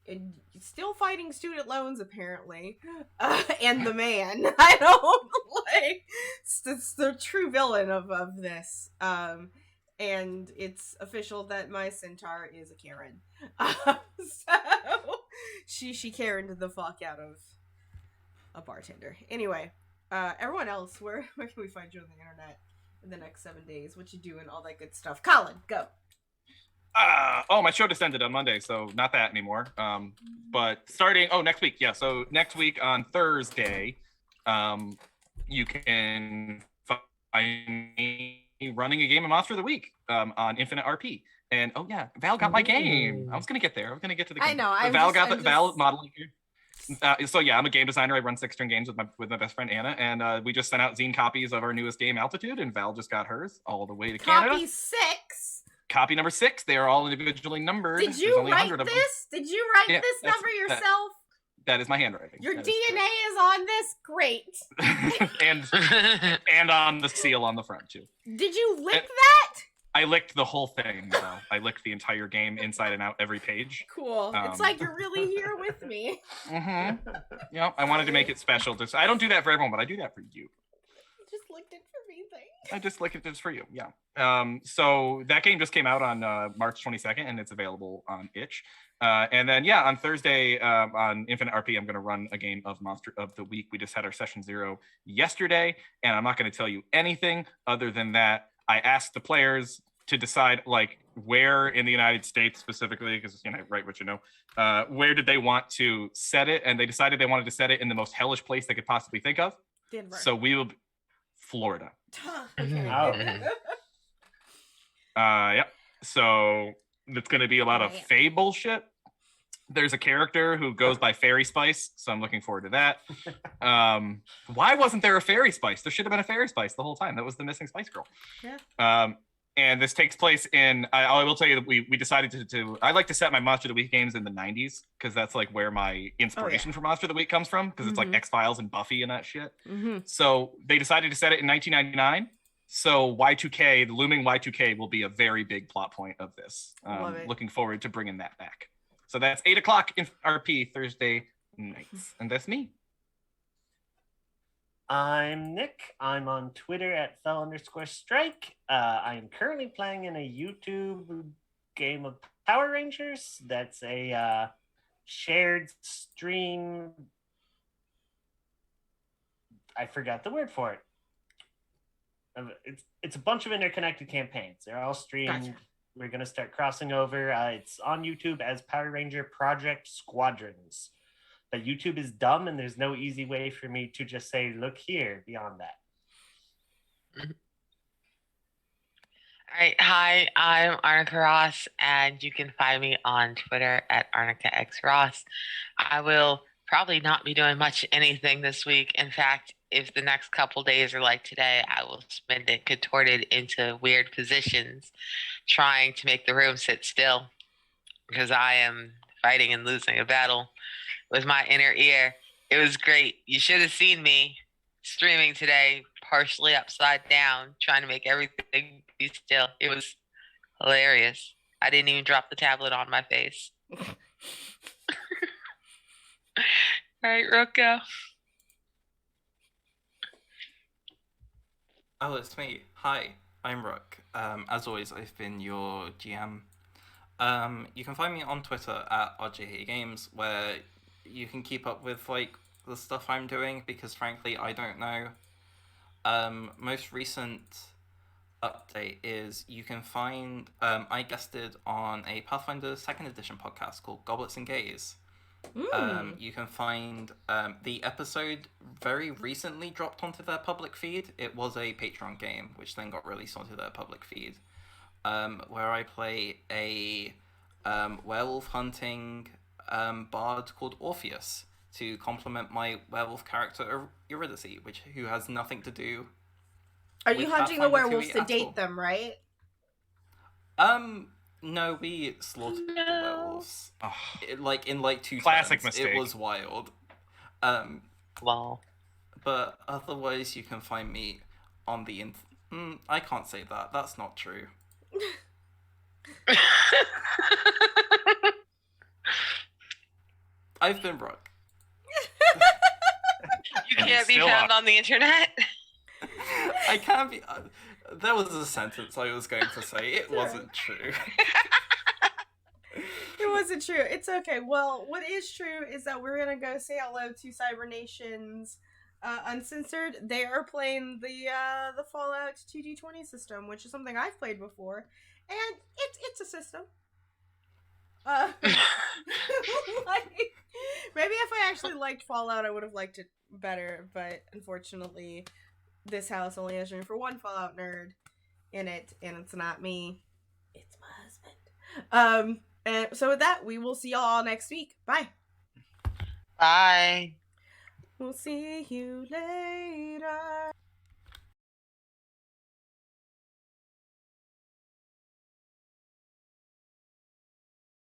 And still fighting student loans, apparently. And the man. I don't it's the true villain of this. And it's official that my centaur is a Karen. So she Karen'd the fuck out of a bartender. Anyway, everyone else, where can we find you on the internet in the next 7 days? What you doing? All that good stuff. Colin, go. My show just ended on Monday, so not that anymore. But starting next week, yeah. So next week on Thursday, you can find me running a game of Monster of the Week on Infinite RP. And Val got my game. I was gonna get there. I was gonna get to the game. I know. Val modeling here. So yeah, I'm a game designer. I run 6-turn games with my best friend Anna, and we just sent out zine copies of our newest game, Altitude, and Val just got hers all the way to Canada. Copy 6. Copy number 6. They are all individually numbered. Did you write this? Did you write this number yourself? That is my handwriting. Your DNA is on this? Great. and on the seal on the front too. Did you lick that? I licked the whole thing, though. I licked the entire game inside and out, every page. Cool. It's like you're really here with me. Mm-hmm. Yeah, I wanted to make it special. I don't do that for everyone, but I do that for you. Just licked it for me, thanks. I just licked it just for you, yeah. So that game just came out on March 22nd, and it's available on itch. And then, on Thursday on Infinite RP, I'm going to run a game of Monster of the Week. We just had our session 0 yesterday, and I'm not going to tell you anything other than that I asked the players to decide, like, where in the United States specifically, because, write what you know, where did they want to set it, and they decided they wanted to set it in the most hellish place they could possibly think of. Denver. So we will... Florida. Okay. So it's going to be a lot of fae bullshit. There's a character who goes by Fairy Spice, so I'm looking forward to that. Why wasn't there a Fairy Spice? There should have been a Fairy Spice the whole time. That was the missing Spice Girl. Yeah. And this takes place in, I will tell you that we decided to I like to set my Monster of the Week games in the 90s, because that's like where my inspiration for Monster of the Week comes from, because it's like X-Files and Buffy and that shit. So they decided to set it in 1999. So Y2K, the looming Y2K, will be a very big plot point of this. Looking forward to bringing that back. So that's 8 o'clock in RP Thursday nights. And that's me. I'm Nick. I'm on Twitter at @fell_strike. I am currently playing in a YouTube game of Power Rangers. That's a shared stream. I forgot the word for it. It's a bunch of interconnected campaigns. They're all streamed. Gotcha. We're gonna start crossing over. It's on YouTube as Power Ranger Project Squadrons. But YouTube is dumb, and there's no easy way for me to just say, "Look here." Beyond that. All right, hi, I'm Arnica Ross, and you can find me on Twitter at ArnicaXRoss. I will probably not be doing much anything this week. In fact, if the next couple days are like today, I will spend it contorted into weird positions, trying to make the room sit still, because I am fighting and losing a battle with my inner ear. It was great. You should have seen me streaming today, partially upside down, trying to make everything be still. It was hilarious. I didn't even drop the tablet on my face. All right, Rocco. Oh, it's me. Hi, I'm Rook. As always, I've been your GM. You can find me on Twitter at RJHateGames, where you can keep up with like the stuff I'm doing, because frankly I don't know. Most recent update is you can find I guested on a Pathfinder 2nd edition podcast called Goblets and Gays. You can find the episode very recently dropped onto their public feed. It was a Patreon game which then got released onto their public feed, where I play a werewolf hunting bard called Orpheus to complement my werewolf character Eurydice, who has nothing to do. Are you with hunting the Pathfinder werewolves 2e to at date all. them, right? No, we slaughtered the werewolves. Oh, In two Classic turns. mistake. It was wild. Well, But otherwise you can find me on the I can't say that. That's not true. I've been Brooke. you And can't be still found up. on the internet. I can't be. There was a sentence I was going to say. It Sorry. wasn't true. It wasn't true. It's okay. Well, what is true is that we're gonna go say hello to Cyber Nation's Uncensored. They are playing the Fallout 2D20 system, which is something I've played before, and it's a system. Like, maybe if I actually liked Fallout, I would have liked it better. But unfortunately, this house only has room for one Fallout nerd in it, and it's not me. It's my husband. And so with that, we will see y'all next week. Bye. Bye. We'll see you later.